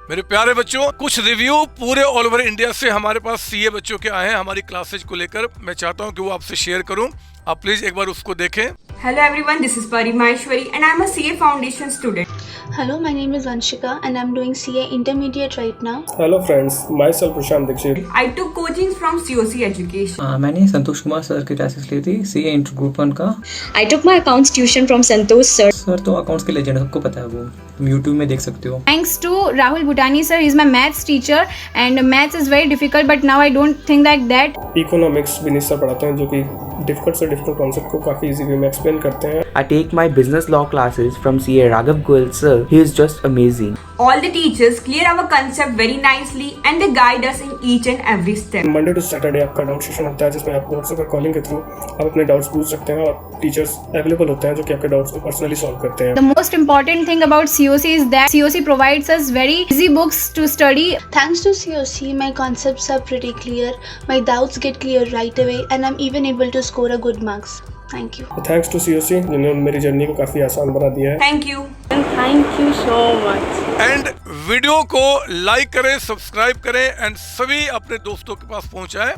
मेरे प्यारे बच्चों, कुछ रिव्यू पूरे ऑल ओवर इंडिया से हमारे पास सीए बच्चों के आए हैं हमारी क्लासेज को लेकर। मैं चाहता हूं कि वो आपसे शेयर करूं, आप प्लीज एक बार उसको देखें। Hello everyone, this is Pari Maheshwari and I am a CA Foundation student. Hello, my name is Vanshika and I'm doing CA Intermediate right now. Hello friends, myself Prashant Dikshit. I took coaching from COC Education. मैंने Santosh Kumar sir की classes ली थी CA inter group 1 का। I took my accounts tuition from Santosh sir. Sir तो accounts के legend, सबको पता है, वो तुम यूट्यूब में देख सकते हो। Thanks to Rahul Bhutani sir, he's my maths teacher and maths is very difficult but now I don't think that economics Vineet sir पढ़ाते हैं जो कि डिफिकल्ट से डिफिकल्ट कॉन्सेप्ट को काफ़ी इजी वे में एक्सप्लेन करते हैं। I take my business law classes from CA Raghav Goyal sir. He is just amazing. All the teachers clear our concept very nicely and they guide us in each and every step. Monday to Saturday आपका doubt session होता है जिसमें आप WhatsApp पर calling के through आप अपने doubts पूछ सकते हैं और टीचर्स अवेलेबल होते हैं जो कि आपके डाउट्स को पर्सनली सॉल्व करते हैं। the most important thing about COC is that COC provides us very easy books to study. Thanks to COC, my concepts are pretty clear, my doubts get clear right away and I'm even able to score a good marks. Thank you. Thanks to COC जिन्होंने मेरी journey को काफ़ी आसान बना दिया है। Thank you. Thank you so much. And video को like करें, सब्सक्राइब करें एंड सभी अपने दोस्तों के पास पहुंचाएं।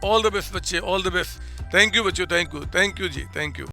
ऑल द बेस्ट बच्चे, all the best. Thank you बच्चों, थैंक यू जी, थैंक यू।